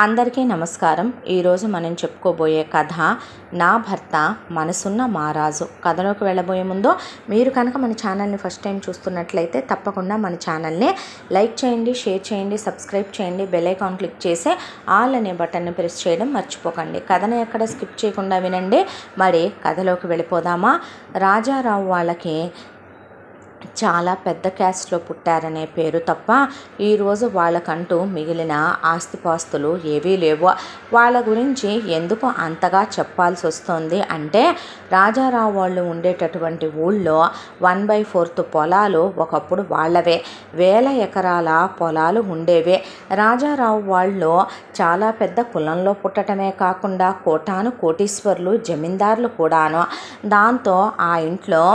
అందరికీ నమస్కారం. ఈరోజు మనం చెప్పుకోబోయే కథ నా భర్త మనసున్న మహారాజు. కథలోకి వెళ్ళబోయే ముందు మీరు కనుక మన ఛానల్ని ఫస్ట్ టైం చూస్తున్నట్లయితే తప్పకుండా మన ఛానల్ని లైక్ చేయండి, షేర్ చేయండి, సబ్స్క్రైబ్ చేయండి, బెల్ ఐకాన్ క్లిక్ చేసి ఆల్ అనే బటన్ని ప్రెస్ చేయడం మర్చిపోకండి. కథను ఎక్కడ స్కిప్ చేయకుండా వినండి. మరి కథలోకి వెళ్ళిపోదామా? రాజారావు వాళ్ళకి చాలా పెద్ద క్యాస్ట్లో పుట్టారనే పేరు తప్ప ఈరోజు వాళ్ళకంటూ మిగిలిన ఆస్తిపాస్తులు ఏవీ లేవు. వాళ్ళ గురించి ఎందుకు అంతగా చెప్పాల్సి వస్తుంది అంటే, రాజారావు వాళ్ళు ఉండేటటువంటి ఊళ్ళో 1/4 పొలాలు ఒకప్పుడు వాళ్ళవే. 1000 ఎకరాల పొలాలు ఉండేవే. రాజారావు వాళ్ళు చాలా పెద్ద కులంలో పుట్టడమే కాకుండా కోటాను కోటీశ్వర్లు, జమీందారులు కూడాను. దాంతో ఆ ఇంట్లో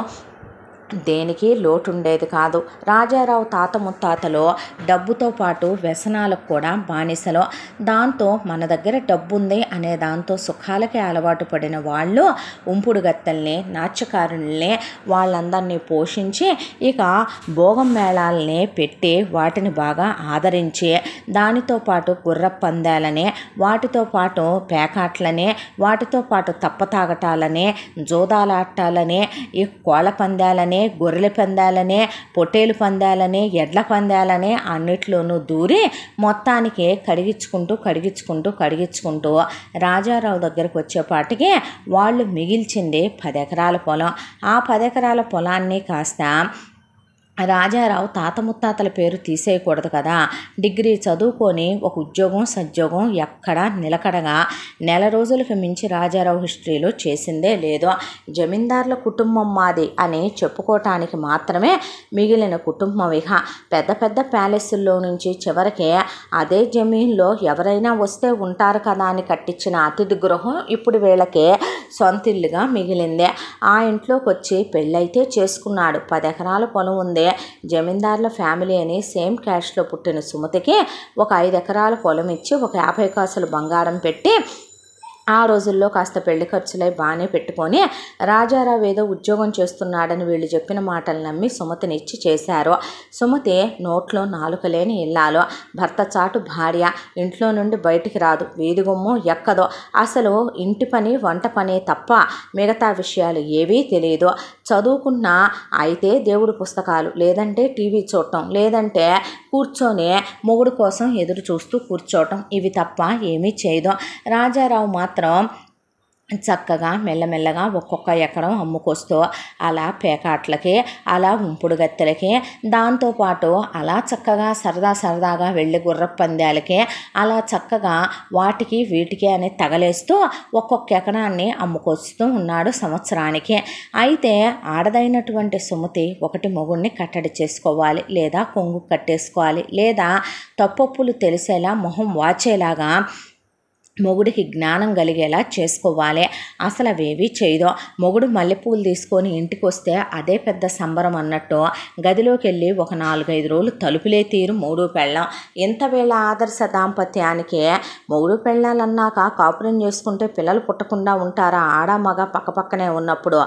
దేనికి లోటు ఉండేది కాదు. రాజారావు తాత ముత్తాతలో డబ్బుతో పాటు వ్యసనాలకు కూడా బానిసలు. దాంతో మన దగ్గర డబ్బుంది అనే దాంతో సుఖాలకి అలవాటు పడిన వాళ్ళు ఉంపుడు గత్తెల్ని, నాట్యకారుల్ని వాళ్ళందరినీ పోషించి ఇక భోగం మేళాలని పెట్టి వాటిని బాగా ఆదరించి, దానితో పాటు గుర్ర పందాలని, వాటితో పాటు పేకాట్లని, వాటితో పాటు తప్పతాగటాలని, జోదాలాటాలని, ఈ కోళ్ళ పందాలని, గొర్రెల పందాలనే, పొట్టేలు పందాలని, ఎడ్ల పందాలని అన్నిట్లోనూ దూరి మొత్తానికి కడిగించుకుంటూ రాజారావు దగ్గరకు వచ్చేపాటికి వాళ్ళు మిగిల్చింది 10 ఎకరాల పొలం. ఆ 10 ఎకరాల పొలాన్ని కాస్త రాజారావు తాత ముత్తాతల పేరు తీసేయకూడదు కదా. డిగ్రీ చదువుకొని ఒక ఉద్యోగం సద్యోగం ఎక్కడా నిలకడగా నెల రోజులకు మించి రాజారావు హిస్టరీలో చేసిందే లేదు. జమీందారుల కుటుంబం మాది అని చెప్పుకోవటానికి మాత్రమే మిగిలిన కుటుంబం. ఇక పెద్ద పెద్ద ప్యాలెస్ల్లో నుంచి చివరికి అదే జమీన్లో ఎవరైనా వస్తే ఉంటారు కదా అని కట్టించిన అతిథి గృహం ఇప్పుడు వీళ్ళకి సొంతిల్లుగా మిగిలింది. ఆ ఇంట్లోకి వచ్చి పెళ్ళైతే చేసుకున్నాడు. 10 ఎకరాల పొలం ఉంది. జమీందారుల ఫ్యామిలీ అని సేమ్ క్యాష్లో పుట్టిన సుమతికి ఒక 5 ఎకరాల పొలం ఇచ్చి ఒక 50 కాసులు బంగారం పెట్టి ఆ రోజుల్లో కాస్త పెళ్లి ఖర్చులై బాగానే పెట్టుకొని రాజారావు ఏదో ఉద్యోగం చేస్తున్నాడని వీళ్ళు చెప్పిన మాటలు నమ్మి సుమతిని ఇచ్చి చేశారు. సుమతి నోట్లో నాలుక లేని ఇల్లాలు, భర్త చాటు భార్య, ఇంట్లో నుండి బయటికి రాదు, వీధి గుమ్మం ఎక్కదో, అసలు ఇంటి పని వంట పని తప్ప మిగతా విషయాలు ఏవీ తెలియదు. చదువుకున్నా అయితే దేవుడి పుస్తకాలు, లేదంటే టీవీ చూడటం, లేదంటే కూర్చొని మొగుడు కోసం ఎదురు చూస్తూ కూర్చోవటం, ఇవి తప్ప ఏమీ చేయదు. రాజారావు మాత్రం చక్కగా మెల్లమెల్లగా ఒక్కొక్క ఎకరం అమ్ముకొస్తూ అలా పేకాట్లకి, అలా ఉంపుడు గత్తెలకి, దాంతోపాటు అలా చక్కగా సరదాగా వెళ్ళి గుర్ర పందాలకి, అలా చక్కగా వాటికి వీటికి అని తగలేస్తూ ఒక్కొక్క ఎకరాన్ని అమ్ముకొస్తూ ఉన్నాడు సంవత్సరానికి. అయితే ఆడదైనటువంటి సుమతి ఒకటి మొగుడిని కట్టడి చేసుకోవాలి, లేదా కొంగు కట్టేసుకోవాలి, లేదా తప్పొప్పులు తెలిసేలా మొహం వాచేలాగా మొగుడికి జ్ఞానం కలిగేలా చేసుకోవాలి. అసలు అవేవి చేయదు. మొగుడు మల్లెపూలు తీసుకొని ఇంటికి వస్తే అదే పెద్ద సంబరం అన్నట్టు గదిలోకి వెళ్ళి ఒక 4-5 రోజులు తలుపులే తీరు మొగుడు పెళ్ళాం. ఇంత వేళ ఆదర్శ దాంపత్యానికి మొగుడు పెళ్ళాలన్నాక కాపురం చేసుకుంటే పిల్లలు పుట్టకుండా ఉంటారా ఆడ మగ పక్కపక్కనే ఉన్నప్పుడు?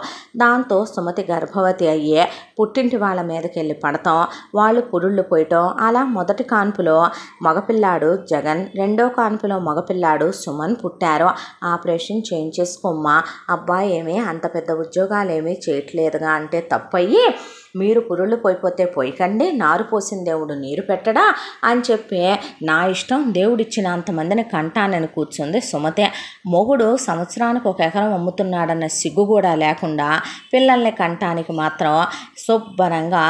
దాంతో సుమతి గర్భవతి అయ్యే పుట్టింటి వాళ్ళ మీదకి వెళ్ళి పడతాం, వాళ్ళు పురుళ్ళు పోయటం. అలా మొదటి కాన్పులో మగపిల్లాడు జగన్, రెండో కాన్పులో మగపిల్లాడు సుమన్ పుట్టారు. ఆపరేషన్ చేయించేసుకోమ్మా, అబ్బాయి ఏమీ అంత పెద్ద ఉద్యోగాలు ఏమీ చేయట్లేదుగా అంటే తప్పయ్యి, మీరు పురుళ్ళు పోయిపోతే పోయికండి, నారు పోసిన దేవుడు నీరు పెట్టడా అని చెప్పి నా ఇష్టం దేవుడిచ్చిన అంతమందిని కంటానని కూర్చుంది సుమతే. మొగుడు సంవత్సరానికి 1 ఎకరం అమ్ముతున్నాడన్న సిగ్గు కూడా లేకుండా పిల్లల్ని కంటానికి మాత్రం శుభ్రంగా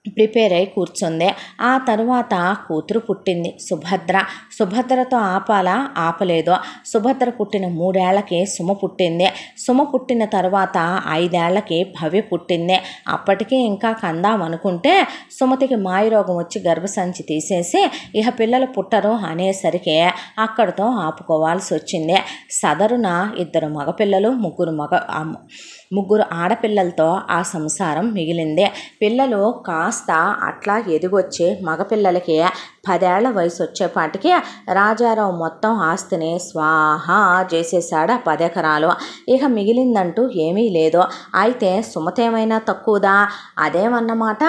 ప్రిపేర్ అయి కూర్చుంది. ఆ తరువాత కూతురు పుట్టింది సుభద్ర. సుభద్రతో ఆపలేదు. సుభద్ర పుట్టిన 3 ఏళ్లకి సుమ పుట్టింది. సుమ పుట్టిన తర్వాత 5 ఏళ్లకి భవ్య పుట్టింది. అప్పటికీ ఇంకా కందాం అనుకుంటే సుమతికి మాయరోగం వచ్చి గర్భసంచి తీసేసి ఇక పిల్లలు పుట్టరు అనేసరికి అక్కడితో ఆపుకోవాల్సి వచ్చింది. సదరున 2 మగపిల్లలు, 3 ఆడపిల్లలతో ఆ సంసారం మిగిలింది. పిల్లలు కాస్త అట్లా ఎదిగొచ్చి మగపిల్లలకి 10 ఏళ్ల వయసు వచ్చేపాటికి రాజారావు మొత్తం ఆస్తిని స్వాహా చేసేసాడు. 10 ఎకరాలు. ఇక మిగిలిందంటూ ఏమీ లేదు. అయితే సుమతేమైనా తక్కువదా? అదేమన్నమాట.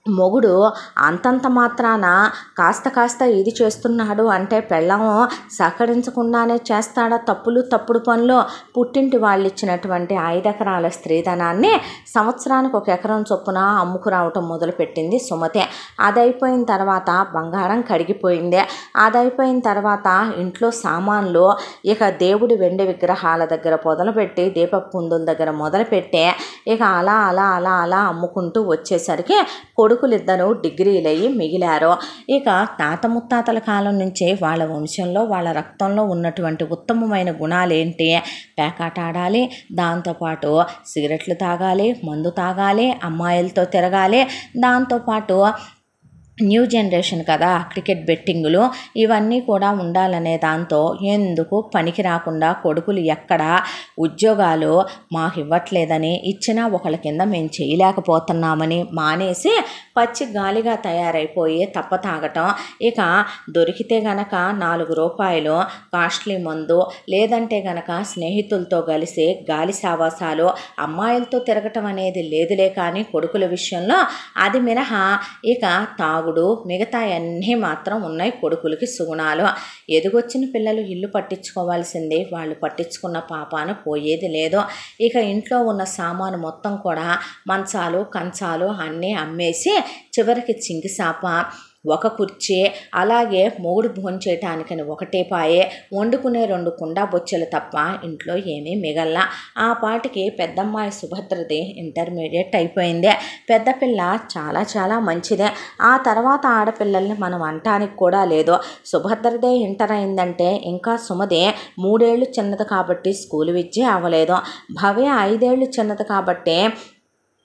మొగుడు అంతంత మాత్రాన కాస్త ఇది చేస్తున్నాడు అంటే పెళ్ళం సహకరించకుండానే చేస్తాడా తప్పుడు పనులు? పుట్టింటి వాళ్ళు ఇచ్చినటువంటి 5 ఎకరాల స్త్రీధనాన్ని సంవత్సరానికి 1 ఎకరం చొప్పున అమ్ముకురావటం మొదలుపెట్టింది సుమతి. అదైపోయిన తర్వాత బంగారం కడిగిపోయింది. అదైపోయిన తర్వాత ఇంట్లో సామాన్లు ఇక దేవుడి వెండి విగ్రహాల దగ్గర మొదలుపెట్టి దీపపు కుందుల దగ్గర మొదలుపెట్టి ఇక అలా అమ్ముకుంటూ వచ్చేసరికి కొడుకులిద్దరూ డిగ్రీలయ్యి మిగిలారు. ఇక తాత ముత్తాతల కాలం నుంచే వాళ్ళ వంశంలో వాళ్ళ రక్తంలో ఉన్నటువంటి ఉత్తమమైన గుణాలేంటి? పేకాట ఆడాలి, దాంతోపాటు సిగరెట్లు తాగాలి, మందు తాగాలి, అమ్మాయిలతో తిరగాలి, దాంతోపాటు న్యూ జనరేషన్ కదా క్రికెట్ బెట్టింగులు ఇవన్నీ కూడా ఉండాలనే దాంతో ఎందుకు పనికి రాకుండా కొడుకులు ఎక్కడ ఉద్యోగాలు మాకు ఇవ్వట్లేదని ఇచ్చినా ఒకళ్ళ కింద మేము చేయలేకపోతున్నామని మానేసి పచ్చి గాలిగా తయారైపోయి తప్ప తాగటం. ఇక దొరికితే గనక 4 రూపాయలు కాస్ట్లీ మందు, లేదంటే గనక స్నేహితులతో కలిసి గాలి సావాసాలు, అమ్మాయిలతో తిరగటం అనేది లేదులే. కానీ కొడుకుల విషయంలో అది మినహా ఇక తాగు మిగతా అన్నీ మాత్రం ఉన్నాయి కొడుకులకి సుగుణాలు. ఎదుగొచ్చిన పిల్లలు ఇల్లు పట్టించుకోవాల్సిందే, వాళ్ళు పట్టించుకున్న పాపాన పోయేది లేదు. ఇక ఇంట్లో ఉన్న సామాను మొత్తం కూడా మంచాలు కంచాలు అన్నీ అమ్మేసి చివరికి చింకిసాప, ఒక కుర్చీ, అలాగే మొగుడు భోంచేయటానికని ఒకటే పాయే, వండుకునే 2 కుండా బొచ్చెలు తప్ప ఇంట్లో ఏమీ మిగల్లా. ఆ పాటికి పెద్దమ్మాయి సుభద్రది ఇంటర్మీడియట్ అయిపోయింది. పెద్ద పిల్ల చాలా మంచిదే. ఆ తర్వాత ఆడపిల్లల్ని మనం అంటానికి కూడా లేదు. సుభద్రదే ఇంటర్ అయిందంటే ఇంకా సుమదే 3 ఏళ్ళు చిన్నది కాబట్టి స్కూల్ విద్య అవ్వలేదు. భవ్య 5 ఏళ్ళు చిన్నది కాబట్టి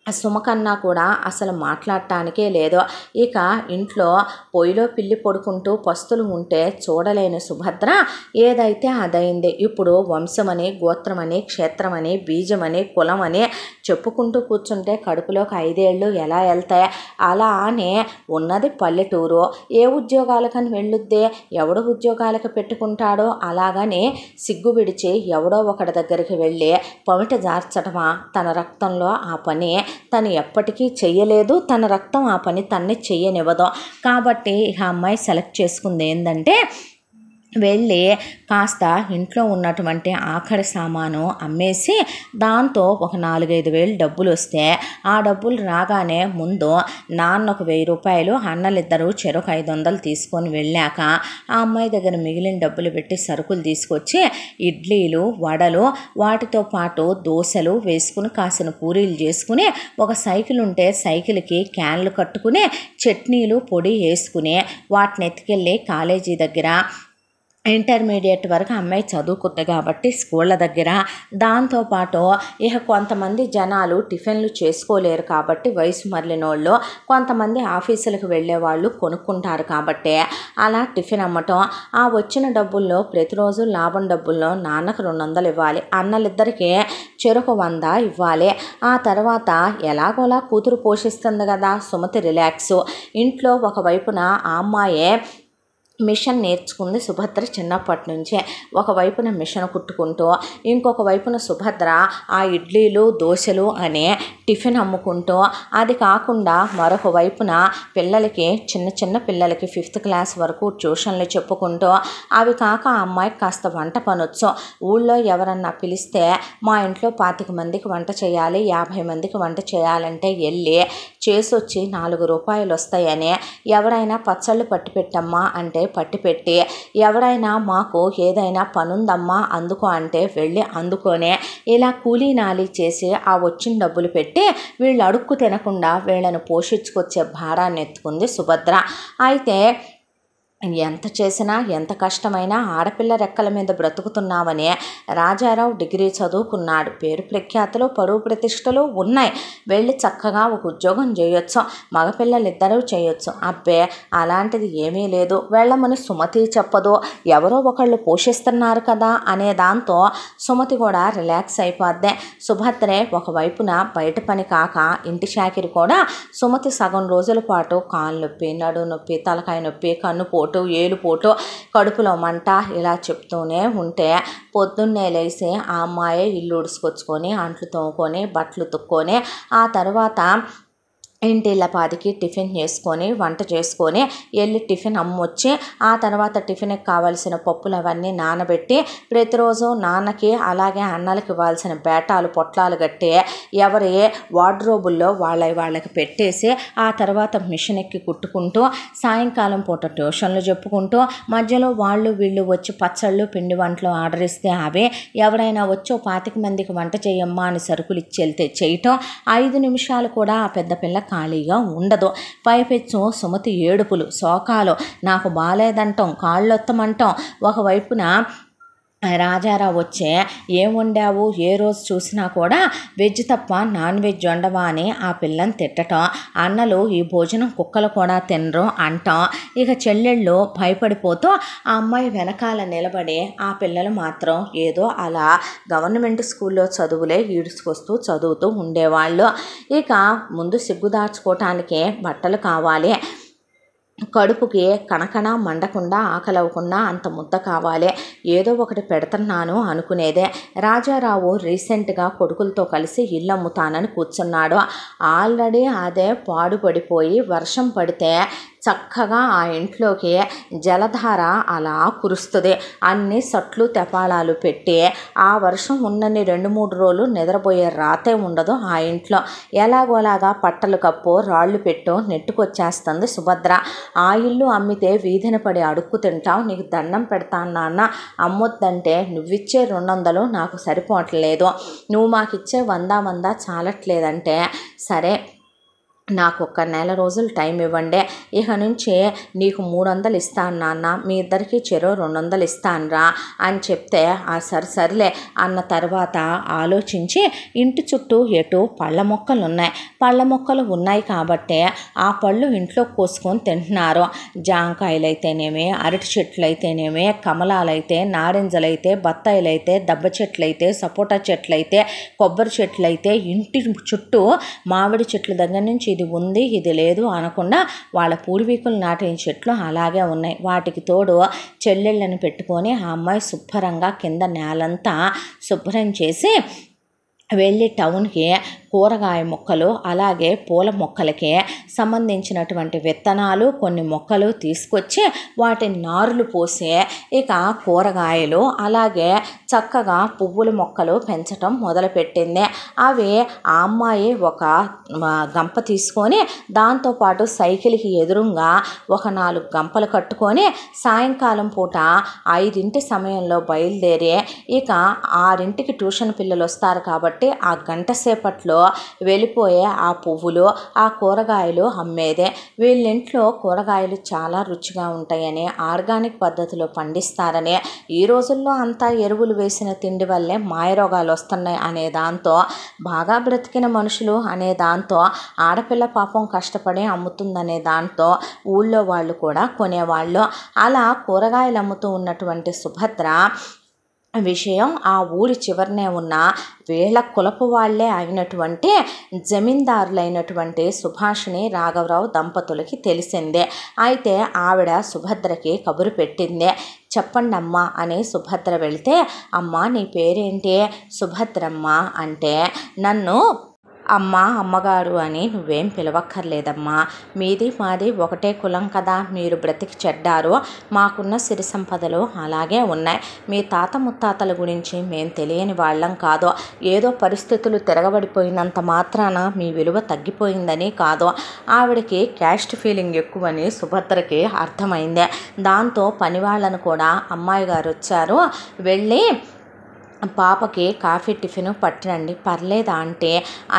సుమకన్నా కూడా అసలు మాట్లాడటానికే లేదు. ఇక ఇంట్లో పొయ్యిలో పిల్లి పడుకుంటూ పస్తులు ఉంటే చూడలేని సుభద్ర ఏదైతే అదైంది. ఇప్పుడు వంశమని, గోత్రమని, క్షేత్రమని, బీజమని, కులమని చెప్పుకుంటూ కూర్చుంటే కడుపులోకి 5 ఏళ్ళు ఎలా వెళ్తాయి? అలా అని ఉన్నది పల్లెటూరు. ఏ ఉద్యోగాలకని వెళ్ళుద్దే? ఎవడు ఉద్యోగాలకు పెట్టుకుంటాడో? అలాగని సిగ్గు విడిచి ఎవడో ఒకటి దగ్గరికి వెళ్ళి పమిట జార్చటమా? తన రక్తంలో ఆ పని తను ఎప్పటికీ చెయ్యలేదు. తన రక్తం ఆ పని తన్ని చెయ్యనివ్వదు. కాబట్టి ఇక అమ్మాయి సెలెక్ట్ చేసుకుంది ఏంటంటే వెళ్ళి కాస్త ఇంట్లో ఉన్నటువంటి ఆఖరి సామాను అమ్మేసి దాంతో ఒక 4-5 వేలు డబ్బులు వస్తే ఆ డబ్బులు రాగానే ముందు నాన్నకు 1000 రూపాయలు, అన్నలిద్దరూ చెరకు 500 తీసుకొని వెళ్ళాక ఆ అమ్మాయి దగ్గర మిగిలిన డబ్బులు పెట్టి సరుకులు తీసుకొచ్చి ఇడ్లీలు, వడలు, వాటితో పాటు దోశలు వేసుకుని కాసిన పూరీలు చేసుకుని ఒక సైకిల్ ఉంటే సైకిల్కి క్యాన్లు కట్టుకుని చట్నీలు పొడి వేసుకుని వాటిని ఎత్తుకెళ్ళి కాలేజీ దగ్గర ఇంటర్మీడియట్ వరకు అమ్మాయి చదువుకుంది కాబట్టి స్కూళ్ళ దగ్గర, దాంతోపాటు ఇక కొంతమంది జనాలు టిఫిన్లు చేసుకోలేరు కాబట్టి వయసు మరలినోళ్ళు కొంతమంది ఆఫీసులకు వెళ్ళే వాళ్ళు కొనుక్కుంటారు కాబట్టి అలా టిఫిన్ అమ్మటం. ఆ వచ్చిన డబ్బుల్లో ప్రతిరోజు లాభం డబ్బుల్లో నాన్నకు 200 ఇవ్వాలి, అన్నలిద్దరికీ చెరకు 100 ఇవ్వాలి. ఆ తర్వాత ఎలాగోలా కూతురు పోషిస్తుంది కదా సుమతి రిలాక్స్. ఇంట్లో ఒకవైపున ఆ అమ్మాయే మిషన్ నేర్చుకుంది సుభద్ర చిన్నప్పటి నుంచే. ఒకవైపున మిషన్ కుట్టుకుంటూ ఇంకొక వైపున సుభద్ర ఆ ఇడ్లీలు దోశలు అనే టిఫిన్ అమ్ముకుంటూ, అది కాకుండా మరొక వైపున పిల్లలకి చిన్న పిల్లలకి 5th క్లాస్ వరకు ట్యూషన్లు చెప్పుకుంటూ, అవి కాక ఆ అమ్మాయికి కాస్త వంట పనొచ్చు. ఊళ్ళో ఎవరన్నా పిలిస్తే మా ఇంట్లో 25 మందికి వంట చేయాలి, 50 మందికి వంట చేయాలంటే వెళ్ళి చేసొచ్చి 4 రూపాయలు వస్తాయని, ఎవరైనా పచ్చళ్ళు పట్టి పెట్టమ్మా అంటే పట్టి పెట్టి, ఎవరైనా మాకు ఏదైనా పనుందమ్మా అందుకో అంటే వెళ్ళి అందుకొనే, ఇలా కూలీ నాలి చేసి ఆ వచ్చిన డబ్బులు పెట్టి వీళ్ళు అడుక్కు తినకుండా వీళ్ళను పోషించుకొచ్చే భారాన్ని ఎత్తుకుంది సుభద్ర. అయితే ఎంత చేసినా ఎంత కష్టమైనా ఆడపిల్ల రెక్కల మీద బ్రతుకుతున్నామని రాజారావు డిగ్రీ చదువుకున్నాడు. పేరు ప్రఖ్యాతులు పరువు ప్రతిష్టలు ఉన్నాయి. వెళ్ళి చక్కగా ఒక ఉద్యోగం చేయొచ్చు, మగపిల్లలు ఇద్దరూ చేయొచ్చు. అబ్బే అలాంటిది ఏమీ లేదు, వెళ్ళమని సుమతి చెప్పదు, ఎవరో ఒకళ్ళు పోషిస్తున్నారు కదా అనే దాంతో సుమతి కూడా రిలాక్స్ అయిపోద్ది. సుభద్రే ఒకవైపున బయట పని కాక ఇంటి చాకిరి కూడా సుమతి సగం రోజుల పాటు కాళ్ళు నొప్పి, నడు నొప్పి, తలకాయ నొప్పి, కన్నుపోటు, ఏలుపోటు, కడుపులో మంట ఇలా చెప్తూనే ఉంటే పొద్దున్నే లేసి ఆ అమ్మాయి ఇల్లు ఉడుసుకొచ్చుకొని అంట్లు తోముకొని బట్టలు తుక్కొని ఆ తర్వాత ఇంటిల్లపాదికి టిఫిన్ చేసుకొని వంట చేసుకొని వెళ్ళి టిఫిన్ అమ్మొచ్చి ఆ తర్వాత టిఫిన్కి కావాల్సిన పప్పులు అవన్నీ నానబెట్టి ప్రతిరోజు నాన్నకి అలాగే అన్నలకి ఇవ్వాల్సిన బేటాలు పొట్లాలు కట్టి ఎవరి వార్డ్రోబుల్లో వాళ్ళకి పెట్టేసి ఆ తర్వాత మిషన్ ఎక్కి కుట్టుకుంటూ సాయంకాలం పూట ట్యూషన్లు చెప్పుకుంటూ మధ్యలో వీళ్ళు వచ్చి పచ్చళ్ళు పిండి వంటలు ఆర్డర్ ఇస్తే అవే ఎవరైనా వచ్చో 25 మందికి వంట చేయమ్మా అని సరుకులు ఇచ్చి వెళ్తే చేయటం 5 నిమిషాలు కూడా ఆ పెద్ద పిల్ల ఖాళీగా ఉండదు. పైపెచ్చు సుమతి ఏడుపులు శోకాలు నాకు బాలేదంటాం కాళ్ళొత్తమంటాం. ఒకవైపున రాజారావు వచ్చే ఏం వండావు ఏ రోజు చూసినా కూడా వెజ్ తప్ప నాన్ వెజ్ వండవా అని ఆ పిల్లని తిట్టడం, అన్నలు ఈ భోజనం కుక్కలు కూడా తినరు అంటాం. ఇక చెల్లెళ్ళు భయపడిపోతూ ఆ అమ్మాయి వెనకాల నిలబడి ఆ పిల్లలు మాత్రం ఏదో అలా గవర్నమెంట్ స్కూల్లో చదువులే ఈడ్చుకొస్తూ చదువుతూ ఉండేవాళ్ళు. ఇక ముందు సిగ్గుదార్చుకోవటానికే బట్టలు కావాలి, కడుపుకి కణకణ మండకుండా ఆకలవకుండా అంత ముద్ద కావాలి, ఏదో ఒకటి పెడుతున్నాను అనుకునేదే. రాజారావు రీసెంట్గా కొడుకులతో కలిసి ఇల్లు అమ్ముతానని కూర్చున్నాడు. ఆల్రెడీ అదే పాడుపడిపోయి వర్షం పడితే చక్కగా ఆ ఇంట్లోకి జలధార అలా కురుస్తుంది. అన్ని సట్లు తెపాలాలు పెట్టి ఆ వర్షం ఉన్నన్ని 2-3 రోజులు నిద్రపోయే రాతే ఉండదు ఆ ఇంట్లో. ఎలాగోలాగా పట్టలు కప్పు రాళ్ళు పెట్టో నెట్టుకొచ్చేస్తుంది సుభద్ర. ఆ ఇల్లు అమ్మితే వీధిన పడి అడుక్కు తింటావు, నీకు దండం పెడతాను నాన్న, అమ్మొద్దంటే నువ్విచ్చే 200 నాకు సరిపోవట్లేదు, నువ్వు మాకిచ్చే 100 చాలట్లేదంటే సరే నాకు 1 నెల రోజులు టైం ఇవ్వండి, ఇక నుంచి నీకు 300 ఇస్తాను నాన్న, మీ ఇద్దరికి చెరో 200 ఇస్తానురా అని చెప్తే ఆ సరిలే అన్న తర్వాత ఆలోచించి ఇంటి చుట్టూ ఎటు పళ్ళ మొక్కలు ఉన్నాయి, పళ్ళ మొక్కలు ఉన్నాయి కాబట్టి ఆ పళ్ళు ఇంట్లో కోసుకొని తింటున్నారు. జాంకాయలు అయితేనేమి, అరటి చెట్లు అయితేనేమి, కమలాలైతే, నారింజలైతే, బత్తాయిలైతే, దబ్బ చెట్లయితే, సపోటా చెట్లయితే, కొబ్బరి చెట్లయితే ఇంటి చుట్టూ మామిడి చెట్ల దగ్గర నుంచి ఇది ఉంది ఇది లేదు అనకుండా వాళ్ళ పూర్వీకులు నాటిన చెట్లు అలాగే ఉన్నాయి. వాటికి తోడు చెల్లెళ్ళని పెట్టుకొని ఆ అమ్మాయి శుభ్రంగా కింద నేలంతా శుభ్రం చేసి వెళ్ళి టౌన్కి కూరగాయ మొక్కలు అలాగే పూల మొక్కలకి సంబంధించినటువంటి విత్తనాలు కొన్ని మొక్కలు తీసుకొచ్చి వాటిని నారులు పోసి ఇక కూరగాయలు అలాగే చక్కగా పువ్వుల మొక్కలు పెంచటం మొదలుపెట్టింది. అవి ఆ అమ్మాయి ఒక గంప తీసుకొని దాంతోపాటు సైకిల్కి ఎదురుగా ఒక 4 గంపలు కట్టుకొని సాయంకాలం పూట 5 సమయంలో బయలుదేరి ఇక 6కి ట్యూషన్ పిల్లలు వస్తారు కాబట్టి ఆ గంట సేపట్లో వెళ్ళిపోయే ఆ పువ్వులు ఆ కూరగాయలు అమ్మేదే. వీళ్ళింట్లో కూరగాయలు చాలా రుచిగా ఉంటాయని ఆర్గానిక్ పద్ధతిలో పండిస్తారని ఈ రోజుల్లో అంతా ఎరువులు వేసిన తిండి వల్లే మాయరోగాలు వస్తున్నాయి అనే దాంతో బాగా బ్రతికిన మనుషులు అనే దాంతో ఆడపిల్ల పాపం కష్టపడి అమ్ముతుందనే దాంతో ఊళ్ళో వాళ్ళు కూడా కొనేవాళ్ళు. అలా కూరగాయలు అమ్ముతూ ఉన్నటువంటి సుభద్ర విషయం ఆ ఊరి చివరనే ఉన్న వీళ్ళ కులపు వాళ్లే అయినటువంటి జమీందారులైనటువంటి సుభాషిణి రాఘవరావు దంపతులకి తెలిసిందే. అయితే ఆవిడ సుభద్రకి కబురు పెట్టిందే. చెప్పండి అమ్మ అని సుభద్ర వెళితే, అమ్మ నీ పేరేంటి? సుభద్రమ్మ అంటే, నన్ను అమ్మగారు అని నువ్వేం పిలవక్కర్లేదమ్మా, మీది మాది ఒకటే కులం కదా, మీరు బ్రతికి చెడ్డారు, మాకున్న సిరి సంపదలు అలాగే ఉన్నాయి, మీ తాత ముత్తాతల గురించి మేం తెలియని వాళ్ళం కాదు, ఏదో పరిస్థితులు తిరగబడిపోయినంత మాత్రాన మీ విలువ తగ్గిపోయిందని కాదు. ఆవిడకి క్యాస్ట్ ఫీలింగ్ ఎక్కువని సుభద్రకి అర్థమైంది. దాంతో పనివాళ్ళను కూడా అమ్మాయి గారు వచ్చారు, వెళ్ళి పాపకి కాఫీ టిఫిన్ పట్టినండి పర్లేదా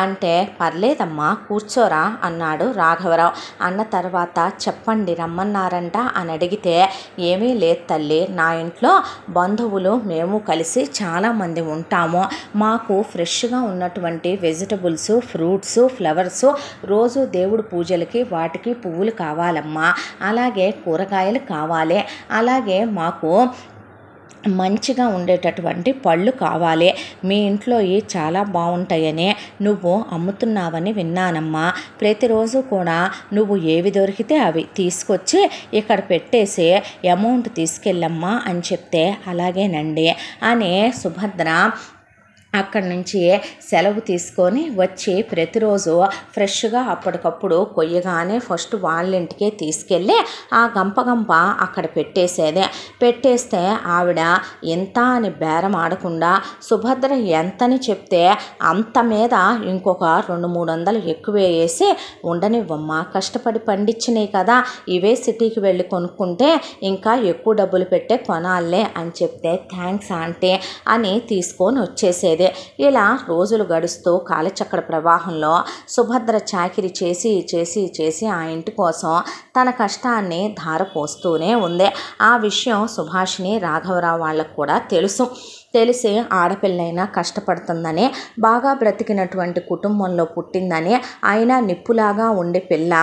అంటే పర్లేదమ్మా కూర్చోరా అన్నాడు రాఘవరావు. అన్న తర్వాత చెప్పండి రమ్మన్నారంట అని అడిగితే, ఏమీ లేదు తల్లి, నా ఇంట్లో బంధువులు మేము కలిసి చాలామంది ఉంటాము, మాకు ఫ్రెష్గా ఉన్నటువంటి వెజిటబుల్స్ ఫ్రూట్స్ ఫ్లవర్స్ రోజు దేవుడు పూజలకి వాటికి పువ్వులు కావాలమ్మా, అలాగే కూరగాయలు కావాలి, అలాగే మాకు మంచిగా ఉండేటటువంటి పళ్ళు కావాలి, మీ ఇంట్లో చాలా బాగుంటాయని నువ్వు అమ్ముతున్నావని విన్నానమ్మా, ప్రతిరోజు కూడా నువ్వు ఏవి దొరికితే అవి తీసుకొచ్చి ఇక్కడ పెట్టేసి అమౌంట్ తీసుకెళ్ళమ్మా అని చెప్తే అలాగేనండి అని సుభద్ర అక్కడి నుంచి సెలవు తీసుకొని వచ్చి ప్రతిరోజు ఫ్రెష్గా అప్పటికప్పుడు కొయ్యగానే ఫస్ట్ వాళ్ళ ఇంటికే తీసుకెళ్ళి ఆ గంప అక్కడ పెట్టేస్తే ఆవిడ ఎంత అని బేరం ఆడకుండా సుభద్ర ఎంతని చెప్తే అంత మీద ఇంకొక 200-300 ఎక్కువ వేసి ఉండనివ్వమ్మా, కష్టపడి పండించినాయి కదా, ఇవే సిటీకి వెళ్ళి కొనుక్కుంటే ఇంకా ఎక్కువ డబ్బులు పెట్టే కొనాలే అని చెప్తే థ్యాంక్స్ ఆంటీ అని తీసుకొని వచ్చేసేది. ఇలా రోజులు గడుస్తూ కాలచక్ర ప్రవాహంలో సుభద్ర చాకిరీ చేసి ఆ ఇంటి కోసం తన కష్టాన్ని ధారపోస్తూనే ఉంది. ఆ విషయం సుభాషిణి రాఘవరావు వాళ్ళకు కూడా తెలిసి ఆడపిల్లైనా కష్టపడుతుందని, బాగా బ్రతికినటువంటి కుటుంబంలో పుట్టిందని, అయినా నిప్పులాగా ఉండే పిల్ల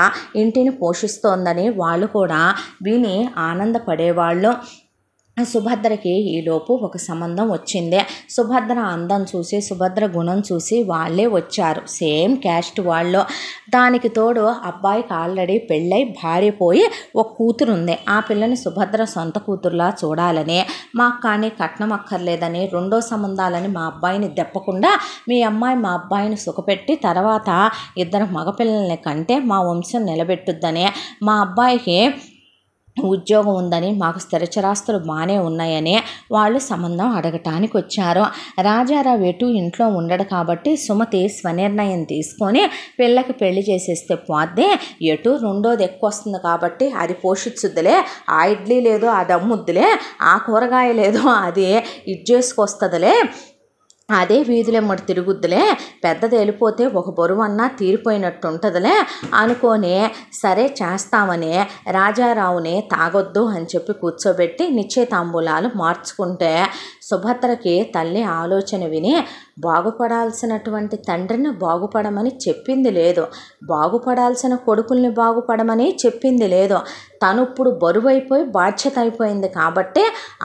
ఇంటిని పోషిస్తోందని వాళ్ళు కూడా విని ఆనందపడేవాళ్ళు. సుభద్రకి ఈలోపు ఒక సంబంధం వచ్చింది. సుభద్ర అందం చూసి, సుభద్ర గుణం చూసి వాళ్ళే వచ్చారు, సేమ్ క్యాస్ట్ వాళ్ళు. దానికి తోడు అబ్బాయికి ఆల్రెడీ పెళ్ళై భార్య పోయి ఒక కూతురు ఉంది. ఆ పిల్లని సుభద్ర సొంత కూతురులా చూడాలని, మాకు కానీ కట్నం అక్కర్లేదని, రెండో సంబంధాలని మా అబ్బాయిని దెప్పకుండా మీ అమ్మాయి మా అబ్బాయిని సుఖపెట్టి తర్వాత 2 మగపిల్లల్ని కంటే మా వంశం నిలబెట్టుద్దని, మా అబ్బాయికి ఉద్యోగం ఉందని, మాకు స్థిరచరాస్తులు బాగానే ఉన్నాయని వాళ్ళు సంబంధం అడగటానికి వచ్చారు. రాజారావు ఎటు ఇంట్లో ఉండడు కాబట్టి సుమతి స్వనిర్ణయం తీసుకొని పిల్లకి పెళ్లి చేసేస్తే పోద్దే, ఎటు రెండోది ఎక్కువ వస్తుంది కాబట్టి అది పోషించుద్దులే, ఆ ఇడ్లీ లేదో అది అమ్ముద్దులే, ఆ కూరగాయ లేదో అది చేసుకొస్తుందిలే, అదే వీధులెమ్మడి తిరుగుద్దులే, పెద్దది వెళ్ళిపోతే ఒక బరువన్నా తీరిపోయినట్టు ఉంటుందిలే అనుకొని సరే చేస్తామని రాజారావుని తాగొద్దు అని చెప్పి కూర్చోబెట్టి నిశ్చయితాంబూలాలు మార్చుకుంటే సుభద్రకి తల్లి ఆలోచన విని బాగుపడాల్సినటువంటి తండ్రిని బాగుపడమని చెప్పింది లేదు, బాగుపడాల్సిన కొడుకుల్ని బాగుపడమని చెప్పింది లేదు. తను ఇప్పుడు బరువైపోయి బాధ్యత అయిపోయింది కాబట్టి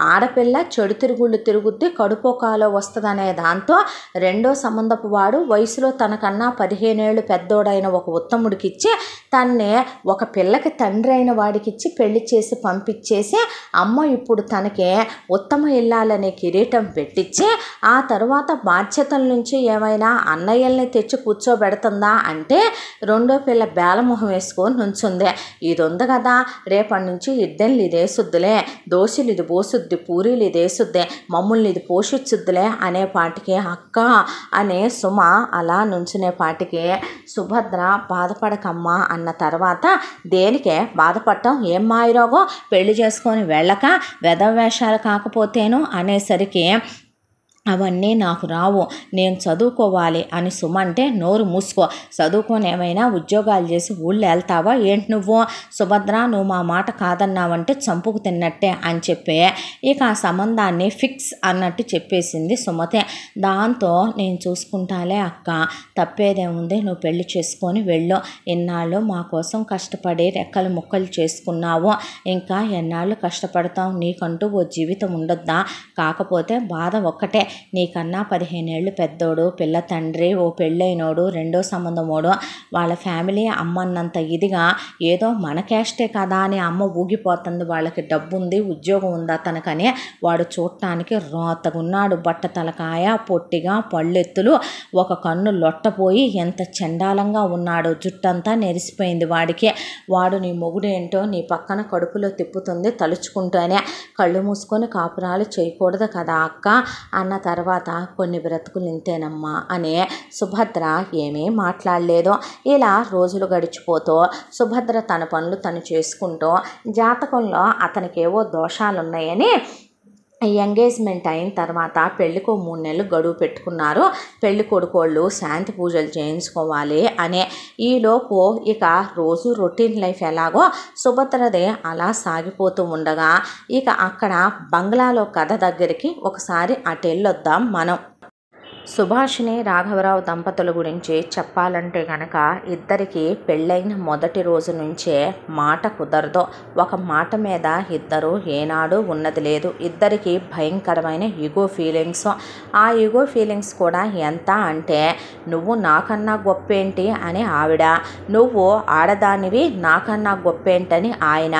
ఆడపిల్ల చెడు తిరుగుళ్ళు తిరుగుద్ది, కడుపో కాలో వస్తుందనే దాంతో రెండో సంబంధపు వాడు వయసులో తనకన్నా 15 ఏళ్ళు పెద్దోడైన ఒక ఉత్తముడికిచ్చి తన్నే ఒక పిల్లకి తండ్రి అయిన వాడికిచ్చి పెళ్లి చేసి పంపించేసి అమ్మ ఇప్పుడు తనకి ఉత్తమ ఇల్లాలనే కిరీటం పెట్టించి ఆ తరువాత బాధ్యతల నుంచి ఏమైనా అన్నయ్యల్ని తెచ్చి కూర్చోబెడుతుందా అంటే రెండో పిల్ల బేలమొహం వేసుకొని నుంచుంది. ఇది ఉంది కదా, రేపటి నుంచి ఇడ్డెన్లు ఇదేసుద్దులే, దోశలు ఇది పోసుద్ది, పూరీలు ఇదేసుద్ది, మమ్మల్ని ఇది పోషించుద్దులే అనే పాటికి అక్క అనే సుమ అలా నుంచునే పాటికి సుభద్ర బాధపడకమ్మా అన్న తర్వాత దేనికే బాధపడటం, ఏం మాయరోగం, పెళ్లి చేసుకొని వెళ్ళక వెధవేషాలు కాకపోతేను అనేసరికి అవన్నీ నాకు రావు, నేను చదువుకోవాలి అని సుమ అంటే నోరు మూసుకో, చదువుకొని ఏమైనా ఉద్యోగాలు చేసి ఊళ్ళో వెళ్తావా ఏంటి నువ్వు, సుభద్ర నువ్వు మా మాట కాదన్నావంటే చంపుకు తిన్నట్టే అని చెప్పి ఇక ఆ సంబంధాన్ని ఫిక్స్ అన్నట్టు చెప్పేసింది సుమతే. దాంతో నేను చూసుకుంటాలే అక్క, తప్పేదేముంది, నువ్వు పెళ్లి చేసుకొని వెళ్ళు, ఎన్నాళ్ళు మా కోసం కష్టపడి రెక్కలు ముక్కలు చేసుకున్నావు, ఇంకా ఎన్నాళ్ళు కష్టపడతావు, నీకంటూ ఓ జీవితం ఉండొద్దా, కాకపోతే బాధ ఒక్కటే, నీకన్నా 15 ఏళ్ళు పెద్దోడు, పిల్ల తండ్రి, ఓ పెళ్ళైనోడు, రెండో సంబంధమోడు, వాళ్ళ ఫ్యామిలీ అమ్మన్నంత ఇదిగా ఏదో మన క్యాస్టే కదా అని అమ్మ ఊగిపోతుంది, వాళ్ళకి డబ్బు ఉంది, ఉద్యోగం ఉందా తనకని, వాడు చూడటానికి రోతగున్నాడు, బట్ట తలకాయ, పొట్టిగా, పళ్ళెత్తులు, ఒక కన్ను లొట్టపోయి ఎంత చండాలంగా ఉన్నాడు, జుట్టంతా నెరిసిపోయింది వాడికి, వాడు నీ మొగుడేంటో నీ పక్కన కడుపులో తిప్పుతుంది తలుచుకుంటూనే, కళ్ళు మూసుకొని కాపురాలు చేయకూడదు కదా అక్క అన్న తర్వాత కొన్ని బ్రతుకులు ఇంతేనమ్మా అని సుభద్ర ఏమీ మాట్లాడలేదు. ఇలా రోజులు గడిచిపోతూ సుభద్ర తన పనులు తను చేసుకుంటూ జాతకంలో అతనికేవో దోషాలున్నాయని ఎంగేజ్మెంట్ అయిన తర్వాత పెళ్ళికో 3 నెలలు గడువు పెట్టుకున్నారు. పెళ్లి కొడుకోళ్ళు శాంతి పూజలు చేయించుకోవాలి అనే ఈలోపు ఇక రోజు రొటీన్ లైఫ్ ఎలాగో సుభద్రదే అలా సాగిపోతూ ఉండగా ఇక అక్కడ బంగ్లాలో కథ దగ్గరికి ఒకసారి అటు వెళ్ళొద్దాం మనం. సుభాషిణి రాఘవరావు దంపతుల గురించి చెప్పాలంటే కనుక ఇద్దరికి పెళ్ళైన మొదటి రోజు నుంచే మాట కుదరదు. ఒక మాట మీద ఇద్దరు ఏనాడు ఉన్నది లేదు. ఇద్దరికి భయంకరమైన ఈగో ఫీలింగ్స్. ఆ ఈగో ఫీలింగ్స్ కూడా ఎంత అంటే నువ్వు నాకన్నా గొప్పేంటి అని ఆవిడ, నువ్వు ఆడదానివి నాకన్నా గొప్పేంటని ఆయన.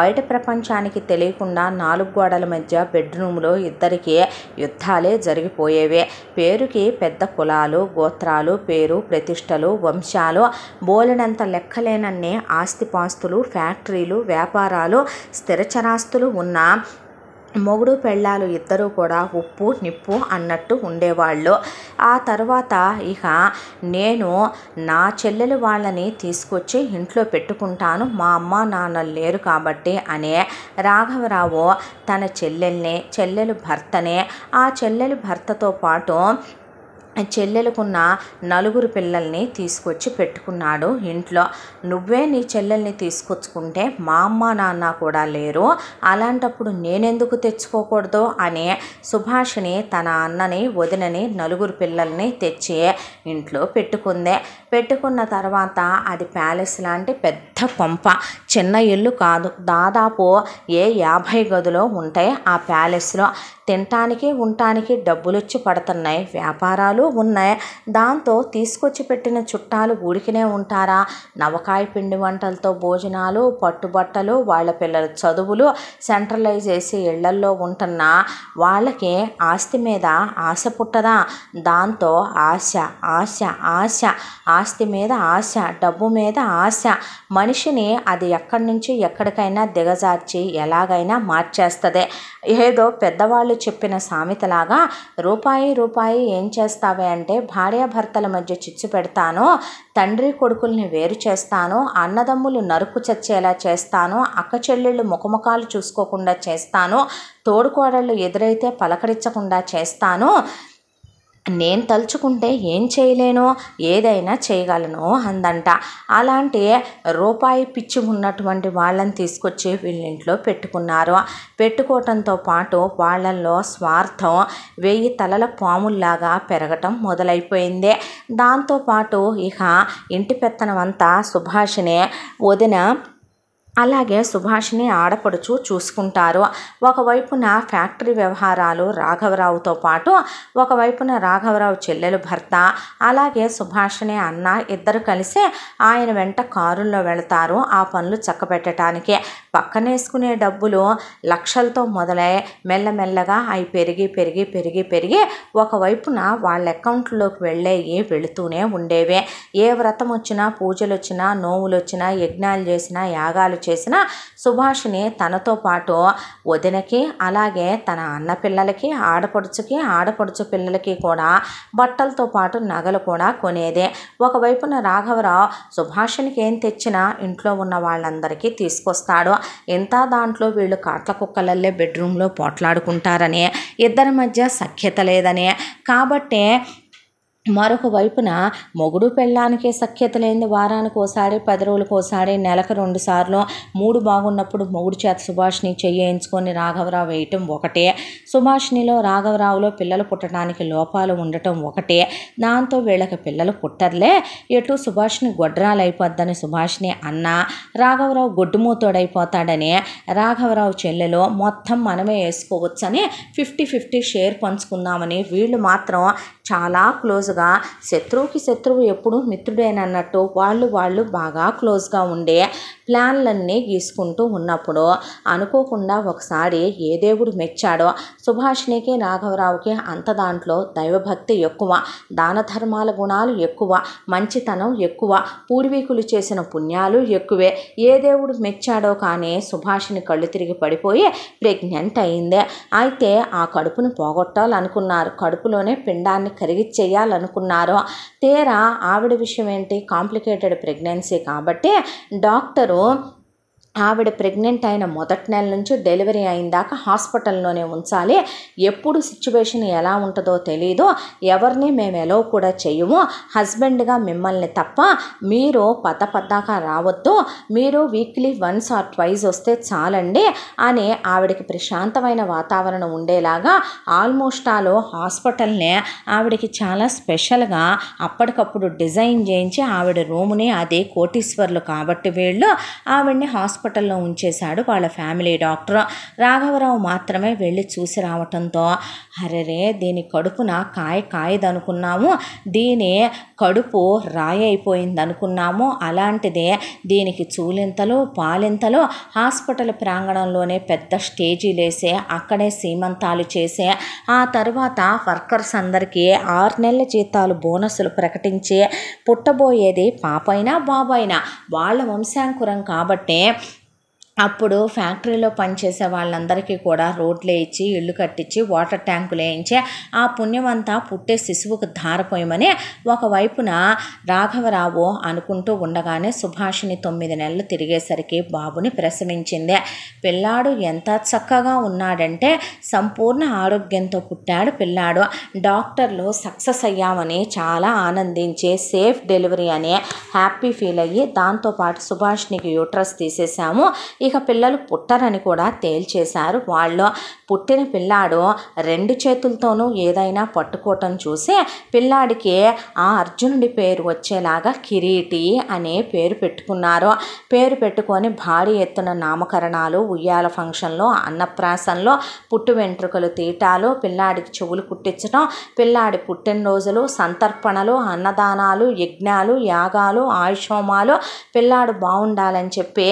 బయట ప్రపంచానికి తెలియకుండా 4 గోడల మధ్య బెడ్రూమ్లో ఇద్దరికి యుద్ధాలే జరిగిపోయేవే. పేరుకి వీళ్ళకి పెద్ద కులాలు, గోత్రాలు, పేరు ప్రతిష్టలు, వంశాలు, బోలెడంత లెక్కలేనన్ని ఆస్తిపాస్తులు, ఫ్యాక్టరీలు, వ్యాపారాలు, స్థిరచరాస్తులు ఉన్న మొగుడు పెళ్ళాలు ఇద్దరూ కూడా ఉప్పు నిప్పు అన్నట్టు ఉండేవాళ్ళు. ఆ తర్వాత ఇక నేను నా చెల్లెలు వాళ్ళని తీసుకొచ్చి ఇంట్లో పెట్టుకుంటాను, మా అమ్మ నాన్నలు లేరు కాబట్టి అనే రాఘవరావు తన చెల్లెలు భర్తనే, ఆ చెల్లెలు భర్తతో పాటు చెల్లెలకున్న 4 పిల్లల్ని తీసుకొచ్చి పెట్టుకున్నాడు ఇంట్లో. నువ్వే నీ చెల్లెల్ని తీసుకొచ్చుకుంటే మా అమ్మ నాన్న కూడా లేరు, అలాంటప్పుడు నేనెందుకు తెచ్చుకోకూడదు అని సుభాషిణి తన అన్నని, వదినని, 4 పిల్లల్ని తెచ్చి ఇంట్లో పెట్టుకుంది. పెట్టుకున్న తర్వాత అది ప్యాలెస్ లాంటి పెద్ద కొంప, చిన్న ఇల్లు కాదు, దాదాపు 50 గదులు ఉంటాయి ఆ ప్యాలెస్లో. తినటానికి ఉండటానికి డబ్బులొచ్చి పడుతున్నాయి, వ్యాపారాలు ఉన్నాయి. దాంతో తీసుకొచ్చి పెట్టిన చుట్టాలు ఊరికినే ఉంటారా? నవకాయ పిండి వంటలతో భోజనాలు, పట్టుబట్టలు, వాళ్ళ పిల్లల చదువులు, సెంట్రలైజ్ చేసి ఇళ్లల్లో ఉంటున్న వాళ్ళకి ఆస్తి మీద ఆశ పుట్టదా? దాంతో ఆశ ఆశ ఆశ, ఆస్తి మీద ఆశ, డబ్బు మీద ఆశ, మనిషిని అది ఎక్కడి నుంచి ఎక్కడికైనా దిగజార్చి ఎలాగైనా మార్చేస్తుంది. ఏదో పెద్దవాళ్ళు చెప్పిన సామెతలాగా రూపాయి ఏం చేస్తావే అంటే, భార్యాభర్తల మధ్య చిచ్చు పెడతాను, తండ్రి కొడుకుల్ని వేరు చేస్తాను, అన్నదమ్ములు నరుకు చచ్చేలా చేస్తాను, అక్క చెల్లెళ్ళు ముఖముఖాలు చూసుకోకుండా చేస్తాను, తోడుకోడళ్ళు ఎదురైతే పలకరించకుండా చేస్తాను, నేను తలుచుకుంటే ఏం చేయలేను, ఏదైనా చేయగలను అందంట. అలాంటి రూపాయి పిచ్చి ఉన్నటువంటి వాళ్ళని తీసుకొచ్చి వీళ్ళింట్లో పెట్టుకున్నారు. పెట్టుకోవటంతో పాటు వాళ్ళల్లో స్వార్థం 1000 తలల పాముల్లాగా పెరగటం మొదలైపోయింది. దాంతోపాటు ఇక ఇంటి పెత్తనం అంతా సుభాషిణి వదిన అలాగే సుభాషిణి ఆడపడుచు చూసుకుంటారు. ఒకవైపున ఫ్యాక్టరీ వ్యవహారాలు రాఘవరావుతో పాటు, ఒకవైపున రాఘవరావు చెల్లెలు భర్త, అలాగే సుభాషిణి అన్న ఇద్దరు కలిసి ఆయన వెంట కారుల్లో వెళతారు ఆ పనులు చక్కబెట్టడానికి. పక్కనేసుకునే డబ్బులు లక్షలతో మొదలై మెల్లమెల్లగా అవి పెరిగి పెరిగి పెరిగి పెరిగి ఒకవైపున వాళ్ళ అకౌంట్లోకి వెళుతూనే ఉండేవే. ఏ వ్రతం వచ్చినా, పూజలు వచ్చినా, నోవులు వచ్చినా, యజ్ఞాలు చేసినా, యాగాలు చేసిన సుభాషిణి తనతో పాటు వదినకి, అలాగే తన అన్న పిల్లలకి, ఆడపడుచు పిల్లలకి కూడా బట్టలతో పాటు నగలు కూడా కొనేదే. ఒకవైపున రాఘవరావు సుభాషినికి ఏం తెచ్చినా ఇంట్లో ఉన్న వాళ్ళందరికీ తీసుకొస్తాడు. ఇంత దాంట్లో వీళ్ళు కాట్ల కుక్కలల్లే బెడ్రూమ్లో పోట్లాడుకుంటారని, ఇద్దరి మధ్య సఖ్యత లేదని, కాబట్టే మరొక వైపున మొగుడు పెళ్ళానికే సఖ్యత లేని వారానికి ఒకసారి, 10 రోజులకు ఒకసారి, నెలకు 2 సార్లు, 3 బాగున్నప్పుడు మొగుడు చేత సుభాషిని చేయించుకొని రాఘవరావు వేయటం ఒకటే, సుభాషినిలో రాఘవరావులో పిల్లలు పుట్టడానికి లోపాలు ఉండటం ఒకటే. దాంతో వీళ్ళకి పిల్లలు పుట్టర్లే, ఎటు సుభాషిని గొడ్రాలైపోద్దని సుభాషిని అన్న, రాఘవరావు గొడ్డుమూతోడైపోతాడని రాఘవరావు చెల్లెలో మొత్తం మనమే వేసుకోవచ్చని 50-50 షేర్ పంచుకుందామని వీళ్ళు మాత్రం చాలా క్లోజ్గా, శత్రువుకి శత్రువు ఎప్పుడు మిత్రుడేనన్నట్టు వాళ్ళు బాగా క్లోజ్గా ఉండే ప్లాన్లన్నీ గీసుకుంటూ ఉన్నప్పుడు అనుకోకుండా ఒకసారి ఏ దేవుడు మెచ్చాడో, సుభాషినికి రాఘవరావుకి అంత దాంట్లో దైవభక్తి ఎక్కువ, దాన ధర్మాల గుణాలు ఎక్కువ, మంచితనం ఎక్కువ, పూర్వీకులు చేసిన పుణ్యాలు ఎక్కువే. ఏ దేవుడు మెచ్చాడో కానీ సుభాషిని కళ్ళు తిరిగి పడిపోయి ప్రెగ్నెంట్ అయిందే. అయితే ఆ కడుపును పోగొట్టాలనుకున్నారు, కడుపులోనే పిండాన్ని కరిగిచ్చేయాలనుకున్నారు. తీరా ఆవిడ విషయం ఏంటి, కాంప్లికేటెడ్ ప్రెగ్నెన్సీ కాబట్టి డాక్టరు ఆవిడ ప్రెగ్నెంట్ అయిన మొదటి నెల నుంచి డెలివరీ అయిందాక హాస్పిటల్లోనే ఉంచాలి, ఎప్పుడు సిచ్యువేషన్ ఎలా ఉంటుందో తెలీదు, ఎవరిని మేము ఎలో కూడా చెయ్యము, హస్బెండ్గా మిమ్మల్ని తప్ప మీరు పద్దాకా రావద్దు, మీరు వీక్లీ 1 or 2 వస్తే చాలండి అని ఆవిడకి ప్రశాంతమైన వాతావరణం ఉండేలాగా ఆల్మోస్ట్ ఆల్ హాస్పిటల్నే ఆవిడకి చాలా స్పెషల్గా అప్పటికప్పుడు డిజైన్ చేయించి ఆవిడ రూముని, అదే కోటీశ్వర్లు కాబట్టి వీళ్ళు ఆవిడ్ని హాస్పిటల్ హాస్పిటల్లో ఉంచేశాడు వాళ్ళ ఫ్యామిలీ డాక్టర్. రాఘవరావు మాత్రమే వెళ్ళి చూసి రావటంతో అరెరే దీని కడుపున కాయదనుకున్నాము, దీని కడుపు రాయి అయిపోయింది అనుకున్నాము, అలాంటిదే దీనికి చూలింతలు పాలింతలు హాస్పిటల్ ప్రాంగణంలోనే పెద్ద స్టేజీలేసే అక్కడే సీమంతాలు చేసే ఆ తర్వాత వర్కర్స్ అందరికీ 6 నెలల జీతాలు బోనస్సులు ప్రకటించి పుట్టబోయేది పాపైనా బాబైనా వాళ్ళ వంశాంకురం కాబట్టి అప్పుడు ఫ్యాక్టరీలో పనిచేసే వాళ్ళందరికీ కూడా రోడ్లు వేయించి ఇళ్ళు కట్టించి వాటర్ ట్యాంకులు వేయించి ఆ పుణ్యమంతా పుట్టే శిశువుకు ధారపోయమని ఒకవైపున రాఘవరావు అనుకుంటూ ఉండగానే సుభాషిణి 9 నెలలు తిరిగేసరికి బాబుని ప్రసవించింది. పిల్లాడు ఎంత చక్కగా ఉన్నాడంటే సంపూర్ణ ఆరోగ్యంతో పుట్టాడు పిల్లాడు. డాక్టర్లు సక్సెస్ అయ్యామని చాలా ఆనందించి సేఫ్ డెలివరీ అని హ్యాపీ ఫీల్ అయ్యి దాంతోపాటు సుభాషినికి యూట్రస్ తీసేసాము, ఇక పిల్లలు పుట్టరని కూడా తేల్చేశారు వాళ్ళు. పుట్టిన పిల్లాడు 2 చేతులతోనూ ఏదైనా పట్టుకోవటం చూసి పిల్లాడికి ఆ అర్జునుడి పేరు వచ్చేలాగా కిరీటి అనే పేరు పెట్టుకున్నారు. పేరు పెట్టుకొని భారీ ఎత్తున నామకరణాలు, ఉయ్యాల ఫంక్షన్లో, అన్నప్రాసంలో, పుట్టు వెంట్రుకలు తీయటాలు, పిల్లాడికి చెవులు కుట్టించడం, పిల్లాడి పుట్టినరోజులు, సంతర్పణలు, అన్నదానాలు, యజ్ఞాలు, యాగాలు, ఆయుషోమాలు, పిల్లాడు బాగుండాలని చెప్పి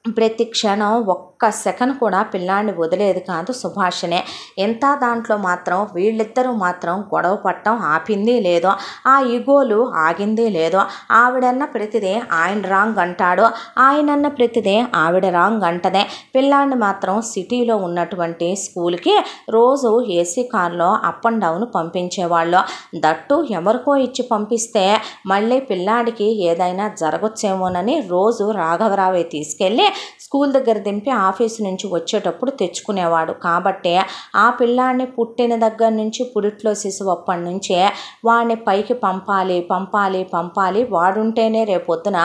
ప్రతి క్షణం ఒక్క సెకండ్ కూడా పిల్లాడిని వదిలేది కాదు సుభాషిణే. ఎంత దాంట్లో మాత్రం వీళ్ళిద్దరూ మాత్రం గొడవ పట్టడం ఆపింది లేదో, ఆ ఈగోలు ఆగింది లేదో. ఆవిడన్న ప్రతిదే ఆయన రాంగ్ అంటాడు, ఆయనన్న ప్రతిదే ఆవిడ రాంగ్ అంటదే. పిల్లాడిని మాత్రం సిటీలో ఉన్నటువంటి స్కూల్కి రోజు ఏసీ కార్లో అప్ అండ్ డౌన్ పంపించేవాళ్ళు. దట్టు ఎవరికో ఇచ్చి పంపిస్తే మళ్ళీ పిల్లాడికి ఏదైనా జరగొచ్చేమోనని రోజు రాఘవరావే తీసుకెళ్ళి స్కూల్ దగ్గర దింపి ఆఫీసు నుంచి వచ్చేటప్పుడు తెచ్చుకునేవాడు. కాబట్టి ఆ పిల్లాడిని పుట్టిన దగ్గర నుంచి పురిట్లో శిశువు అప్పటి నుంచే వాడిని పైకి పంపాలి. వాడుంటేనే రేపొద్దున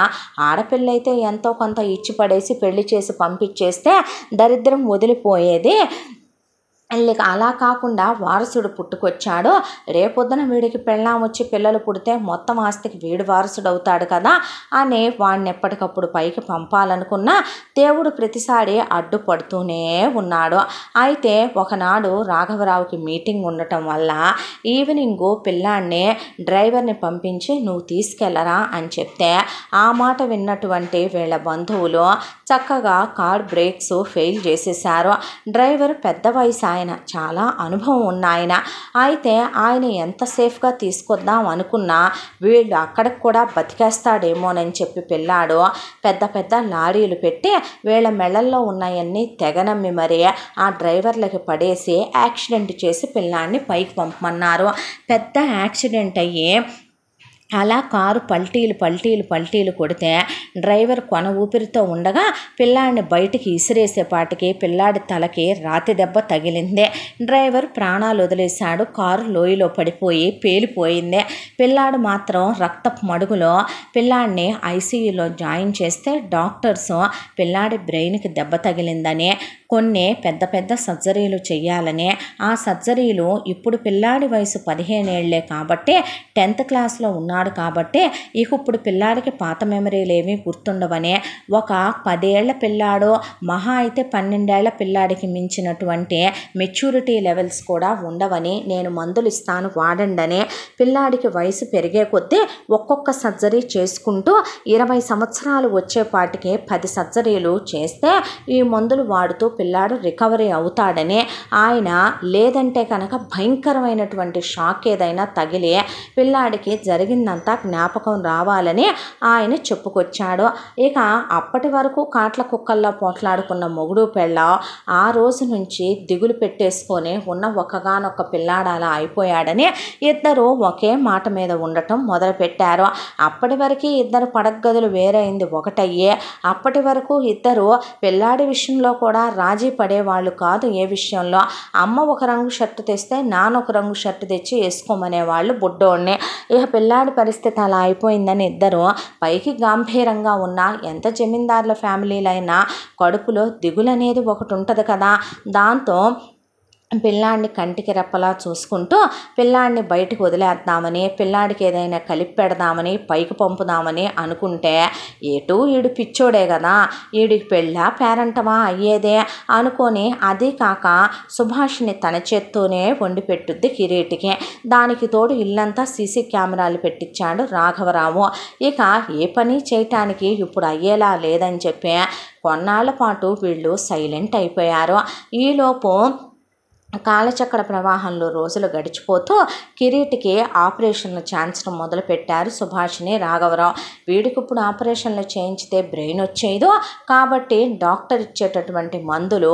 ఆడపిల్ల అయితే ఎంతో కొంత ఇచ్చి పడేసి పెళ్లి చేసి పంపించేస్తే దరిద్రం వదిలిపోయేది. అలా కాకుండా వారసుడు పుట్టుకొచ్చాడు, రేపొద్దున వీడికి పెళ్ళాం వచ్చి పిల్లలు పుడితే మొత్తం ఆస్తికి వీడు వారసుడు అవుతాడు కదా అని వాడిని ఎప్పటికప్పుడు పైకి పంపాలనుకున్నా దేవుడు ప్రతిసారి అడ్డుపడుతూనే ఉన్నాడు. అయితే ఒకనాడు రాఘవరావుకి మీటింగ్ ఉండటం వల్ల ఈవినింగు పిల్లాడిని డ్రైవర్ని పంపించి నువ్వు తీసుకెళ్ళరా అని చెప్తే ఆ మాట విన్నటువంటి వీళ్ళ బంధువులు చక్కగా కార్ బ్రేక్స్ ఫెయిల్ చేసేసారు. డ్రైవర్ పెద్ద వయసు ఆయన, చాలా అనుభవం ఉన్న ఆయన. అయితే ఆయన ఎంత సేఫ్గా తీసుకొద్దాం అనుకున్నా వీళ్ళు అక్కడికి కూడా బతికేస్తాడేమోనని చెప్పి పిల్లాడు పెద్ద లారీలు పెట్టి వీళ్ళ మెళ్ళల్లో ఉన్నాయన్నీ తెగనమ్మి మరి ఆ డ్రైవర్లకి పడేసి యాక్సిడెంట్ చేసి పిల్లాడిని పైకి పంపమన్నారు. పెద్ద యాక్సిడెంట్ అయ్యి అలా కారు పల్టీలు కొడితే డ్రైవర్ కొన ఊపిరితో ఉండగా పిల్లాడిని బయటికి ఇసిరేసేపాటికి పిల్లాడి తలకి రాతి దెబ్బ తగిలింది. డ్రైవర్ ప్రాణాలు వదిలేశాడు. కారు లోయలో పడిపోయి పేలిపోయింది. పిల్లాడు మాత్రం రక్తపు మడుగులో పిల్లాడిని ఐసీయూలో జాయిన్ చేస్తే డాక్టర్స్ పిల్లాడి బ్రెయిన్కి దెబ్బ తగిలిందని కొన్ని పెద్ద సర్జరీలు చేయాలని, ఆ సర్జరీలు ఇప్పుడు పిల్లాడి వయసు 15 ఏళ్లే కాబట్టి 10th క్లాస్లో ఉన్నాడు కాబట్టి ఇక ఇప్పుడు పిల్లాడికి పాత మెమరీలు ఏమీ గుర్తుండవని, ఒక 10 ఏళ్ల పిల్లాడు మహా అయితే 12 ఏళ్ల పిల్లాడికి మించినటువంటి మెచ్యూరిటీ లెవెల్స్ కూడా ఉండవని, నేను మందులు ఇస్తాను వాడండి, పిల్లాడికి వయసు పెరిగే కొద్దీ ఒక్కొక్క సర్జరీ చేసుకుంటూ 20 సంవత్సరాలు వచ్చేపాటికి 10 సర్జరీలు చేస్తే ఈ మందులు వాడుతూ పిల్లాడు రికవరీ అవుతాడని ఆయన, లేదంటే కనుక భయంకరమైనటువంటి షాక్ ఏదైనా తగిలి పిల్లాడికి జరిగిందంతా జ్ఞాపకం రావాలని ఆయన చెప్పుకొచ్చాడు. ఇక అప్పటి వరకు కాట్ల కుక్కల్లో పోట్లాడుకున్న మొగుడు పెళ్ళ ఆ రోజు నుంచి దిగులు పెట్టేసుకొని ఉన్న ఒక్కగానొక్క పిల్లాడు అలా అయిపోయాడని ఇద్దరు ఒకే మాట మీద ఉండటం మొదలుపెట్టారు. అప్పటి వరకు ఇద్దరు పడగదులు వేరైంది ఒకటయ్యే. అప్పటి వరకు ఇద్దరు పిల్లాడి విషయంలో కూడా రాజీ పడేవాళ్ళు కాదు. ఏ విషయంలో అమ్మ ఒక రంగు షర్టు తెస్తే నాన్న ఒక రంగు షర్టు తెచ్చి వేసుకోమనేవాళ్ళు బుడ్డోడిని. ఇక పిల్లాడి పరిస్థితి అలా అయిపోయిందని ఇద్దరు పైకి గంభీరంగా ఉన్న ఎంత జమీందారుల ఫ్యామిలీలైనా కడుపులో దిగులు అనేది ఒకటి ఉంటుంది కదా. దాంతో పిల్లాడిని కంటికి రెప్పలా చూసుకుంటూ పిల్లాడిని బయటకు వదిలేద్దామని, పిల్లాడికి ఏదైనా కలిపి పెడదామని, పైకి పంపుదామని అనుకుంటే ఏటూ ఈడు పిచ్చోడే కదా, ఈడికి పెళ్ళా పేరంటమా అయ్యేదే అనుకొని, అది కాక సుభాష్ని తన చేత్తోనే వండి పెట్టుద్ది కిరీటికి. దానికి తోడు ఇల్లంతా సీసీ కెమెరాలు పెట్టించాడు రాఘవరావు. ఇక ఏ పని చేయటానికి ఇప్పుడు అయ్యేలా లేదని చెప్పి కొన్నాళ్ల పాటు వీళ్ళు సైలెంట్ అయిపోయారు. ఈలోపు కాలచక్ర ప్రవాహంలో రోజులు గడిచిపోతూ కిరీటికి ఆపరేషన్లు చేయించడం మొదలుపెట్టారు సుభాషిణి రాఘవరావు. వీడికి ఇప్పుడు ఆపరేషన్లు చేయించితే బ్రెయిన్ వచ్చేదో కాబట్టి డాక్టర్ ఇచ్చేటటువంటి మందులు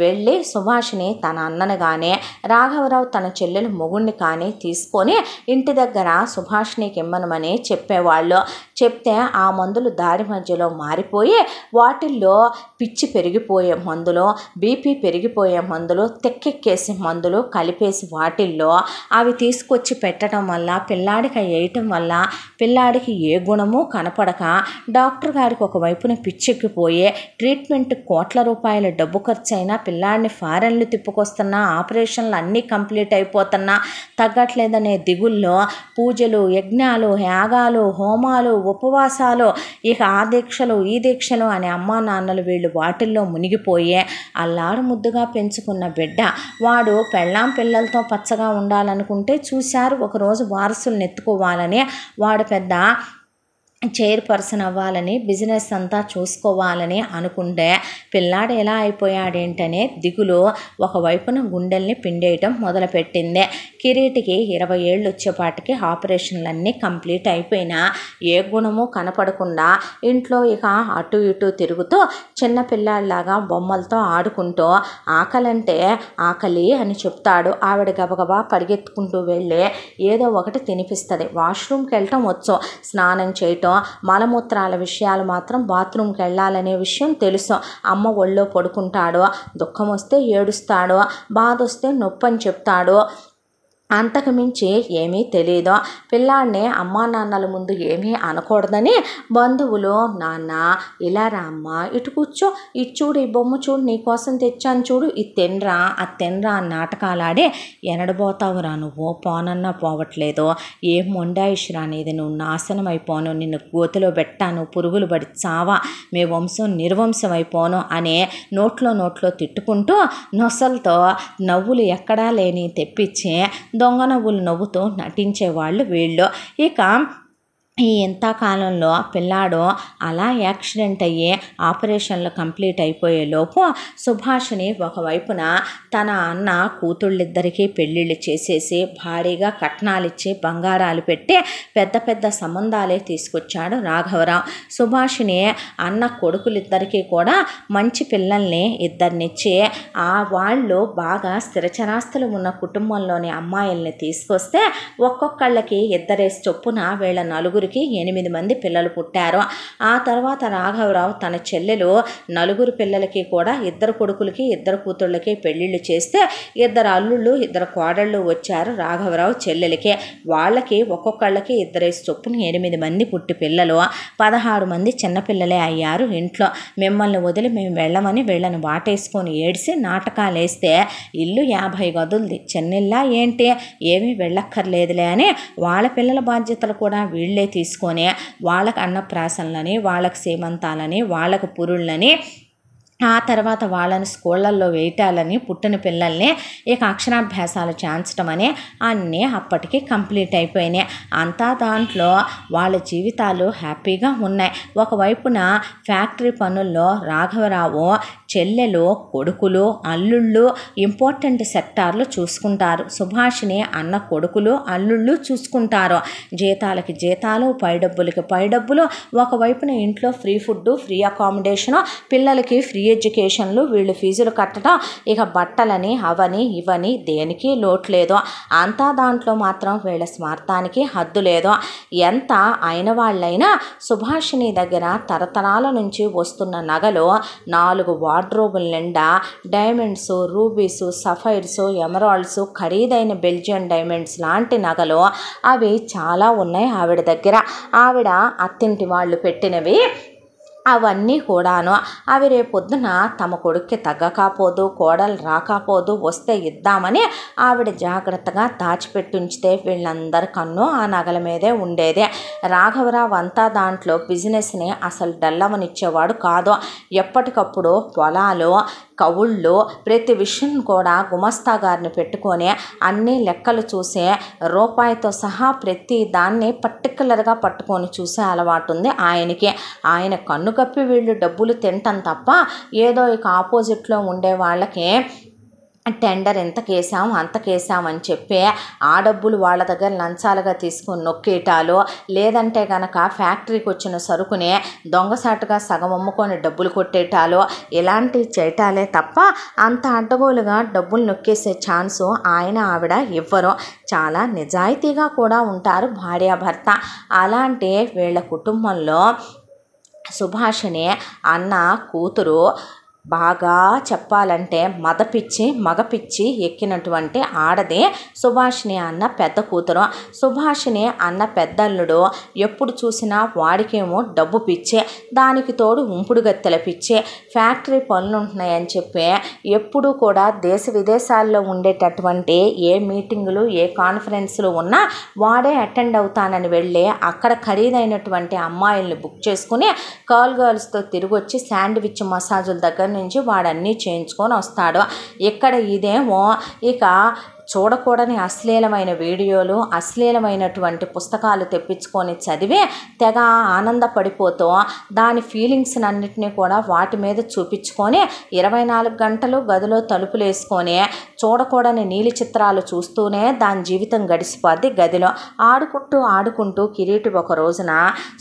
వెళ్ళి సుభాషిణి తన అన్నను కానీ రాఘవరావు తన చెల్లెలు మొగుడిని కానీ తీసుకొని ఇంటి దగ్గర సుభాషిణికి ఇమ్మనమని చెప్పేవాళ్ళు. చెప్తే ఆ మందులు దారి మధ్యలో మారిపోయి వాటిల్లో పిచ్చి పెరిగిపోయే మందులు, బీపీ పెరిగిపోయే మందులు, తెక్కెక్కేసి మందులు కలిపేసి వాటిల్లో అవి తీసుకొచ్చి పెట్టడం వల్ల పిల్లాడికి వేయటం వల్ల పిల్లాడికి ఏ గుణము కనపడక డాక్టర్ గారికి ఒకవైపున పిచ్చెక్కిపోయే ట్రీట్మెంట్ కోట్ల రూపాయల డబ్బు ఖర్చు అయినా పిల్లాడిని ఫారెన్లు తిప్పుకొస్తున్నా, ఆపరేషన్లు అన్నీ కంప్లీట్ అయిపోతున్నా తగ్గట్లేదనే దిగుల్లో పూజలు, యజ్ఞాలు, యాగాలు, హోమాలు, ఉపవాసాలు, ఇక ఆ దీక్షలు ఈ దీక్షలు అనే అమ్మా నాన్నలు వీళ్ళు వాటిల్లో మునిగిపోయే అల్లారు ముద్దుగా పెంచుకున్న బిడ్డ వాడు పెళ్ళాం పిల్లలతో పచ్చగా ఉండాలనుకుంటే చూశారు ఒకరోజు వారసులను ఎత్తుకోవాలని, వాడు పెద్ద చైర్పర్సన్ అవ్వాలని, బిజినెస్ అంతా చూసుకోవాలని అనుకుంటే పిల్లాడు ఎలా అయిపోయాడేంటనే దిగులు ఒకవైపున గుండెల్ని పిండేయటం మొదలుపెట్టింది. కిరీటికి 20 ఏళ్ళు వచ్చేపాటికి ఆపరేషన్లన్నీ కంప్లీట్ అయిపోయినా ఏ గుణము కనపడకుండా ఇంట్లో ఇక అటు ఇటు తిరుగుతూ చిన్న పిల్లాడిలాగా బొమ్మలతో ఆడుకుంటూ ఆకలంటే ఆకలి అని చెప్తాడు. ఆవిడ గబగబా పరిగెత్తుకుంటూ వెళ్ళి ఏదో ఒకటి తినిపిస్తుంది. వాష్రూమ్కి వెళ్ళటం వచ్చు, స్నానం చేయటం, మలమూత్రాల విషయాలు మాత్రం బాత్రూమ్కి వెళ్ళాలనే విషయం తెలుసు. అమ్మ ఒళ్ళో పడుకుంటాడు, దుఃఖం వస్తే ఏడుస్తాడు, బాధ వస్తే నొప్పి అని చెప్తాడు. అంతకు మించి ఏమీ తెలియదు. పిల్లాడిని అమ్మా నాన్నల ముందు ఏమీ అనకూడదని బంధువులు, నాన్న ఇలా రా అమ్మ, ఇటు కూర్చో, ఇది చూడు, ఈ బొమ్మ చూడు, నీకోసం తెచ్చాను చూడు, ఇది తినరా అది తినరా అని నాటకాలాడి ఎనడబోతావురా నువ్వు, పోనన్నా పోవట్లేదు, ఏం మొండాయిషురా అనేది, నువ్వు నాశనం అయిపోను, నిన్ను గోతిలో పెట్టాను, పురుగులు పడి చావా, మీ వంశం నిర్వంశం అయిపోను అనే నోట్లో తిట్టుకుంటూ నొసలతో నవ్వులు ఎక్కడా లేని తెప్పించి దొంగ నవ్వులు నవ్వుతూ నటించేవాళ్ళు వీళ్ళు. ఇక ఈ ఇంతకాలంలో పిల్లాడు అలా యాక్సిడెంట్ అయ్యి ఆపరేషన్లు కంప్లీట్ అయిపోయే లోపు సుభాషిణి ఒకవైపున తన అన్న కూతుళ్ళిద్దరికీ పెళ్ళిళ్ళు చేసేసి భారీగా కట్నాలు ఇచ్చి బంగారాలు పెట్టి పెద్ద పెద్ద సంబంధాలే తీసుకొచ్చాడు రాఘవరావు. సుభాషిణి అన్న కొడుకులిద్దరికీ కూడా మంచి పిల్లల్ని ఇద్దరినిచ్చి వాళ్ళు బాగా స్థిరచరాస్తులు ఉన్న కుటుంబంలోని అమ్మాయిల్ని తీసుకొస్తే ఒక్కొక్కళ్ళకి 2 చొప్పున వీళ్ళ నలుగురికి 8 మంది పిల్లలు పుట్టారు. ఆ తర్వాత రాఘవరావు తన చెల్లెలు 4 పిల్లలకి కూడా 2 కొడుకులకి 2 కూతుళ్ళకి పెళ్ళిళ్ళు చేస్తే 2 అల్లుళ్ళు 2 కోడళ్ళు వచ్చారు రాఘవరావు చెల్లెలకి. వాళ్ళకి ఒక్కొక్కళ్ళకి 2 చొప్పున 8 మంది పుట్టి పిల్లలు, 16 మంది చిన్నపిల్లలే అయ్యారు ఇంట్లో. మిమ్మల్ని వదిలి మేము వెళ్ళమని వీళ్ళని వాటేసుకొని ఏడిసి నాటకాలు వేస్తే ఇల్లు 50 గదులది, చిన్నిల్లా ఏంటి, ఏమీ వెళ్ళక్కర్లేదులే అని వాళ్ళ పిల్లల బాధ్యతలు కూడా వీళ్ళే తీసుకొని వాళ్ళకి అన్నప్రాసనలని, వాళ్ళకి సీమంతాలని, వాళ్ళకు పురుళ్ళని, ఆ తర్వాత వాళ్ళని స్కూళ్ళల్లో వేయటాలని, పుట్టిన పిల్లల్ని ఇక అక్షరాభ్యాసాలు చేయించడం అని అన్నీ అప్పటికి కంప్లీట్ అయిపోయినాయి. అంతా దాంట్లో వాళ్ళ జీవితాలు హ్యాపీగా ఉన్నాయి. ఒకవైపున ఫ్యాక్టరీ పనుల్లో రాఘవరావు చెల్లెలు, కొడుకులు, అల్లుళ్ళు ఇంపార్టెంట్ సెక్టార్లు చూసుకుంటారు. సుభాషిణి అన్న కొడుకులు, అల్లుళ్ళు చూసుకుంటారు. జీతాలకి జీతాలు, పై డబ్బులకి పై డబ్బులు. ఒకవైపున ఇంట్లో ఫ్రీ ఫుడ్, ఫ్రీ అకామిడేషను, పిల్లలకి ఫ్రీ ఎడ్యుకేషన్లు, వీళ్ళు ఫీజులు కట్టడం, ఇక బట్టలని అవని ఇవని దేనికి లోటు లేదు. అంతా దాంట్లో మాత్రం వీళ్ళ స్వార్థానికి హద్దు లేదు. ఎంత అయిన వాళ్ళైనా సుభాషిణి దగ్గర తరతరాల నుంచి వస్తున్న నగలు 4 వార్డ్రోబుల నిండా డైమండ్స్, రూబీస్, సఫైర్స్, ఎమరాల్డ్స్, ఖరీదైన బెల్జియన్ డైమండ్స్ లాంటి నగలు అవి చాలా ఉన్నాయి ఆవిడ దగ్గర. ఆవిడ అత్తింటి వాళ్ళు పెట్టినవి అవన్నీ కూడాను అవి రేపొద్దున తమ కొడుక్కి తగ్గకపోదు, కోడలు రాకపోదు, వస్తే ఇద్దామని ఆవిడ జాగ్రత్తగా దాచిపెట్టుంచితే వీళ్ళందరి కన్ను ఆ నగల మీదే ఉండేదే. రాఘవరావు అంతా దాంట్లో బిజినెస్ని అసలు డల్లవనిచ్చేవాడు కాదు. ఎప్పటికప్పుడు పొలాలు, కవుళ్ళు, ప్రతి విషయం కూడా గుమస్తా గారిని పెట్టుకొని అన్ని లెక్కలు చూసే, రూపాయితో సహా ప్రతి దాన్ని పర్టికులర్గా పట్టుకొని చూసే అలవాటు ఉంది ఆయనకి. ఆయన కన్ను కప్పి వీళ్ళు డబ్బులు తింటాం తప్ప ఏదో ఇక ఆపోజిట్లో ఉండే వాళ్ళకి టెండర్ ఎంతకేసాం అంతకేసామని చెప్పి ఆ డబ్బులు వాళ్ళ దగ్గర లంచాలుగా తీసుకొని నొక్కేటాలు, లేదంటే కనుక ఫ్యాక్టరీకి వచ్చిన సరుకుని దొంగసాటుగా సగం అమ్ముకొని డబ్బులు కొట్టేటాలు, ఇలాంటివి చేయటాలే తప్ప అంత అడ్డగోలుగా డబ్బులు నొక్కేసే ఛాన్సు ఆయన ఆవిడ ఇవ్వరు. చాలా నిజాయితీగా కూడా ఉంటారు భార్యాభర్త. అలాంటి వీళ్ళ కుటుంబంలో సుభాషిణి అన్న కూతురు బాగా చెప్పాలంటే మగపిచ్చి ఎక్కినటువంటి ఆడది సుభాషిణి అన్న పెద్ద కూతురు. సుభాషిణి అన్న పెద్దల్లుడు ఎప్పుడు చూసినా వాడికేమో డబ్బు పిచ్చే, దానికి తోడు ఉంపుడు గత్తెల పిచ్చే, ఫ్యాక్టరీ పనులు ఉంటున్నాయని చెప్పి ఎప్పుడూ కూడా దేశ విదేశాల్లో ఉండేటటువంటి ఏ మీటింగులు ఏ కాన్ఫరెన్స్లు ఉన్నా వాడే అటెండ్ అవుతానని వెళ్ళి అక్కడ ఖరీదైనటువంటి అమ్మాయిల్ని బుక్ చేసుకుని కాల్ గర్ల్స్తో తిరిగి వచ్చి శాండ్విచ్ మసాజుల దగ్గర నుంచి వాడన్నీ చేయించుకొని వస్తాడు. ఇక్కడ ఇదేమో ఇక చూడకూడని అశ్లీలమైన వీడియోలు, అశ్లీలమైనటువంటి పుస్తకాలు తెప్పించుకొని చదివి తెగ ఆనందపడిపోతూ దాని ఫీలింగ్స్ అన్నిటినీ కూడా వాటి మీద చూపించుకొని 24 గంటలు గదిలో తలుపులు వేసుకొని చూడకూడని నీలి చిత్రాలు చూస్తూనే దాని జీవితం గడిచిపోద్ది గదిలో. ఆడుకుంటూ కిరీటి ఒక రోజున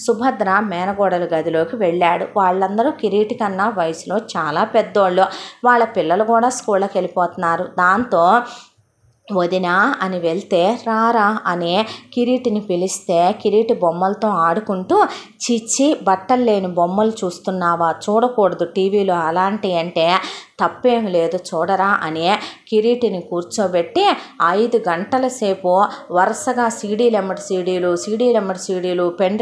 సుభద్ర మేనగోడల గదిలోకి వెళ్ళాడు. వాళ్ళందరూ కిరీటి కన్నా వయసులో చాలా పెద్దోళ్ళు. వాళ్ళ పిల్లలు కూడా స్కూళ్ళకి వెళ్ళిపోతున్నారు. దాంతో వదినా అని వెళ్తే రారా అని కిరీటిని పిలిస్తే కిరీటి బొమ్మలతో ఆడుకుంటూ చిచ్చి బట్టలు లేని బొమ్మలు చూస్తున్నావా, చూడకూడదు టీవీలో అలాంటి అంటే తప్పేం లేదు చూడరా అని కిరీటిని కూర్చోబెట్టి 5 గంటల సేపు వరుసగా సీడీలెమ్మటి సీడీలు పెన్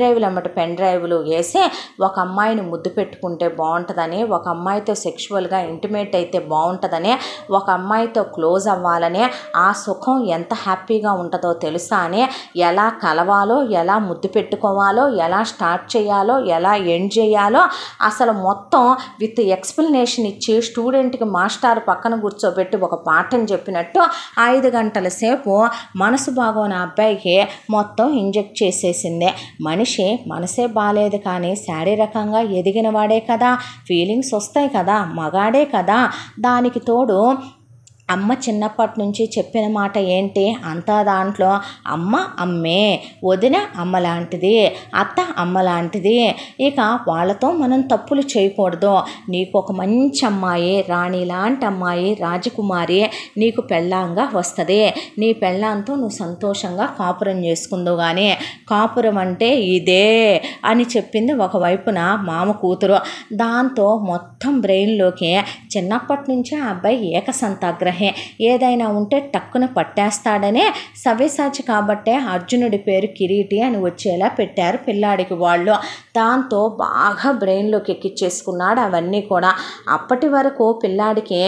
డ్రైవ్లు వేసి ఒక అమ్మాయిని ముద్దు పెట్టుకుంటే బాగుంటుందని, ఒక అమ్మాయితో సెక్షువల్గా ఇంటిమేట్ అయితే బాగుంటుందని, ఒక అమ్మాయితో క్లోజ్ అవ్వాలని, ఆ సుఖం ఎంత హ్యాపీగా ఉంటుందో తెలుసా అని, ఎలా కలవాలో, ఎలా ముద్దు పెట్టుకోవాలో, ఎలా స్టార్ట్ చేయాలో, ఎలా ఎండ్ చేయాలో అసలు మొత్తం విత్ ఎక్స్ప్లెనేషన్ ఇచ్చి స్టూడెంట్కి మాస్టర్ పక్కన కూర్చోబెట్టి ఒక పాఠం చెప్పినట్టు 5 గంటల సేపు మనసు బాగోని అబ్బాయికి మొత్తం ఇంజెక్ట్ చేసేసింది. మనసే బాలేదు కానీ శారీరకంగా ఎదిగిన వాడే కదా, ఫీలింగ్స్ వస్తాయి కదా, మగాడే కదా. దానికి తోడు అమ్మ చిన్నప్పటి నుంచి చెప్పిన మాట ఏంటి, అంతా దాంట్లో అమ్మ అమ్మే, వదిన అమ్మ లాంటిది, అత్త అమ్మ లాంటిది, ఇక వాళ్ళతో మనం తప్పులు చేయకూడదు, నీకు ఒక మంచి అమ్మాయి, రాణి లాంటి అమ్మాయి, రాజకుమారి నీకు పెళ్ళాంగా వస్తుంది, నీ పెళ్ళాంతో నువ్వు సంతోషంగా కాపురం చేసుకుందు కానీ కాపురం అంటే ఇదే అని చెప్పింది ఒకవైపున మామ కూతురు. దాంతో మొత్తం బ్రెయిన్లోకి చిన్నప్పటి నుంచే ఆ అబ్బాయి ఏకసంతాగ్రహం, ఏదైనా ఉంటే టక్కున పట్టేస్తాడనే సవ్యసాచి కాబట్టే అర్జునుడి పేరు కిరీటి అని వచ్చేలా పెట్టారు పిల్లాడికి వాళ్ళు. దాంతో బాగా బ్రెయిన్లోకి ఎక్కిచ్చేసుకున్నాడు అవన్నీ కూడా. అప్పటి వరకు పిల్లాడికి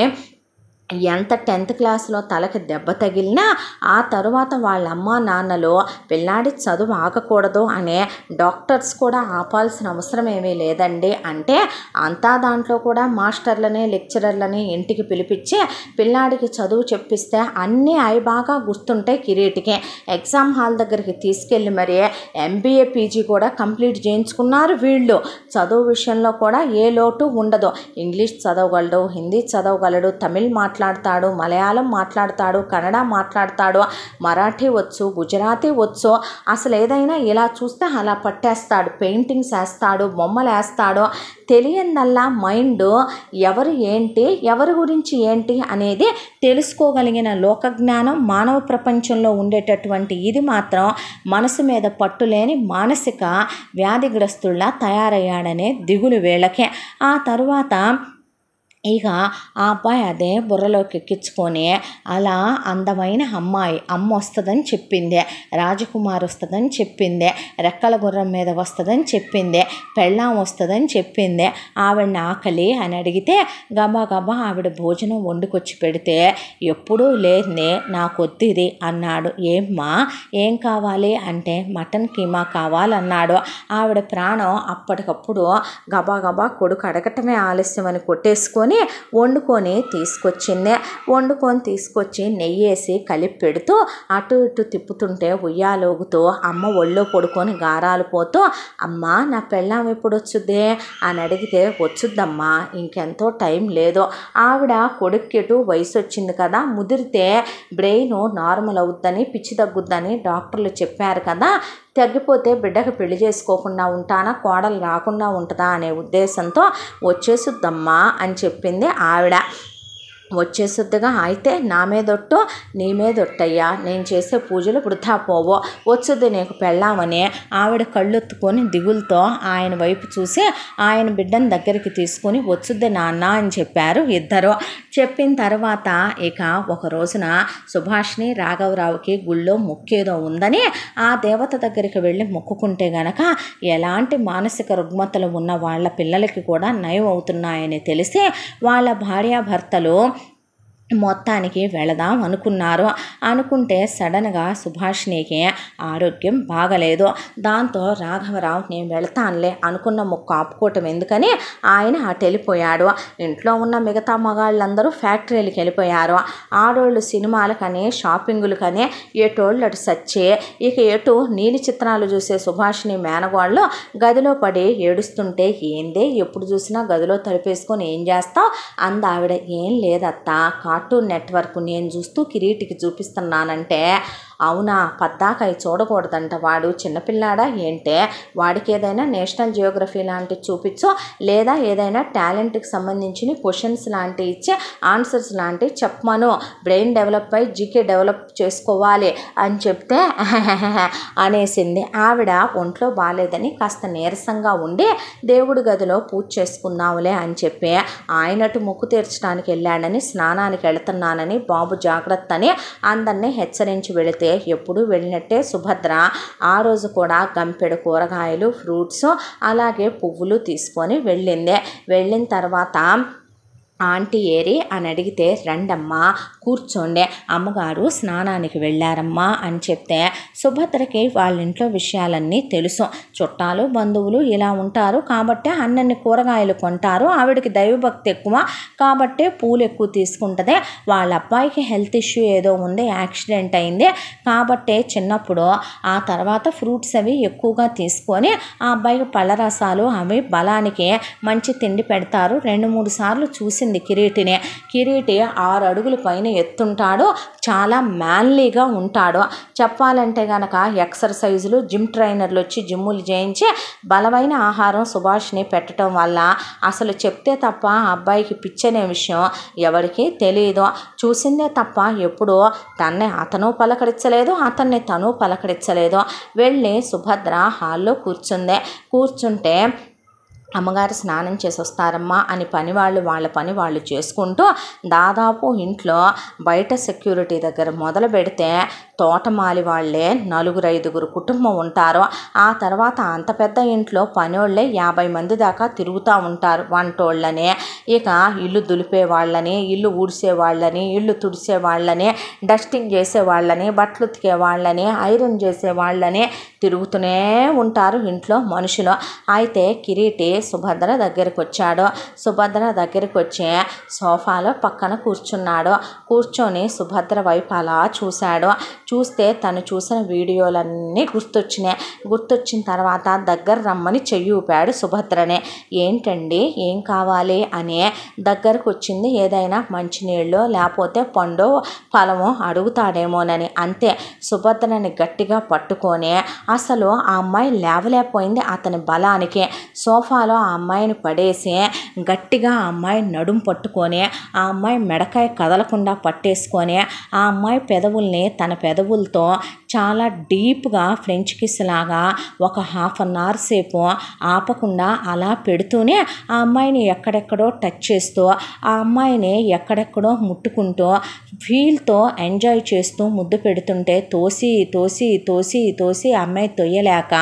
ఎంత 10th క్లాస్లో తలకి దెబ్బ తగిలినా ఆ తరువాత వాళ్ళ అమ్మ నాన్నలు పిల్లాడి చదువు ఆగకూడదు అనే డాక్టర్స్ కూడా ఆపాల్సిన అవసరం ఏమీ లేదండి అంటే అంతా దాంట్లో కూడా మాస్టర్లని లెక్చరర్లని ఇంటికి పిలిపించి పిల్లాడికి చదువు చెప్పిస్తే అన్నీ అవి బాగా గుర్తుంటాయి కిరీటికి. ఎగ్జామ్ హాల్ దగ్గరికి తీసుకెళ్ళి మరి MBA PG కూడా కంప్లీట్ చేయించుకున్నారు వీళ్ళు. చదువు విషయంలో కూడా ఏ లోటు ఉండదు. ఇంగ్లీష్ చదవగలడు, హిందీ చదవగలడు, తమిళ్ మాట్లాడతాడు, మలయాళం మాట్లాడతాడు, కన్నడ మాట్లాడతాడు, మరాఠీ వచ్చు, గుజరాతీ వచ్చు, అసలు ఏదైనా ఇలా చూస్తే అలా పట్టేస్తాడు, పెయింటింగ్స్ వేస్తాడు, బొమ్మలు వేస్తాడు. తెలియదల్లా మైండ్ ఎవరు ఏంటి, ఎవరి గురించి ఏంటి అనేది తెలుసుకోగలిగిన లోకజ్ఞానం మానవ ప్రపంచంలో ఉండేటటువంటి ఇది మాత్రం మనసు మీద పట్టులేని మానసిక వ్యాధిగ్రస్తుల్లా తయారయ్యాడనే దిగులు వీళ్ళకే. ఆ తరువాత ఇక ఆ అబ్బాయి అదే బుర్రలోకి ఎక్కించుకొని అలా అందమైన అమ్మ వస్తుందని చెప్పింది, రాజకుమార్ వస్తుందని చెప్పింది, రెక్కల గుర్రం మీద వస్తుందని చెప్పింది, పెళ్ళాం వస్తుందని చెప్పింది. ఆవిడని ఆకలి అని అడిగితే గబా గబా ఆవిడ భోజనం వండుకొచ్చి పెడితే ఎప్పుడూ లేదే నాకు వద్దిది అన్నాడు. ఏమ్మా ఏం కావాలి అంటే మటన్ కీమా కావాలన్నాడు. ఆవిడ ప్రాణం అప్పటికప్పుడు గబా గబా కొడుకు అడగటమే ఆలస్యం అని కొట్టేసుకొని వండుకొని తీసుకొచ్చి నెయ్యేసి కలిపి పెడుతూ అటు ఇటు తిప్పుతుంటే ఉయ్యాలోగుతూ అమ్మ ఒళ్ళో పడుకొని గారాలు పోతూ అమ్మ నా పెళ్ళాం ఎప్పుడు వచ్చుద్దే అని అడిగితే వచ్చుద్దమ్మా ఇంకెంతో టైం లేదు. ఆవిడ కొడుక్కెటు వయసు వచ్చింది కదా, ముదిరితే బ్రెయిన్ నార్మల్ అవుద్దని పిచ్చి తగ్గుద్దని డాక్టర్లు చెప్పారు కదా, తగ్గిపోతే బిడ్డకు పెళ్లి చేసుకోకుండా ఉంటానా, కోడలు రాకుండా ఉంటుందా అనే ఉద్దేశంతో వచ్చేసుద్దమ్మా అని చెప్పింది ఆవిడ. వచ్చేసుద్దిగా అయితే నా మీదొట్టు నీ మీదొట్టయ్యా, నేను చేసే పూజలు వృధా పోవో, వచ్చుద్ది నీకు పెళ్ళామని ఆవిడ కళ్ళొత్తుకొని దిగులతో ఆయన వైపు చూసి ఆయన బిడ్డను దగ్గరికి తీసుకొని వచ్చుద్ది నాన్న అని చెప్పారు ఇద్దరు. చెప్పిన తర్వాత ఇక ఒక రోజున సుభాష్ని రాఘవరావుకి గుళ్ళో మొక్కేదో ఉందని ఆ దేవత దగ్గరికి వెళ్ళి మొక్కుకుంటే గనక ఎలాంటి మానసిక రుగ్మతలు ఉన్న వాళ్ళ పిల్లలకి కూడా నయం అవుతున్నాయని తెలిసి వాళ్ళ భార్యాభర్తలు మొత్తానికి వెళదాం అనుకుంటే సడన్గా సుభాష్నికి ఆరోగ్యం బాగలేదు. దాంతో రాఘవరావు నేను వెళతానులే అనుకున్న మొక్కు ఆపుకోవటం ఎందుకని ఆయన అటు వెళ్ళిపోయాడు. ఇంట్లో ఉన్న మిగతా మగాళ్ళందరూ ఫ్యాక్టరీలకు వెళ్ళిపోయారు. ఆడోళ్ళు సినిమాలకని షాపింగులకని ఎటోళ్ళు అటు సచ్చి ఇక ఎటు నీలి చిత్రాలు చూసే సుభాష్ని మేనగోళ్ళు గదిలో పడి ఏడుస్తుంటే ఏందే ఎప్పుడు చూసినా గదిలో తడిపేసుకొని ఏం చేస్తావు అందావిడ. ఏం లేదత్తా కార్టూన్ నెట్వర్క్ నేను చూస్తూ కిరీటికి చూపిస్తున్నానంటే అవునా పద్దాకై చూడకూడదంట, వాడు చిన్నపిల్లాడా ఏంటే, వాడికి ఏదైనా నేషనల్ జియోగ్రఫీ లాంటివి చూపించో లేదా ఏదైనా టాలెంట్కి సంబంధించిన క్వశ్చన్స్ లాంటివి ఇచ్చి ఆన్సర్స్ లాంటివి చెప్పమను, బ్రెయిన్ డెవలప్ అయి జీకే డెవలప్ చేసుకోవాలి అని చెప్తే అనేసింది. ఆవిడ ఒంట్లో బాగాలేదని కాస్త నీరసంగా ఉండి దేవుడి గదిలో పూజ చేసుకుందాంలే అని చెప్పి ఆయనటు మొక్కు తీర్చడానికి వెళ్ళాడని స్నానానికి వెళుతున్నానని బాబు జాగ్రత్త అని అందరినీ హెచ్చరించి వెళితే ఎప్పుడు వెళ్ళినట్టే సుభద్ర ఆ రోజు కూడా గంపెడు కూరగాయలు ఫ్రూట్స్ అలాగే పువ్వులు తీసుకొని వెళ్ళిన తర్వాత ఆంటీ ఏరి అని అడిగితే రండమ్మా కూర్చోండి, అమ్మగారు స్నానానికి వెళ్ళారమ్మా అని చెప్తే సుభద్రకి వాళ్ళ ఇంట్లో విషయాలన్నీ తెలుసు. చుట్టాలు బంధువులు ఇలా ఉంటారు కాబట్టి అన్నన్ని కూరగాయలు కొంటారు, ఆవిడకి దైవభక్తి ఎక్కువ కాబట్టి పూలు ఎక్కువ తీసుకుంటుంది. వాళ్ళ అబ్బాయికి హెల్త్ ఇష్యూ ఏదో ఉంది, యాక్సిడెంట్ అయింది కాబట్టి చిన్నప్పుడు ఆ తర్వాత ఫ్రూట్స్ అవి ఎక్కువగా తీసుకొని ఆ అబ్బాయికి పళ్ళరసాలు అవి బలానికి మంచి తిండి పెడతారు. 2-3 సార్లు చూసింది కిరీటి 6 అడుగుల పైన ఎత్తుంటాడు, చాలా మ్యాన్లీగా ఉంటాడు. చెప్పాలంటే గనక ఎక్సర్సైజులు జిమ్ ట్రైనర్లు వచ్చి జిమ్ములు చేయించి బలమైన ఆహారం సుభాష్ని పెట్టడం వల్ల అసలు చెప్తే తప్ప అబ్బాయికి పిచ్చనే విషయం ఎవరికి తెలియదు. చూసిందే తప్ప ఎప్పుడూ అతను పలకరించలేదు, అతన్ని తను పలకరించలేదు. వెళ్ళి సుభద్ర హాల్లో కూర్చుంటే అమ్మగారు స్నానం చేసి వస్తారమ్మా అని వాళ్ళ పని వాళ్ళు చేసుకుంటూ దాదాపు ఇంట్లో బయట సెక్యూరిటీ దగ్గర మొదలు పెడితే తోటమాలి వాళ్ళే 4-5 కుటుంబం ఉంటారు. ఆ తర్వాత అంత పెద్ద ఇంట్లో పనోళ్ళే 50 మంది దాకా తిరుగుతూ ఉంటారు వంటోళ్ళని. ఇక ఇల్లు దులిపే వాళ్ళని, ఇల్లు ఊడ్చే వాళ్ళని, ఇల్లు తుడిసే వాళ్ళని, డస్టింగ్ చేసే వాళ్ళని, బట్టలు ఉతికే వాళ్ళని, ఐరన్ చేసే వాళ్ళని తిరుగుతూనే ఉంటారు ఇంట్లో మనుషులు. అయితే కిరీటి సుభద్ర దగ్గరికి వచ్చాడు. సుభద్ర దగ్గరికి వచ్చి సోఫాలో పక్కన కూర్చొని సుభద్ర వైపు అలా చూస్తే తను చూసిన వీడియోలన్నీ గుర్తొచ్చిన తర్వాత దగ్గర రమ్మని చెయ్యి ఊపాడు సుభద్రనే. ఏంటండి ఏం కావాలి అని దగ్గరకు వచ్చింది. ఏదైనా మంచినీళ్ళు లేకపోతే పండు ఫలమో అడుగుతాడేమోనని. అంతే సుభద్రని గట్టిగా పట్టుకొని అసలు ఆ అమ్మాయి లేవలేకపోయింది అతని బలానికి. సోఫాలో సోఫాలో ఆ అమ్మాయిని పడేసి గట్టిగా ఆ అమ్మాయి నడుము పట్టుకొని ఆ అమ్మాయి మెడకాయ కదలకుండా పట్టేసుకొని ఆ అమ్మాయి పెదవుల్ని తన పెదవులతో చాలా డీప్గా ఫ్రెంచ్ కిస్ లాగా ఒక హాఫ్ అన్ అవర్ సేపు ఆపకుండా అలా పెడుతూనే ఆ అమ్మాయిని ఎక్కడెక్కడో టచ్ చేస్తూ ఆ అమ్మాయిని ఎక్కడెక్కడో ముట్టుకుంటూ ఫీల్తో ఎంజాయ్ చేస్తూ ముద్దు పెడుతుంటే తోసి తోసి తోసి తోసి ఆ అమ్మాయి తొయ్యలేక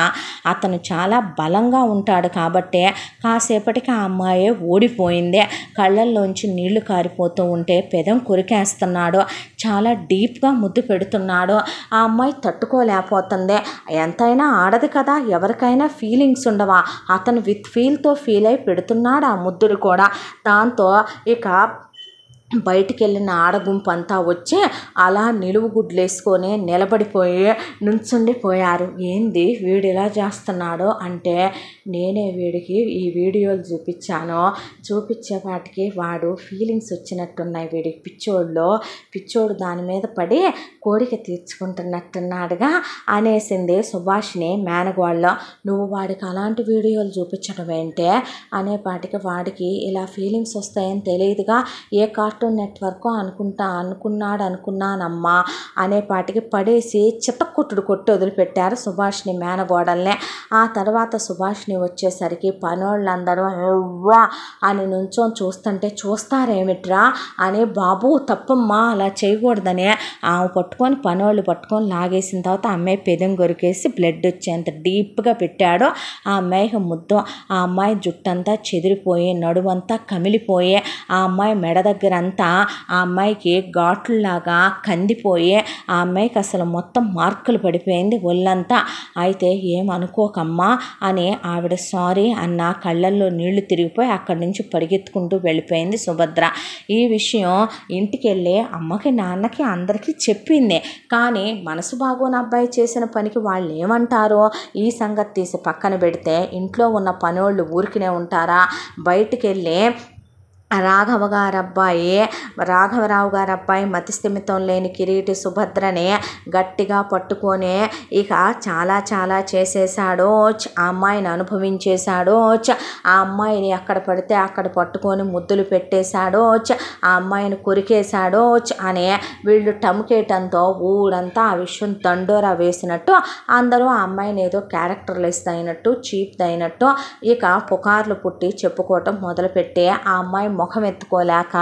అతను చాలా బలంగా ఉంటాడు కాబట్టి కాసేపటికి ఆ అమ్మాయి ఓడిపోయింది. కళ్ళల్లోంచి నీళ్లు కారిపోతూ ఉంటే పెదం కొరికేస్తున్నాడు, చాలా డీప్గా ముద్దు పెడుతున్నాడు. ఆ అమ్మాయి తట్టుకోలేకపోతుంది. ఎంతైనా ఆడది కదా, ఎవరికైనా ఫీలింగ్స్ ఉండవా? అతను విత్ ఫీల్తో ఫీల్ అయి పెడుతున్నాడు ఆ ముద్దులు కూడా. దాంతో ఇక బయటికి వెళ్ళిన ఆడగుంపు అంతా వచ్చి అలా నిలువు గుడ్లేసుకొని నిలబడిపోయి నుంచుండిపోయారు. ఏంది వీడు ఇలా చేస్తున్నాడు అంటే, నేనే వీడికి ఈ వీడియోలు చూపించాను, చూపించేపాటికి వాడు ఫీలింగ్స్ వచ్చినట్టున్నాయి వీడికి, పిచ్చోడు దాని మీద పడి కోరిక తీర్చుకుంటున్నట్టున్నాడుగా అనేసింది సుభాషిణి మేనగోళ్ళ. నువ్వు వాడికి అలాంటి వీడియోలు చూపించడం ఏంటే అనేపాటికి, వాడికి ఇలా ఫీలింగ్స్ వస్తాయని తెలియదుగా, ఏ కార్టూన్ నెట్వర్క్ అనుకున్నానమ్మా అనేపాటికి పడేసి చిత్తకొట్టుడు కొట్టి వదిలిపెట్టారు సుభాషిణి మేనగోడల్ని. ఆ తర్వాత సుభాషిణి వచ్చేసరికి పనోళ్ళందరూ ఎవ్వా అని నుంచొని చూస్తుంటే, చూస్తారేమిట్రా అని, బాబు తప్పమ్మా అలా చేయకూడదని ఆమె పట్టుకొని పనోళ్ళు పట్టుకొని లాగేసిన తర్వాత అమ్మాయి పెదం కొరికేసి బ్లడ్ వచ్చేంత డీప్గా పెట్టాడు. ఆ అమ్మాయికి ముద్దు, ఆ అమ్మాయి జుట్టంతా చెదిరిపోయి నడుమంతా కమిలిపోయి ఆ అమ్మాయి మెడ దగ్గర అంతా ఆ అమ్మాయికి ఘాట్లులాగా కందిపోయి ఆ అమ్మాయికి అసలు మొత్తం మార్కులు పడిపోయింది ఒళ్ళంతా. అయితే ఏమనుకోకమ్మా అని ఆవిడ సారీ అన్న కళ్ళల్లో నీళ్లు తిరిగిపోయి అక్కడి నుంచి పరిగెత్తుకుంటూ వెళ్ళిపోయింది సుభద్ర. ఈ విషయం ఇంటికి వెళ్ళి అమ్మకి నాన్నకి అందరికీ చెప్పింది. కానీ మనసు బాగోని అబ్బాయి చేసిన పనికి వాళ్ళు ఏమంటారో ఈ సంగతి తీసి పక్కన పెడితే, ఇంట్లో ఉన్న పనోళ్ళు ఊరికినే ఉంటారా? బయటికి వెళ్ళి రాఘవరావు గారి అబ్బాయి మతిస్థిమితం లేని కిరీటి సుభద్రని గట్టిగా పట్టుకొని ఇక చాలా చాలా చేసేసాడో, ఆ అమ్మాయిని అనుభవించేశాడో, ఆ అమ్మాయిని ఎక్కడ పడితే అక్కడ పట్టుకొని ముద్దులు పెట్టేశాడో, ఆ అమ్మాయిని కొరికేశాడో అని వీళ్ళు టముకేయటంతో ఊరంతా ఆ విషయం దండోరా వేసినట్టు అందరూ ఆ అమ్మాయిని ఏదో క్యారెక్టర్లెస్ అయినట్టు, చీప్ అయినట్టు ఇక పుకార్లు పుట్టి చెప్పుకోవటం మొదలుపెట్టి ఆ అమ్మాయి ముఖం ఎత్తుకోలేక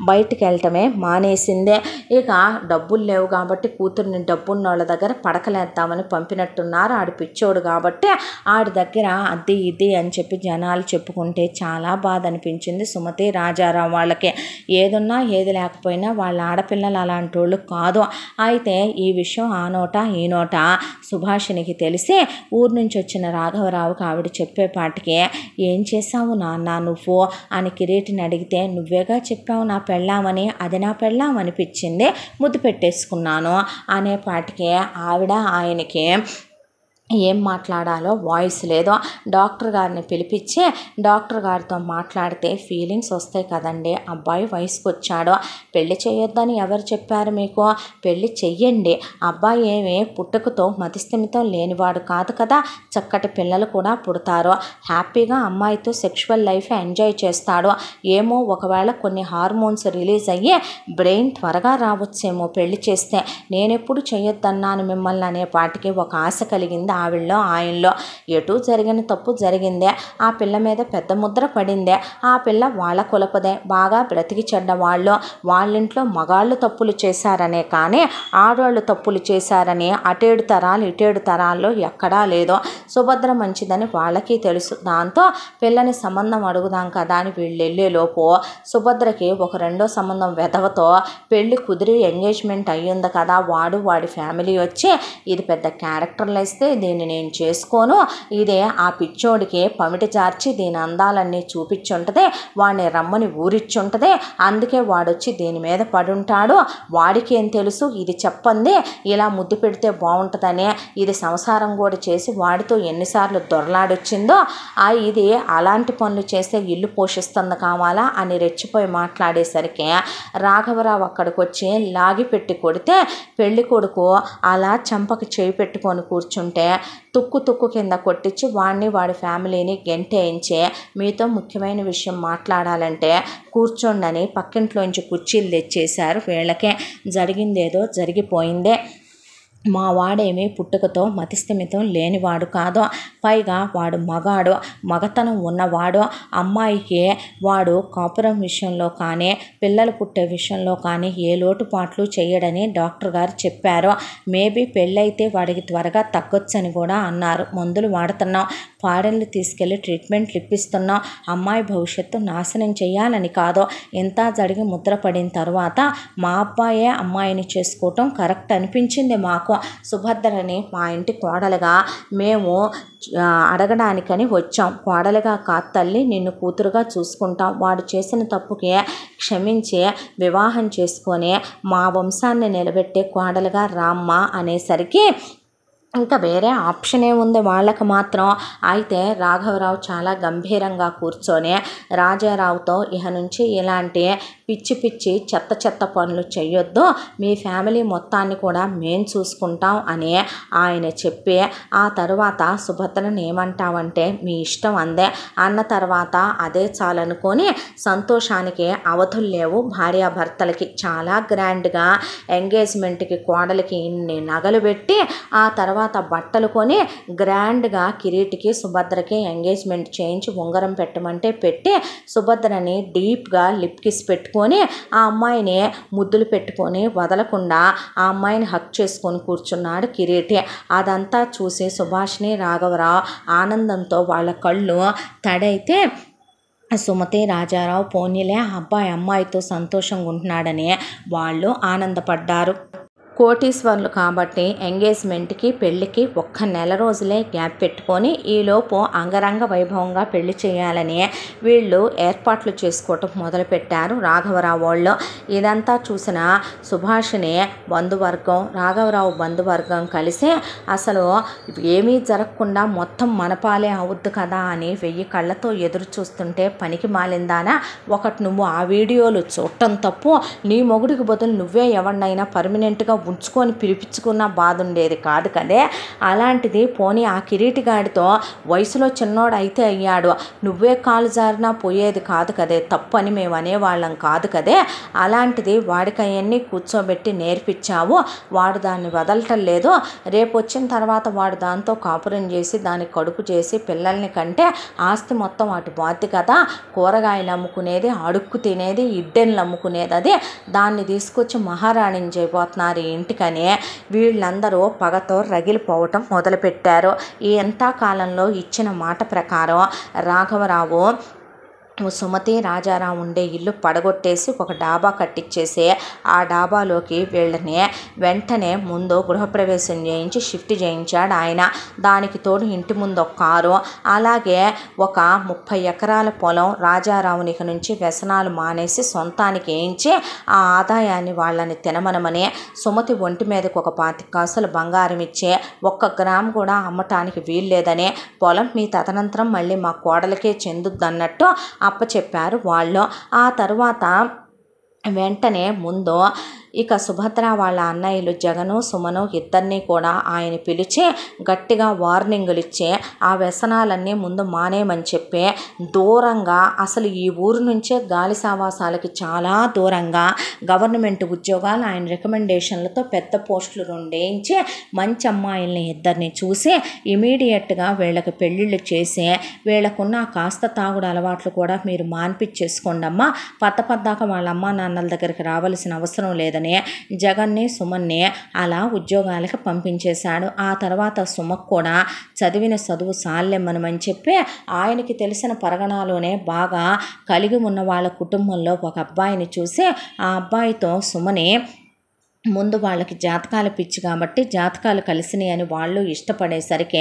బయటికి వెళ్ళటమే మానేసిందే. ఇక డబ్బులు లేవు కాబట్టి కూతుర్ని డబ్బున్న వాళ్ళ దగ్గర పడకలేద్దామని పంపినట్టున్నారు. ఆడి పిచ్చోడు కాబట్టి ఆడి దగ్గర అది ఇది అని చెప్పి జనాలు చెప్పుకుంటే చాలా బాధ అనిపించింది సుమతి రాజారావు వాళ్ళకి. ఏదున్నా ఏది లేకపోయినా వాళ్ళ ఆడపిల్లలు అలాంటి వాళ్ళు కాదు. అయితే ఈ విషయం ఆ నోట ఈ నోట సుభాషిణికి తెలిసి ఊరు నుంచి వచ్చిన రాఘవరావుకి ఆవిడ చెప్పేపాటికి, ఏం చేశావు నాన్న నువ్వు అని కిరీటిని అడిగితే, నువ్వేగా చెప్పావు నా పెళ్ళామని, అది నా పెళ్ళాం అనిపించింది, ముద్దు పెట్టేసుకున్నాను అనేపాటికి ఆవిడ ఆయనకి ఏం మాట్లాడాలో వాయిస్ లేదో. డాక్టర్ గారిని పిలిపించి డాక్టర్ గారితో మాట్లాడితే, ఫీలింగ్స్ వస్తాయి కదండి, అబ్బాయి వయసుకు వచ్చాడు, పెళ్లి చేయొద్దని ఎవరు చెప్పారు మీకు? పెళ్లి చెయ్యండి, అబ్బాయి ఏమి పుట్టుకతో మతిస్థిమితం లేనివాడు కాదు కదా, చక్కటి పిల్లలు కూడా పుడతారు, హ్యాపీగా అమ్మాయితో సెక్షువల్ లైఫ్ ఎంజాయ్ చేస్తాడు. ఏమో ఒకవేళ కొన్ని హార్మోన్స్ రిలీజ్ అయ్యి బ్రెయిన్ త్వరగా రావచ్చేమో పెళ్లి చేస్తే, నేనెప్పుడు చేయొద్దన్నాను మిమ్మల్ని అనేపాటికి ఒక ఆశ కలిగింది ఆవిడలో ఆయనలో. ఎటు జరిగిన తప్పు జరిగిందే, ఆ పిల్ల మీద పెద్ద ముద్ర పడిందే, ఆ పిల్ల వాళ్ళ కులపదే, బాగా బ్రతికి చెడ్డవాళ్ళు, వాళ్ళింట్లో మగాళ్ళు తప్పులు చేశారనే కానీ ఆడవాళ్ళు తప్పులు చేశారని అటేడు తరాలు ఇటేడు తరాల్లో ఎక్కడా లేదో. సుభద్ర మంచిదని వాళ్ళకి తెలుసు. దాంతో పిల్లని సంబంధం అడుగుదాం కదా అని వీళ్ళు వెళ్ళేలోపు సుభద్రకి ఒక రెండో సంబంధం వెధవతో పెళ్లి కుదిరి ఎంగేజ్మెంట్ అయ్యింది కదా, వాడి ఫ్యామిలీ వచ్చి, ఇది పెద్ద క్యారెక్టర్లు వేస్తే దీన్ని నేను చేసుకోను, ఇదే ఆ పిచ్చోడికి పమిటి చార్చి దీని అందాలన్నీ చూపించుంటది, వాడిని రమ్మని ఊరిచ్చుంటది, అందుకే వాడొచ్చి దీని మీద పడుంటాడు, వాడికి ఏం తెలుసు ఇది చెప్పంది, ఇలా ముద్దు పెడితే బాగుంటుందని ఇది సంసారం కూడా చేసి వాడితో ఎన్నిసార్లు దొరలాడొచ్చిందో, ఇది అలాంటి పనులు చేస్తే ఇల్లు పోషిస్తుంది కావాలా అని రెచ్చిపోయి మాట్లాడేసరికి రాఘవరావు అక్కడికి వచ్చి లాగి పెట్టి కొడితే పెళ్లి కొడుకు అలా చంపకి చేయి పెట్టుకొని కూర్చుంటే తుక్కు తుక్కు కింద కొట్టించి వాడిని వాడి ఫ్యామిలీని గెంటేయించి మీతో ముఖ్యమైన విషయం మాట్లాడాలంటే కూర్చోండని పక్కింట్లోంచి కుర్చీలు తెచ్చేశారు. వీళ్ళకే జరిగిందేదో జరిగిపోయిందే. మా వాడేమీ పుట్టుకతో మతిస్థిమితం లేనివాడు కాదు, పైగా వాడు మగతనం ఉన్నవాడు. అమ్మాయికి వాడు కాపురం విషయంలో కానీ పిల్లలు పుట్టే విషయంలో కానీ ఏ లోటుపాట్లు చేయడని డాక్టర్ గారు చెప్పారు. మేబీ పెళ్ళైతే వాడికి త్వరగా తగ్గొచ్చని కూడా అన్నారు. మందులు వాడుతున్నాం, ఫారెన్లు తీసుకెళ్ళి ట్రీట్మెంట్లు ఇప్పిస్తున్నాం. అమ్మాయి భవిష్యత్తు నాశనం చేయాలని కాదు. ఇంత జరిగి ముద్రపడిన తర్వాత మా అబ్బాయే అమ్మాయిని చేసుకోవటం కరెక్ట్ అనిపించింది మాకు. సుభద్రని మా ఇంటి కోడలుగా మేము అడగడానికని వచ్చాం. కోడలుగా కాదు తల్లి, నిన్ను కూతురుగా చూసుకుంటాం. వాడు చేసిన తప్పుకి క్షమించి వివాహం చేసుకొని మా వంశాన్ని నిలబెట్టే కోడలుగా రామ్మ అనేసరికి ఇంకా వేరే ఆప్షనే ఉంది వాళ్ళకి మాత్రం. అయితే రాఘవరావు చాలా గంభీరంగా కూర్చొని రాజారావుతో ఇహ నుంచి ఇలాంటి పిచ్చి పిచ్చి చెత్త పనులు చేయొద్దు, మీ ఫ్యామిలీ మొత్తాన్ని కూడా మేము చూసుకుంటాం అని ఆయన చెప్పి, ఆ తర్వాత సుభద్రను ఏమంటావంటే మీ ఇష్టం అందే అన్న తర్వాత అదే చాలనుకొని సంతోషానికి అవధులు లేవు భార్యాభర్తలకి. చాలా గ్రాండ్గా ఎంగేజ్మెంట్కి కోడలికి ఇన్ని నగలు పెట్టి ఆ తర్వాత బట్టలు కొని గ్రాండ్గా కిరీటికి సుభద్రకి ఎంగేజ్మెంట్ చేయించి ఉంగరం పెట్టమంటే పెట్టి సుభద్రని డీప్గా లిప్ కిస్ పెట్టుకొని ఆ అమ్మాయిని ముద్దులు పెట్టుకొని వదలకుండా ఆ అమ్మాయిని హక్ చేసుకొని కూర్చున్నాడు కిరీటి. అదంతా చూసి సుభాషిణి రాఘవరావు ఆనందంతో వాళ్ళ కళ్ళు తడైతే సుమతి రాజారావు పోనీలే అబ్బాయి అమ్మాయితో సంతోషంగా ఉంటున్నాడని వాళ్ళు ఆనందపడ్డారు. కోటీశ్వర్లు కాబట్టి ఎంగేజ్మెంట్కి పెళ్ళికి ఒక్క నెల రోజులే గ్యాప్ పెట్టుకొని ఈలోపు అంగరంగ వైభవంగా పెళ్లి చేయాలని వీళ్ళు ఏర్పాట్లు చేసుకోవటం మొదలుపెట్టారు రాఘవరావు వాళ్ళు. ఇదంతా చూసిన సుభాషిణి బంధువర్గం రాఘవరావు బంధువర్గం కలిసి అసలు ఏమీ జరగకుండా మొత్తం మనపాలే అవుద్దు కదా అని 1000 కళ్ళతో ఎదురు చూస్తుంటే పనికి మాలిందానా, ఒకటి నువ్వు ఆ వీడియోలు చూడటం తప్పు, నీ మొగుడికి బదులు నువ్వే ఎవరినైనా పర్మనెంట్గా ఉంచుకొని పిలిపించుకున్న బాధ ఉండేది కాదు కదే. అలాంటిది పోనీ ఆ కిరీటిగాడితో వయసులో చిన్నోడు అయితే అయ్యాడు, నువ్వే కాలు జారినా పోయేది కాదు కదే, తప్పు అని మేము అనేవాళ్ళం కాదు కదే. అలాంటిది వాడికి అవన్నీ కూర్చోబెట్టి నేర్పించావు, వాడు దాన్ని వదలటం లేదు. రేపు వచ్చిన తర్వాత వాడు దాంతో కాపురం చేసి దానికి కడుపు చేసి పిల్లల్ని కంటే ఆస్తి మొత్తం అటు బాధ్య కదా. కూరగాయలు అమ్ముకునేది, అడుక్కు తినేది, ఇడ్డెన్లు అమ్ముకునేది అది. దాన్ని తీసుకొచ్చి మహారాణిని చేయబోతున్నారు ఇంటికని వీళ్ళందరూ పగతో రగిలిపోవటం మొదలుపెట్టారు. ఈ ఎంతకాలంలో ఇచ్చిన మాట ప్రకారం రాఘవరావు సుమతి రాజారావు ఉండే ఇల్లు పడగొట్టేసి ఒక డాబా కట్టించేసి ఆ డాబాలోకి వీళ్ళని వెంటనే ముందు గృహప్రవేశం చేయించి షిఫ్ట్ చేయించాడు ఆయన. దానికి తోడు ఇంటి ముందు ఒక కారు, అలాగే ఒక 30 ఎకరాల పొలం రాజారావుని నుంచి వ్యసనాలు మానేసి సొంతానికి వేయించి ఆ ఆదాయాన్ని వాళ్ళని తినమనమని సుమతి ఒంటి మీదకి ఒక 25 కాసులు బంగారం ఇచ్చి 1 గ్రాము కూడా అమ్మటానికి వీల్లేదని, పొలం మీ తదనంతరం మళ్ళీ మా కోడలకే చెందుద్దన్నట్టు అప్పచెప్పారు వాళ్ళు. ఆ తర్వాత వెంటనే ముందు ఇక సుభద్ర వాళ్ళ అన్నయ్యలు జగను సుమను ఇద్దరినీ కూడా ఆయన పిలిచి గట్టిగా వార్నింగులు ఇచ్చి ఆ వ్యసనాలన్నీ ముందు మానేమని చెప్పి దూరంగా, అసలు ఈ ఊరు నుంచే గాలి సావాసాలకి చాలా దూరంగా గవర్నమెంట్ ఉద్యోగాలు ఆయన రికమెండేషన్లతో పెద్ద పోస్టులు 2 వేయించి మంచి అమ్మాయిల్ని ఇద్దరిని చూసి ఇమీడియట్గా వీళ్ళకి పెళ్ళిళ్ళు చేసి వీళ్ళకున్న కాస్త తాగుడు అలవాట్లు కూడా మీరు మాన్పించేసుకోండి అమ్మా, పద్దక వాళ్ళ అమ్మా నాన్నల దగ్గరికి రావాల్సిన అవసరం లేదని జగన్ని సుమన్ని అలా ఉద్యోగాలకు పంపించేశాడు. ఆ తర్వాత సుమకు కూడా చదివిన చదువు సాల్యమ్మనమని చెప్పి ఆయనకి తెలిసిన పరగణాలోనే బాగా కలిగి ఉన్న వాళ్ళ కుటుంబంలో ఒక అబ్బాయిని చూసి ఆ అబ్బాయితో సుమని ముందు వాళ్ళకి జాతకాలు పిచ్చి కాబట్టి జాతకాలు కలిసినాయి అని వాళ్ళు ఇష్టపడేసరికి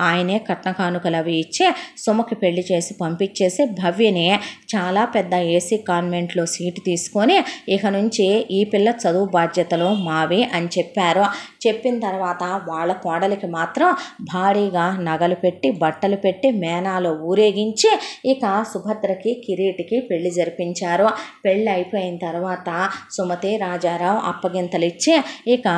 ఆయనే కట్న కానుకలు అవి ఇచ్చి సుమకి పెళ్లి చేసి పంపించేసి భవ్యని చాలా పెద్ద ఏసీ కాన్వెంట్లో సీటు తీసుకొని ఇక నుంచి ఈ పిల్ల చదువు బాధ్యతలు మావి అని చెప్పారు. చెప్పిన తర్వాత వాళ్ళ కోడలికి మాత్రం భారీగా నగలు పెట్టి బట్టలు పెట్టి మేనాలో ఊరేగించి ఇక సుభద్రకి కిరీటికి పెళ్లి జరిపించారు. పెళ్ళి అయిపోయిన తర్వాత సుమతి రాజారావు అప్పగింతలు ఇచ్చి ఇక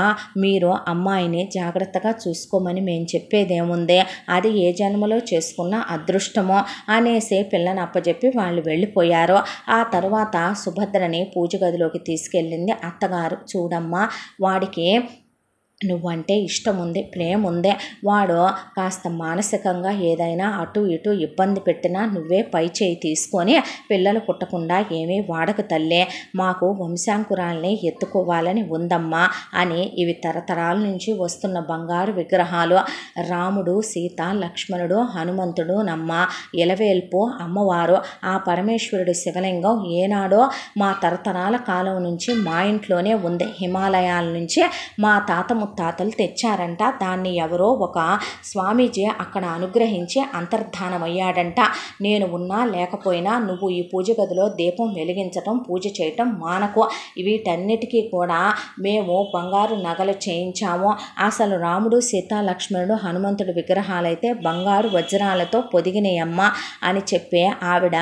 మీరు అమ్మాయిని జాగ్రత్తగా చూసుకోమని మేము చెప్పేదేముంది, అది ఏ జన్మలో చేసుకున్న అదృష్టమో అనేసి పిల్లని అప్పచెప్పి వాళ్ళు వెళ్ళిపోయారు. ఆ తర్వాత సుభద్రని పూజ గదిలోకి తీసుకెళ్ళింది అత్తగారు. చూడమ్మా, వాడికి నువ్వంటే ఇష్టం ఉంది, ప్రేమ ఉంది, వాడు కాస్త మానసికంగా ఏదైనా అటు ఇటు ఇబ్బంది పెట్టినా నువ్వే పై చేయి తీసుకొని పిల్లలు పుట్టకుండా ఏమీ వాడకు తల్లే, మాకు వంశాంకురాల్ని ఎత్తుకోవాలని ఉందమ్మా అని. ఇవి తరతరాల నుంచి వస్తున్న బంగారు విగ్రహాలు. రాముడు, సీత, లక్ష్మణుడు, హనుమంతుడు నమ్మ ఇలవేల్పు అమ్మవారు. ఆ పరమేశ్వరుడు శివలింగం ఏనాడో మా తరతరాల కాలం నుంచి మా ఇంట్లోనే ఉంది. హిమాలయాల నుంచి మా తాత ముత్తాతలు తెచ్చారంట. దాన్ని ఎవరో ఒక స్వామీజీ అక్కడ అనుగ్రహించి అంతర్ధానమయ్యాడంట. నేను ఉన్నా లేకపోయినా నువ్వు ఈ పూజ గదిలో దీపం వెలిగించటం, పూజ చేయటం మానకు. వీటన్నిటికీ కూడా మేము బంగారు నగలు చేయించాము. అసలు రాముడు, సీత, లక్ష్మణుడు, హనుమంతుడు విగ్రహాలైతే బంగారు వజ్రాలతో పొదిగినాయమ్మ అని చెప్పే ఆవిడ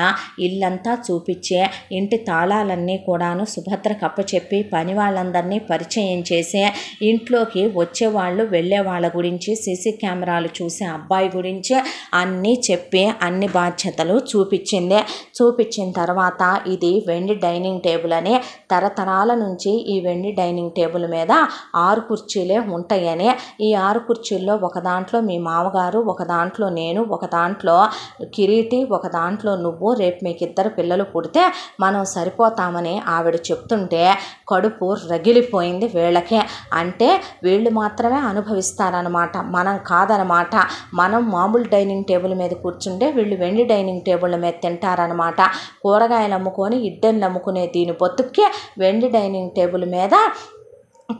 ఇల్లంతా చూపించే ఇంటి తాళాలన్నీ కూడాను సుభద్రకు అప్పచెప్పి పని వాళ్ళందరినీ పరిచయం చేసే ఇంట్లోకి వచ్చేవాళ్ళు వెళ్ళే వాళ్ళ గురించి, సీసీ కెమెరాలు చూసే అబ్బాయి గురించి అన్నీ చెప్పి అన్ని బాధ్యతలు చూపించింది. చూపించిన తర్వాత ఇది వెండి డైనింగ్ టేబుల్ అని, తరతరాల నుంచి ఈ వెండి డైనింగ్ టేబుల్ మీద 6 కుర్చీలే ఉంటాయని, ఈ 6 కుర్చీల్లో ఒక దాంట్లో మీ మామగారు, ఒక దాంట్లో నేను, ఒక దాంట్లో కిరీటి, ఒక దాంట్లో నువ్వు, రేపు మీకు 2 పిల్లలు పుడితే మనం సరిపోతామని ఆవిడ చెప్తుంటే కడుపు రగిలిపోయింది వీళ్ళకే. అంటే వీళ్ళు మాత్రమే అనుభవిస్తారనమాట, మనం కాదనమాట. మనం మామూలు డైనింగ్ టేబుల్ మీద కూర్చుంటే వీళ్ళు వెండి డైనింగ్ టేబుల్ మీద తింటారనమాట. కూరగాయలు అమ్ముకొని ఇడ్డెన్లు అమ్ముకునే దీని బతుక్కి వెండి డైనింగ్ టేబుల్ మీద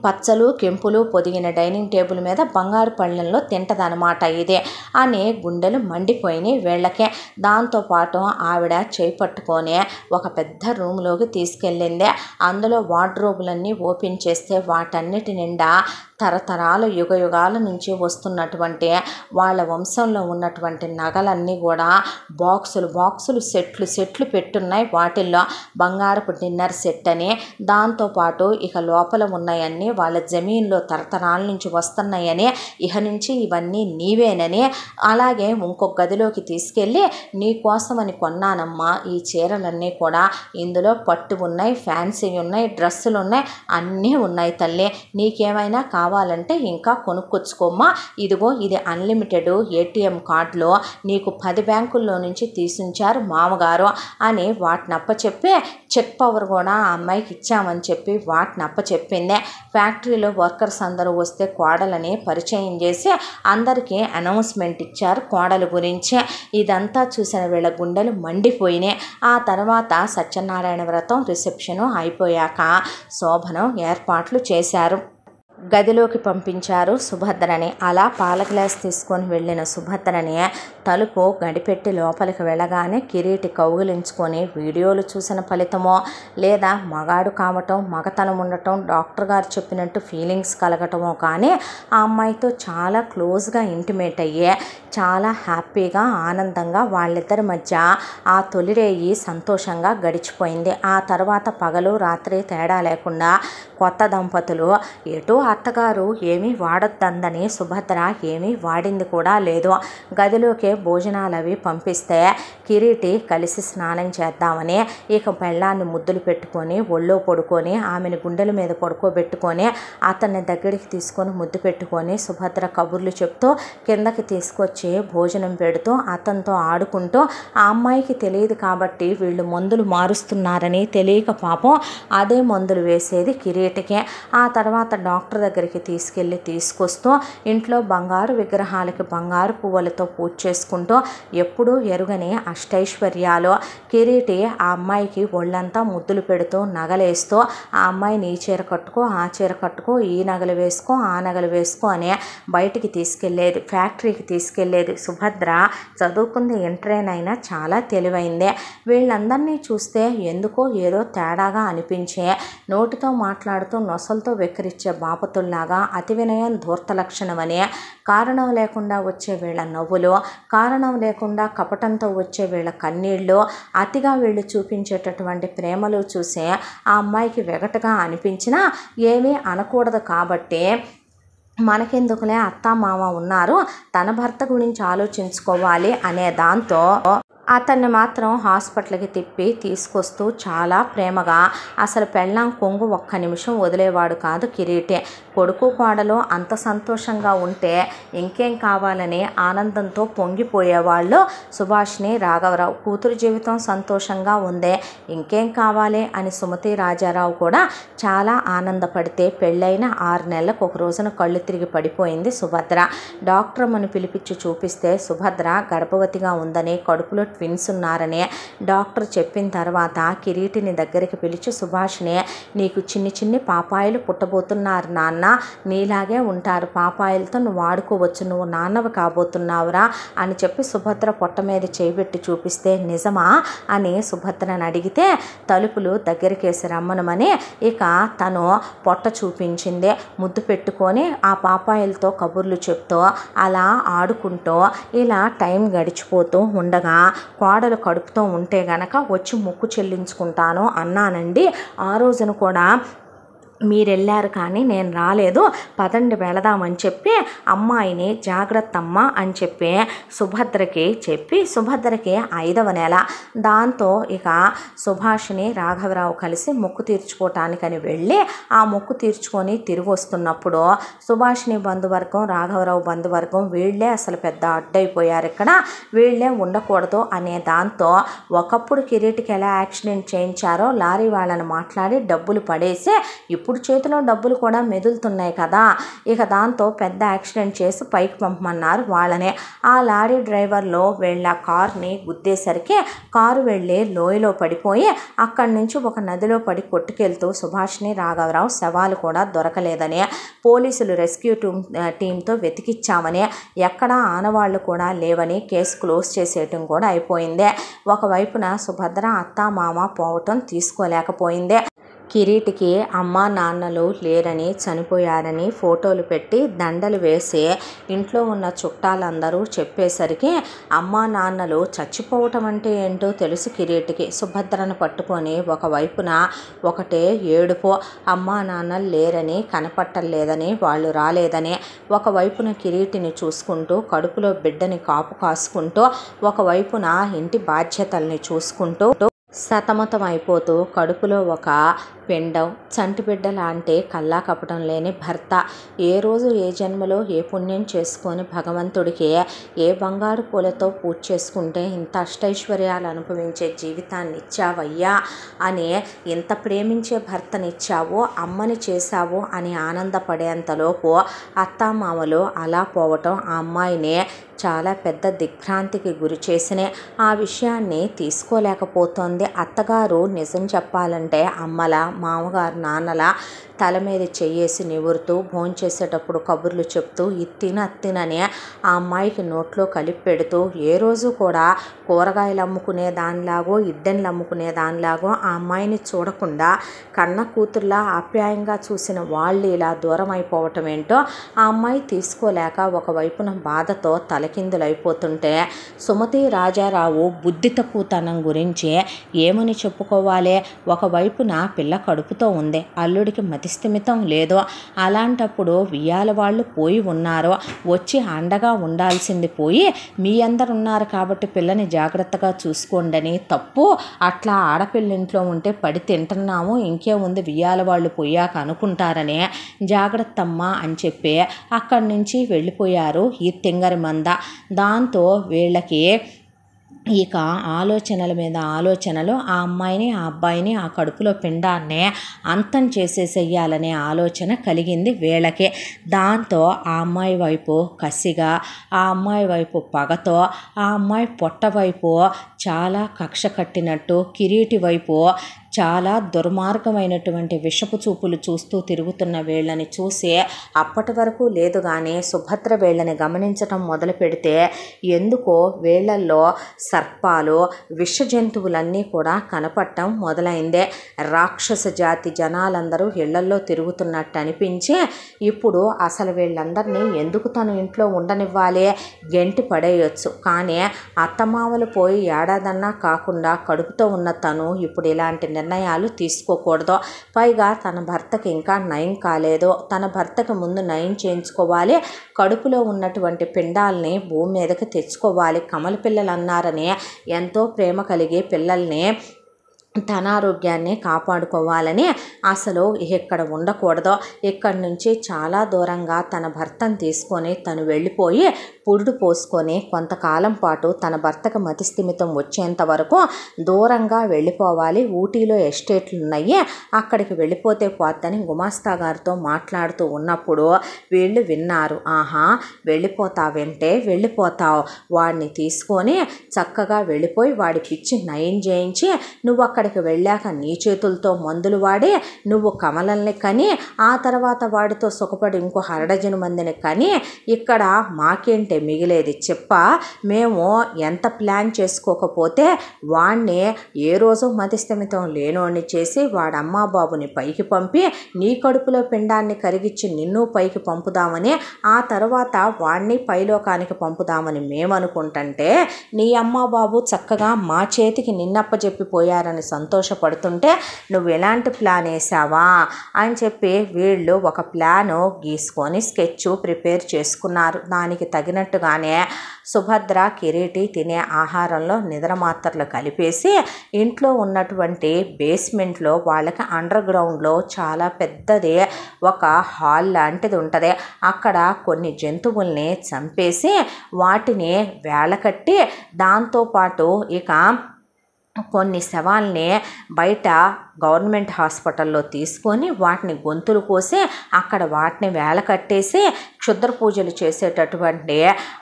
పచ్చలు కెంపులు పొదిగిన డైనింగ్ టేబుల్ మీద బంగారు పళ్ళెంలో తింటదనమాట ఇదే అని గుండెలు మండిపోయినాయి వీళ్ళకే. దాంతోపాటు ఆవిడ చేయి పట్టుకొని ఒక పెద్ద రూమ్లోకి తీసుకెళ్ళింది. అందులో వార్డ్రోబులన్నీ ఓపెన్ చేస్తే వాటన్నిటి నిండా తరతరాల యుగాల నుంచి వస్తున్నటువంటి వాళ్ళ వంశంలో ఉన్నటువంటి నగలన్నీ కూడా బాక్సులు సెట్లు పెట్టున్నాయి. వాటిల్లో బంగారపు డిన్నర్ సెట్ అని, దాంతోపాటు ఇక లోపల ఉన్నాయన్నీ వాళ్ళ జమీన్లో తరతరాల నుంచి వస్తున్నాయని, ఇహ నుంచి ఇవన్నీ నీవేనని, అలాగే ఇంకొక గదిలోకి తీసుకెళ్ళి నీ కోసమని కొన్నానమ్మా ఈ చీరలన్నీ కూడా, ఇందులో పట్టు ఉన్నాయి, ఫ్యాన్సీ ఉన్నాయి, డ్రెస్సులు ఉన్నాయి, అన్నీ ఉన్నాయి తల్లి, నీకేమైనా కావాలంటే ఇంకా కొనుక్కొచ్చుకోమ్మా, ఇదిగో ఇది అన్లిమిటెడ్ ఏటీఎం కార్డులో నీకు 10 బ్యాంకుల్లో నుంచి తీసుంచారు మామగారు అని వాటిని అప్పచెప్పి చెక్ పవర్ కూడా ఆ అమ్మాయికి ఇచ్చామని చెప్పి వాటిని అప్పచెప్పింది. ఫ్యాక్టరీలో వర్కర్స్ అందరూ వస్తే కోడలని పరిచయం చేసి అందరికీ అనౌన్స్మెంట్ ఇచ్చారు కోడల గురించి. ఇదంతా చూసిన వీళ్ళ గుండెలు మండిపోయినాయి. ఆ తర్వాత సత్యనారాయణ వ్రతం రిసెప్షను అయిపోయాక శోభనం ఏర్పాట్లు చేశారు. గదిలోకి పంపించారు సుభద్రని. అలా పాల గ్లాస్ తీసుకొని వెళ్ళిన సుభద్రని తలుపు గడిపెట్టి లోపలికి వెళ్ళగానే కిరీటి కౌగిలించుకొని వీడియోలు చూసిన ఫలితమో లేదా మగాడు కావటం, మగతనం ఉండటం, డాక్టర్ గారు చెప్పినట్టు ఫీలింగ్స్ కలగటమో కానీ ఆ అమ్మాయితో చాలా క్లోజ్గా ఇంటిమేట్ అయ్యే చాలా హ్యాపీగా ఆనందంగా వాళ్ళిద్దరి మధ్య ఆ తొలిరేయి సంతోషంగా గడిచిపోయింది. ఆ తర్వాత పగలు రాత్రి తేడా లేకుండా కొత్త దంపతులు ఎటు అత్తగారు ఏమీ వాడొద్దందని సుభద్ర ఏమీ వాడింది కూడా లేదు. గదిలోకే భోజనాలు అవి పంపిస్తే కిరీటి కలిసి స్నానం చేద్దామని ఇక పెళ్ళాన్ని ముద్దులు పెట్టుకొని ఒళ్ళో పడుకొని ఆమెను గుండెల మీద పడుకోబెట్టుకొని అతన్ని దగ్గరికి తీసుకొని ముద్దు పెట్టుకొని సుభద్ర కబుర్లు చెప్తూ కిందకి తీసుకొచ్చి భోజనం పెడుతూ అతనితో ఆడుకుంటూ, ఆ అమ్మాయికి తెలియదు కాబట్టి వీళ్ళు మందులు మారుస్తున్నారని తెలియక పాపం అదే మందులు వేసేది కిరీటికే. ఆ తర్వాత డాక్టర్ దగ్గరికి తీసుకొస్తూ ఇంట్లో బంగారు విగ్రహాలకి బంగారు పువ్వులతో పూజ చేసుకుంటూ ఎప్పుడూ ఎరుగని అష్టైశ్వర్యాలు. కిరీటి ఆ అమ్మాయికి ఒళ్ళంతా ముద్దులు పెడుతూ నగలేస్తూ ఆ అమ్మాయిని ఈ చీర కట్టుకో, ఆ చీర కట్టుకో, ఈ నగలు వేసుకో, ఆ నగలు వేసుకో అని బయటికి తీసుకెళ్ళేది, ఫ్యాక్టరీకి తీసుకెళ్ళేది. సుభద్ర చదువుకుంది ఇంటరేనైనా చాలా తెలివైందే. వీళ్ళందరినీ చూస్తే ఎందుకో ఏదో తేడాగా అనిపించే, నోటితో మాట్లాడుతూ నొసలతో వెక్కిరించే బాప దంపతుల్లాగా అతి వినయం ధూర్త లక్షణమని, కారణం లేకుండా వచ్చే వీళ్ళ నవ్వులు, కారణం లేకుండా కపటంతో వచ్చే వీళ్ళ కన్నీళ్ళు, అతిగా వీళ్ళు చూపించేటటువంటి ప్రేమలు చూసి ఆ అమ్మాయికి వెగటగా అనిపించినా ఏమీ అనకూడదు కాబట్టి మనకెందుకులే అత్త మామ ఉన్నారు, తన భర్త గురించి ఆలోచించుకోవాలి అనే దాంతో అతన్ని మాత్రం హాస్పిటల్కి తిప్పి తీసుకొస్తూ చాలా ప్రేమగా, అసలు పెళ్ళాం కొంగు ఒక్క నిమిషం వదిలేవాడు కాదు కిరీటి. కొడుకు కోడలు అంత సంతోషంగా ఉంటే ఇంకేం కావాలని ఆనందంతో పొంగిపోయేవాళ్ళు సుభాషిణి రాఘవరావు. కూతురు జీవితం సంతోషంగా ఉందే, ఇంకేం కావాలి అని సుమతి రాజారావు కూడా చాలా ఆనందపడితే పెళ్ళైన 6 నెలలకు ఒక రోజున కళ్ళు తిరిగి పడిపోయింది సుభద్ర. డాక్టర్ అమ్మను పిలిపించి చూపిస్తే సుభద్ర గర్భవతిగా ఉందని, కడుపులో ట్విన్స్ ఉన్నారని డాక్టర్ చెప్పిన తర్వాత కిరీటిని దగ్గరికి పిలిచి, సుభాషిణి నీకు చిన్ని చిన్ని పాపాయిలు పుట్టబోతున్నారు నాన్న, నీలాగే ఉంటారు, పాపాయిలతో నువ్వు ఆడుకోవచ్చు, నువ్వు నాన్నవి కాబోతున్నావురా అని చెప్పి సుభద్ర పొట్ట మీద చేయబెట్టి చూపిస్తే నిజమా అని సుభద్రని అడిగితే తలుపులు దగ్గరికేసి రమ్మనమని ఇక తను పొట్ట చూపించింది. ముద్దు పెట్టుకొని ఆ పాపాయిలతో కబుర్లు చెప్తూ అలా ఆడుకుంటూ ఇలా టైం గడిచిపోతూ ఉండగా కోడలు కడుపుతో ఉంటే గనక వచ్చి మొక్కు చెల్లించుకుంటాను అన్నానండి. ఆ రోజున కూడా మీరెళ్ళారు కానీ నేను రాలేదు, పదండి వెళదామని చెప్పి అమ్మాయిని జాగ్రత్త అమ్మ అని చెప్పి సుభద్రకి చెప్పి, సుభద్రకి 5వ నెల. దాంతో ఇక సుభాషిణి రాఘవరావు కలిసి మొక్కు తీర్చుకోవటానికని వెళ్ళి ఆ మొక్కు తీర్చుకొని తిరిగి వస్తున్నప్పుడు సుభాషిణి బంధువర్గం రాఘవరావు బంధువర్గం వీళ్ళే అసలు పెద్ద అడ్డైపోయారు, ఇక్కడ వీళ్ళే ఉండకూడదు అనే దాంతో ఒకప్పుడు కిరీటికి ఎలా యాక్సిడెంట్ చేయించారో లారీ వాళ్ళని మాట్లాడి డబ్బులు పడేసి ఇప్పుడు చేతిలో డబ్బులు కూడా మెదులుతున్నాయి కదా, ఇక దాంతో పెద్ద యాక్సిడెంట్ చేసి పైకి పంపమన్నారు వాళ్ళనే. ఆ లారీ డ్రైవర్లో వీళ్ళ కారుని గుద్దేసరికి కారు వెళ్ళి లోయలో పడిపోయి అక్కడి నుంచి ఒక నదిలో పడి కొట్టుకెళ్తూ సుభాషిణి రాఘవరావు శవాలు కూడా దొరకలేదని, పోలీసులు రెస్క్యూ టీంతో వెతికిచ్చామని, ఎక్కడా ఆనవాళ్లు కూడా లేవని కేసు క్లోజ్ చేసేయటం కూడా అయిపోయింది. ఒకవైపున సుభద్ర అత్త మామ పోవటం తీసుకోలేకపోయింది. కిరీటికి అమ్మా నాన్నలు లేరని, చనిపోయారని ఫోటోలు పెట్టి దండలు వేసి ఇంట్లో ఉన్న చుట్టాలందరూ చెప్పేసరికి అమ్మా నాన్నలు చచ్చిపోవటం అంటే ఏంటో తెలుసు కిరీటికి. సుభద్రను పట్టుకొని ఒకవైపున ఒకటే ఏడుపు, అమ్మా నాన్నలు లేరని, కనపట్టలేదని, వాళ్ళు రాలేదని, ఒకవైపున కిరీటిని చూసుకుంటూ కడుపులో బిడ్డని కాపు కాసుకుంటూ, ఒకవైపున ఇంటి బాధ్యతల్ని చూసుకుంటూ సతమతం అయిపోతూ కడుపులో ఒక పిండం, చంటిబిడ్డ లాంటి కల్లా కపటం లేని భర్త, ఏ రోజు ఏ జన్మలో ఏ పుణ్యం చేసుకొని భగవంతుడికి ఏ బంగారు పూలతో పూజ చేసుకుంటే ఇంత అష్టైశ్వర్యాలు అనుభవించే జీవితాన్ని ఇచ్చావయ్యా అని, ఇంత ప్రేమించే భర్తనిచ్చావు, అమ్మని చేశావు అని ఆనందపడేంతలోపు అత్తామామలు అలా పోవటం ఆ అమ్మాయిని చాలా పెద్ద దిగ్భ్రాంతికి గురి చేసిన ఆ విషయాన్ని తీసుకోలేకపోతోంది. అత్తగారు నిజం చెప్పాలంటే అమ్మల, మామగారు, నాన్నల తల మీద చెయ్యేసి నివురుతూ భోంచేసేటప్పుడు కబుర్లు చెప్తూ ఇత్తినని ఆ అమ్మాయికి నోట్లో కలిపి పెడుతూ, ఏ రోజు కూడా కూరగాయలు అమ్ముకునే దానిలాగో ఇడ్డెన్లు అమ్ముకునే దానిలాగో ఆ అమ్మాయిని చూడకుండా కన్న కూతుర్లా ఆప్యాయంగా చూసిన వాళ్ళు ఇలా దూరం అయిపోవటం ఏంటో ఆ అమ్మాయి తీసుకోలేక ఒకవైపున బాధతో తలకిందులైపోతుంటే, సుమతి రాజారావు బుద్ధి తక్కువతనం గురించి ఏమని చెప్పుకోవాలి. ఒకవైపున పిల్ల కడుపుతో ఉంది, అల్లుడికి మతిస్థిమితం లేదో, అలాంటప్పుడు వియ్యాల వాళ్ళు పోయి ఉన్నారో, వచ్చి అండగా ఉండాల్సింది పోయి మీ అందరు ఉన్నారు కాబట్టి పిల్లని జాగ్రత్తగా చూసుకోండి తప్పు, అట్లా ఆడపిల్లింట్లో ఉంటే పడి తింటున్నాము, ఇంకే ఉంది వియ్యాల వాళ్ళు పోయాక అనుకుంటారని జాగ్రత్తమ్మ అని చెప్పి అక్కడి నుంచి వెళ్ళిపోయారు ఈ తింగరి మంద. దాంతో వీళ్ళకి ఇక ఆలోచనల మీద ఆలోచనలు, ఆ అమ్మాయిని ఆ అబ్బాయిని ఆ కడుపులో పిండాన్నే అంతం చేసేసేయాలనే ఆలోచన కలిగింది వీళ్ళకి. దాంతో ఆ అమ్మాయి వైపు కసిగా, ఆ అమ్మాయి వైపు పగతో, ఆ అమ్మాయి పొట్ట వైపు చాలా కక్ష కట్టినట్టు, కిరీటి వైపు చాలా దుర్మార్గమైనటువంటి విషపు చూపులు చూస్తూ తిరుగుతున్న వీళ్ళని చూసి అప్పటి వరకు లేదు కానీ సుభద్ర వీళ్ళని గమనించటం మొదలు పెడితే ఎందుకో వీళ్ళల్లో సర్పాలు, విష జంతువులన్నీ కూడా కనపడటం మొదలైందే. రాక్షస జాతి జనాలందరూ ఇళ్లల్లో తిరుగుతున్నట్టు అనిపించి ఇప్పుడు అసలు వీళ్ళందరినీ ఎందుకు తను ఇంట్లో ఉండనివ్వాలి, గెంటి పడేయచ్చు. కానీ అత్తమామలు పోయి ఏడాదన్నా కాకుండా కడుపుతో ఉన్న తను ఇప్పుడు ఇలాంటి నిర్ణయాలు తీసుకోకూడదు. పైగా తన భర్తకి ఇంకా నయం కాలేదు, తన భర్తకి ముందు నయం చేయించుకోవాలి, కడుపులో ఉన్నటువంటి పిండాలని భూమి మీదకి తెచ్చుకోవాలి. కమల పిల్లలు అన్నారని ఎంతో ప్రేమ కలిగి పిల్లల్ని తన ఆరోగ్యాన్ని కాపాడుకోవాలని అసలు ఇక్కడ ఉండకూడదు. ఇక్కడి నుంచి చాలా దూరంగా తన భర్తను తీసుకొని తను వెళ్ళిపోయి పురుడు పోసుకొని కొంతకాలం పాటు తన భర్తకు మతిస్థిమితం వచ్చేంత వరకు దూరంగా వెళ్ళిపోవాలి. ఊటీలో ఎస్టేట్లు ఉన్నాయి, అక్కడికి వెళ్ళిపోతే పోద్దని గుమాస్తా గారితో మాట్లాడుతూ ఉన్నప్పుడు వీళ్ళు విన్నారు. ఆహా, వెళ్ళిపోతావంటే వెళ్ళిపోతావు, వాడిని తీసుకొని చక్కగా వెళ్ళిపోయి వాడి పిచ్చి నయం చేయించి నువ్వు అక్కడికి వెళ్ళాక నీ చేతులతో మందులు వాడి నువ్వు కమలల్ని కని ఆ తర్వాత వాడితో సుఖపడి ఇంకో 100 మందిని కని ఇక్కడ మాకేంటే మిగిలేది చెప్ప. మేము ఎంత ప్లాన్ చేసుకోకపోతే వాడిని ఏ రోజు మతిస్థిమితం లేనోడిని చేసి వాడి అమ్మా బాబుని పైకి పంపి నీ కడుపులో పిండాన్ని కరిగించి నిన్ను పైకి పంపుదామని ఆ తర్వాత వాడిని పైలోకానికి పంపుదామని మేమనుకుంటుంటే నీ అమ్మా బాబు చక్కగా మా చేతికి నిన్నప్పజెప్పిపోయారని సంతోషపడుతుంటే నువ్వు ఎలాంటి ప్లాన్ వేసావా అని చెప్పి వీళ్ళు ఒక ప్లాను గీసుకొని స్కెచ్ ప్రిపేర్ చేసుకున్నారు. దానికి తగినట్టుగానే సుభద్ర, కిరీటి తినే ఆహారంలో నిద్ర మాత్రలు కలిపేసి ఇంట్లో ఉన్నటువంటి బేస్మెంట్లో వాళ్ళకి అండర్ గ్రౌండ్లో చాలా పెద్దది ఒక హాల్ లాంటిది ఉంటుంది. అక్కడ కొన్ని జంతువుల్ని చంపేసి వాటిని వేళకట్టి దాంతోపాటు ఇక కొన్ని శవాల్ని బయట గవర్నమెంట్ హాస్పిటల్లో తీసుకొని వాటిని గొంతులు కోసి అక్కడ వాటిని వేళ కట్టేసి క్షుద్ర పూజలు చేసేటటువంటి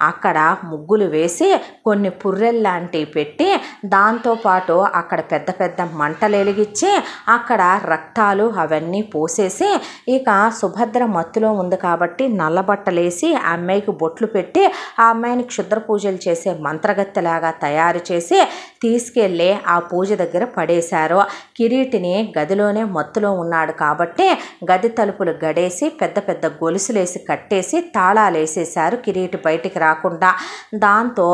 అక్కడ ముగ్గులు వేసి కొన్ని పుర్రెల్లాంటివి పెట్టి దాంతోపాటు అక్కడ పెద్ద పెద్ద మంటలు వెలిగించి అక్కడ రక్తాలు అవన్నీ పోసేసి ఇక సుభద్ర మత్తులో ఉంది కాబట్టి నల్లబట్టలేసి ఆ అమ్మాయికి బొట్లు పెట్టి ఆ అమ్మాయిని క్షుద్ర పూజలు చేసే మంత్రగత్తెలాగా తయారు చేసి తీసుకెళ్ళి ఆ పూజ దగ్గర పడేశారు. కిరీటిని గదిలోనే మత్తులో ఉన్నాడు కాబట్టి గది తలుపులు గడేసి పెద్ద పెద్ద గొలుసులేసి కట్టేసి తాళాలు వేసేశారు కిరీటి బయటికి రాకుండా. దాంతో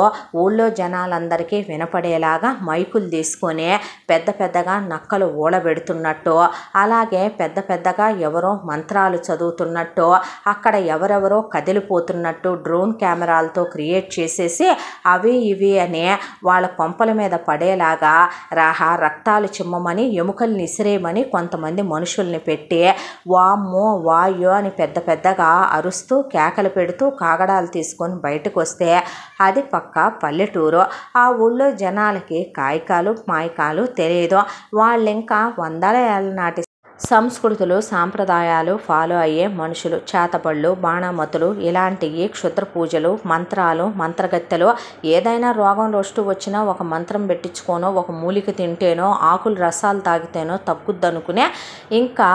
ఊళ్ళో జనాలందరికీ వినపడేలాగా మైకులు తీసుకొని పెద్ద పెద్దగా నక్కలు ఊడబెడుతున్నట్టు అలాగే పెద్ద పెద్దగా ఎవరో మంత్రాలు చదువుతున్నట్టు అక్కడ ఎవరెవరో కదిలిపోతున్నట్టు డ్రోన్ కెమెరాలతో క్రియేట్ చేసేసి అవి ఇవి అని వాళ్ళ కొంపల మీద పడేలాగా రక్తాలు చిమ్మమని ఎముకల్ని ఇసిరేయమని కొంతమంది మనుషుల్ని పెట్టి వామ్మో వాయో అని పెద్ద పెద్దగా అరుస్తూ కేకలు పెడుతూ కాగడాలు తీసుకొని బయటకు వస్తే అది పక్క పల్లెటూరు. ఆ ఊళ్ళో జనాలకి కాయకాలు మాయకాలు తెలియదు. వాళ్ళు ఇంకా 100 ఏళ్ళ నాటి సంస్కృతులు సాంప్రదాయాలు ఫాలో అయ్యే మనుషులు. చేతబళ్ళు, బాణామతులు ఇలాంటివి క్షుద్ర పూజలు, మంత్రాలు, మంత్రగత్తెలు ఏదైనా రోగం రొస్టు వచ్చినా ఒక మంత్రం పెట్టించుకోనో ఒక మూలిక తింటేనో ఆకులు రసాలు తాగితేనో తగ్గుద్దనుకునే ఇంకా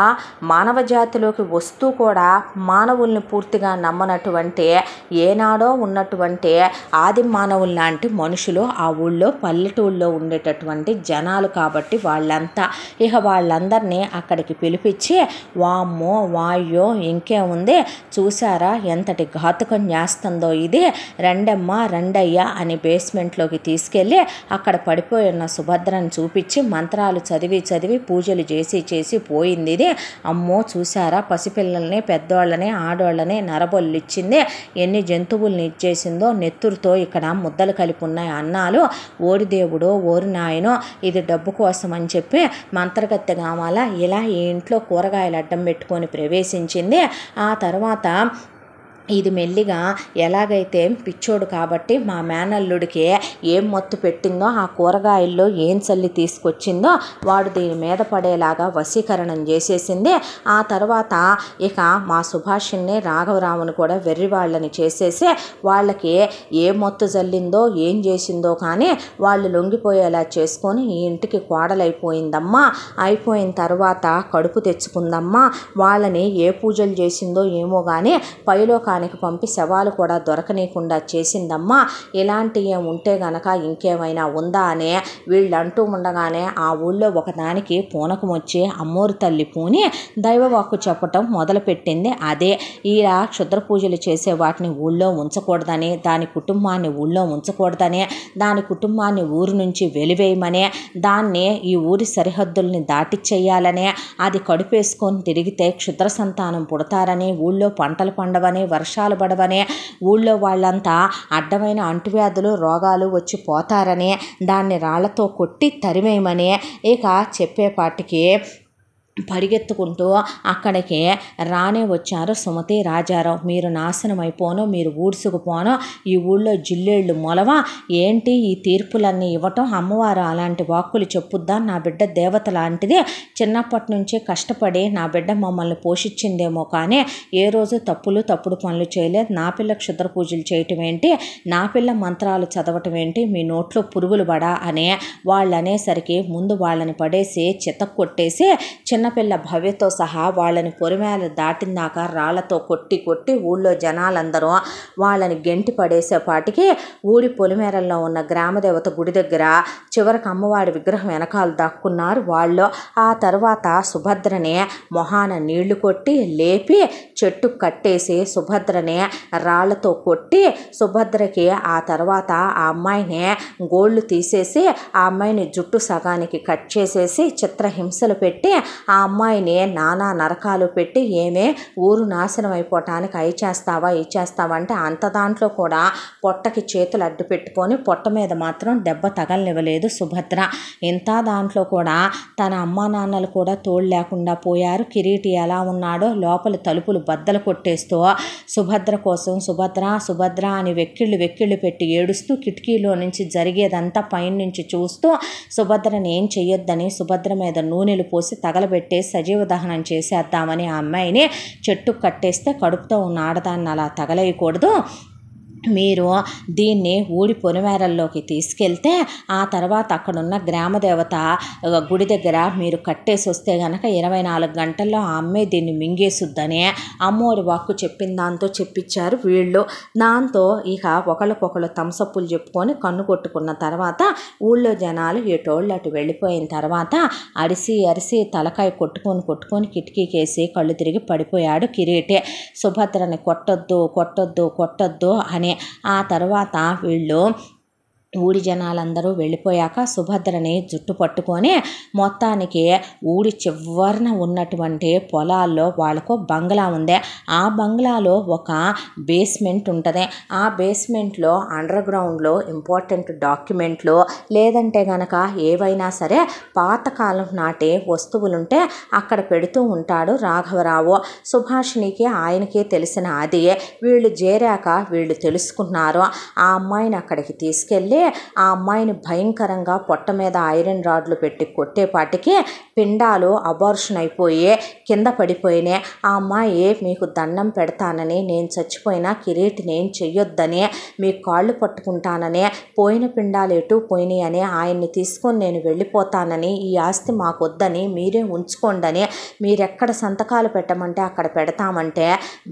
మానవ జాతిలోకి వస్తూ కూడా మానవుల్ని పూర్తిగా నమ్మనటువంటి ఏనాడో ఉన్నటువంటి ఆది మానవులు లాంటి మనుషులు ఆ ఊళ్ళో పల్లెటూళ్ళలో ఉండేటటువంటి జనాలు కాబట్టి వాళ్ళంతా ఇక వాళ్ళందరినీ అక్కడికి పిలిపించి వామ్మో వాయ్యో ఇంకేముంది చూసారా ఎంతటి ఘాతుకం చేస్తుందో ఇది, రండమ్మా రండయ్యా అని బేస్మెంట్లోకి తీసుకెళ్ళి అక్కడ పడిపోయి ఉన్న సుభద్రను చూపించి మంత్రాలు చదివి చదివి పూజలు చేసి చేసి పోయింది ఇది. అమ్మో చూసారా పసిపిల్లల్ని పెద్దోళ్ళని ఆడోళ్ళని నరబొల్లు ఇచ్చింది, ఎన్ని జంతువుల్ని ఇచ్చేసిందో, నెత్తురుతో ఇక్కడ ముద్దలు కలిపి ఉన్నాయి అన్నాలు, ఓడి దేవుడో ఓరి నాయనో ఇది డబ్బు కోసం అని చెప్పి మంత్రగత్తె కావాలా ఇలా ఈ ఇంట్లో కూరగాయలు అడ్డం పెట్టుకొని ప్రవేశించింది. ఆ తర్వాత ఇది మెల్లిగా ఎలాగైతే పిచ్చోడు కాబట్టి మా మేనల్లుడికి ఏం మత్తు పెట్టిందో ఆ కూరగాయల్లో ఏం చల్లి తీసుకొచ్చిందో వాడు దీని మీద పడేలాగా వశీకరణం చేసేసింది. ఆ తర్వాత ఇక మా సుభాషిణ్ణి రాఘవరావుని కూడా వెర్రివాళ్ళని చేసేసి వాళ్ళకి ఏ మత్తు చల్లిందో ఏం చేసిందో కానీ వాళ్ళు లొంగిపోయేలా చేసుకొని ఈ ఇంటికి కోడలైపోయిందమ్మా, అయిపోయిన తర్వాత కడుపు తెచ్చుకుందమ్మా, వాళ్ళని ఏ పూజలు చేసిందో ఏమో కానీ పైలో నరకానికి పంపి శవాలు కూడా దొరకనీయకుండా చేసిందమ్మా, ఇలాంటి ఉంటే గనక ఇంకేమైనా ఉందా అని వీళ్ళంటూ ఉండగానే ఆ ఊళ్ళో ఒకదానికి పూనకం వచ్చి అమ్మోరు తల్లి పూని దైవవాక్కు చెప్పటం మొదలుపెట్టింది. అదే ఇలా క్షుద్ర పూజలు చేసే వాటిని ఊళ్ళో ఉంచకూడదని, దాని కుటుంబాన్ని ఊళ్ళో ఉంచకూడదని, దాని కుటుంబాన్ని ఊరు నుంచి వెలివేయమని, దాన్ని ఈ ఊరి సరిహద్దుల్ని దాటిచ్చేయాలని, అది కడుపేసుకొని తిరిగితే క్షుద్ర సంతానం పుడతారని, ఊళ్ళో పంటలు పండవని, వర్షాలు పడవని, ఊళ్ళో వాళ్ళంతా అడ్డమైన అంటువ్యాధులు రోగాలు వచ్చి పోతారని, దాన్ని రాళ్లతో కొట్టి తరివేయమని ఇక చెప్పేపాటికి పరిగెత్తుకుంటూ అక్కడికి రానే వచ్చారు సుమతి రాజారావు. మీరు నాశనం అయిపోను, మీరు ఊడ్సుకుపోను, ఈ ఊళ్ళో జిల్లేళ్ళు మొలవ, ఏంటి ఈ తీర్పులన్నీ ఇవ్వటం, అమ్మవారు అలాంటి వాక్కులు చెప్పుద్దా, నా బిడ్డ దేవత లాంటిది, చిన్నప్పటి నుంచే కష్టపడి నా బిడ్డ మమ్మల్ని పోషించిందేమో కానీ ఏ రోజు తప్పుడు పనులు చేయలేదు, నా పిల్ల క్షుద్ర పూజలు చేయటం ఏంటి, నా పిల్ల మంత్రాలు చదవటం ఏంటి, మీ నోట్లో పురుగులు పడా అని వాళ్ళు అనేసరికి ముందు వాళ్ళని పడేసి చితక్కొట్టేసి చిన్నపిల్ల భవ్యతో సహా వాళ్ళని పొరిమేలు దాటిందాక రాళ్లతో కొట్టి ఊళ్ళో జనాలందరూ వాళ్ళని గెంటి పడేసేపాటికి ఊరి పొలిమేరల్లో ఉన్న గ్రామదేవత గుడి దగ్గర చివరికి అమ్మవారి విగ్రహం వెనకాల దాక్కున్నారు వాళ్ళు. ఆ తర్వాత సుభద్రని మొహాన నీళ్లు కొట్టి లేపి చెట్టు కట్టేసి సుభద్రని రాళ్లతో కొట్టి సుభద్రకి ఆ తర్వాత ఆ అమ్మాయిని గోళ్ళు తీసేసి ఆ అమ్మాయిని జుట్టు సగానికి కట్ చేసేసి చిత్రహింసలు పెట్టి ఆ అమ్మాయిని నానా నరకాలు పెట్టి ఏమే ఊరు నాశనం అయిపోవటానికి అయి చేస్తావా అంటే అంత దాంట్లో కూడా పొట్టకి చేతులు అడ్డు పెట్టుకొని పొట్ట మీద మాత్రం దెబ్బ తగలనివ్వలేదు సుభద్ర. ఇంత దాంట్లో కూడా తన అమ్మా నాన్నలు కూడా తోడు లేకుండా పోయారు. కిరీటి ఎలా ఉన్నాడో లోపల తలుపులు బద్దలు కొట్టేస్తూ సుభద్ర కోసం సుభద్ర అని వెక్కిళ్ళు పెట్టి ఏడుస్తూ కిటికీలో నుంచి జరిగేదంతా పైనుంచి చూస్తూ సుభద్రని ఏం చెయ్యొద్దని సుభద్ర మీద నూనెలు పోసి తగలబెట్టి సజీవ దహనం చేసేద్దామని ఆ అమ్మాయిని చెట్టు కట్టేస్తే కడుపుతో ఉన్న ఆడదాన్ని అలా తగలేయకూడదు, మీరు దీన్ని ఊడి పొలిమేరల్లోకి తీసుకెళ్తే ఆ తర్వాత అక్కడున్న గ్రామదేవత గుడి దగ్గర మీరు కట్టేసి వస్తే గనక 24 గంటల్లో ఆ అమ్మే దీన్ని మింగేసుద్దని అమ్మోరి వాక్కు చెప్పిన దాంతో చెప్పించారు వీళ్ళు. దాంతో ఇక ఒకళ్ళకొకళ్ళు తంసప్పులు చెప్పుకొని కన్ను కొట్టుకున్న తర్వాత ఊళ్ళో జనాలు ఎటోళ్ళు అటు వెళ్ళిపోయిన తర్వాత అరిసి తలకాయ కొట్టుకొని కిటికీకేసి కళ్ళు తిరిగి పడిపోయాడు కిరీటి. సుభద్రని కొట్టొద్దు అని. ఆ తర్వాత వీళ్ళు ఊడి జనాలందరూ వెళ్ళిపోయాక సుభద్రని జుట్టు పట్టుకొని మొత్తానికి ఊడి చివరన ఉన్నటువంటి పొలాల్లో వాళ్ళకు బంగ్లా ఉంది. ఆ బంగ్లాలో ఒక బేస్మెంట్ ఉంటుంది. ఆ బేస్మెంట్లో అండర్ గ్రౌండ్లో ఇంపార్టెంట్ డాక్యుమెంట్లు లేదంటే గనక ఏవైనా సరే పాతకాలం నాటి వస్తువులుంటే అక్కడ పెడుతూ ఉంటాడు రాఘవరావు. సుభాషిణికి ఆయనకే తెలిసిన అది వీళ్ళు చేరాక వీళ్ళు తెలుసుకున్నారు. ఆ అమ్మాయిని అక్కడికి తీసుకెళ్ళి ఆ అమ్మాయిని భయంకరంగా పొట్ట మీద ఐరన్ రాడ్లు పెట్టి కొట్టేపాటికి పిండాలు అబార్షన్ అయిపోయి కింద పడిపోయినాయి. ఆ అమ్మాయి మీకు దండం పెడతానని, నేను చచ్చిపోయినా కిరీటిని ఏం చెయ్యొద్దని, మీ కాళ్ళు పట్టుకుంటానని, పోయిన పిండాలు ఎటు పోయినాయి అని, ఆయన్ని తీసుకొని నేను వెళ్ళిపోతానని, ఈ ఆస్తి మాకొద్దని మీరే ఉంచుకోండి, మీరెక్కడ సంతకాలు పెట్టమంటే అక్కడ పెడతామంటే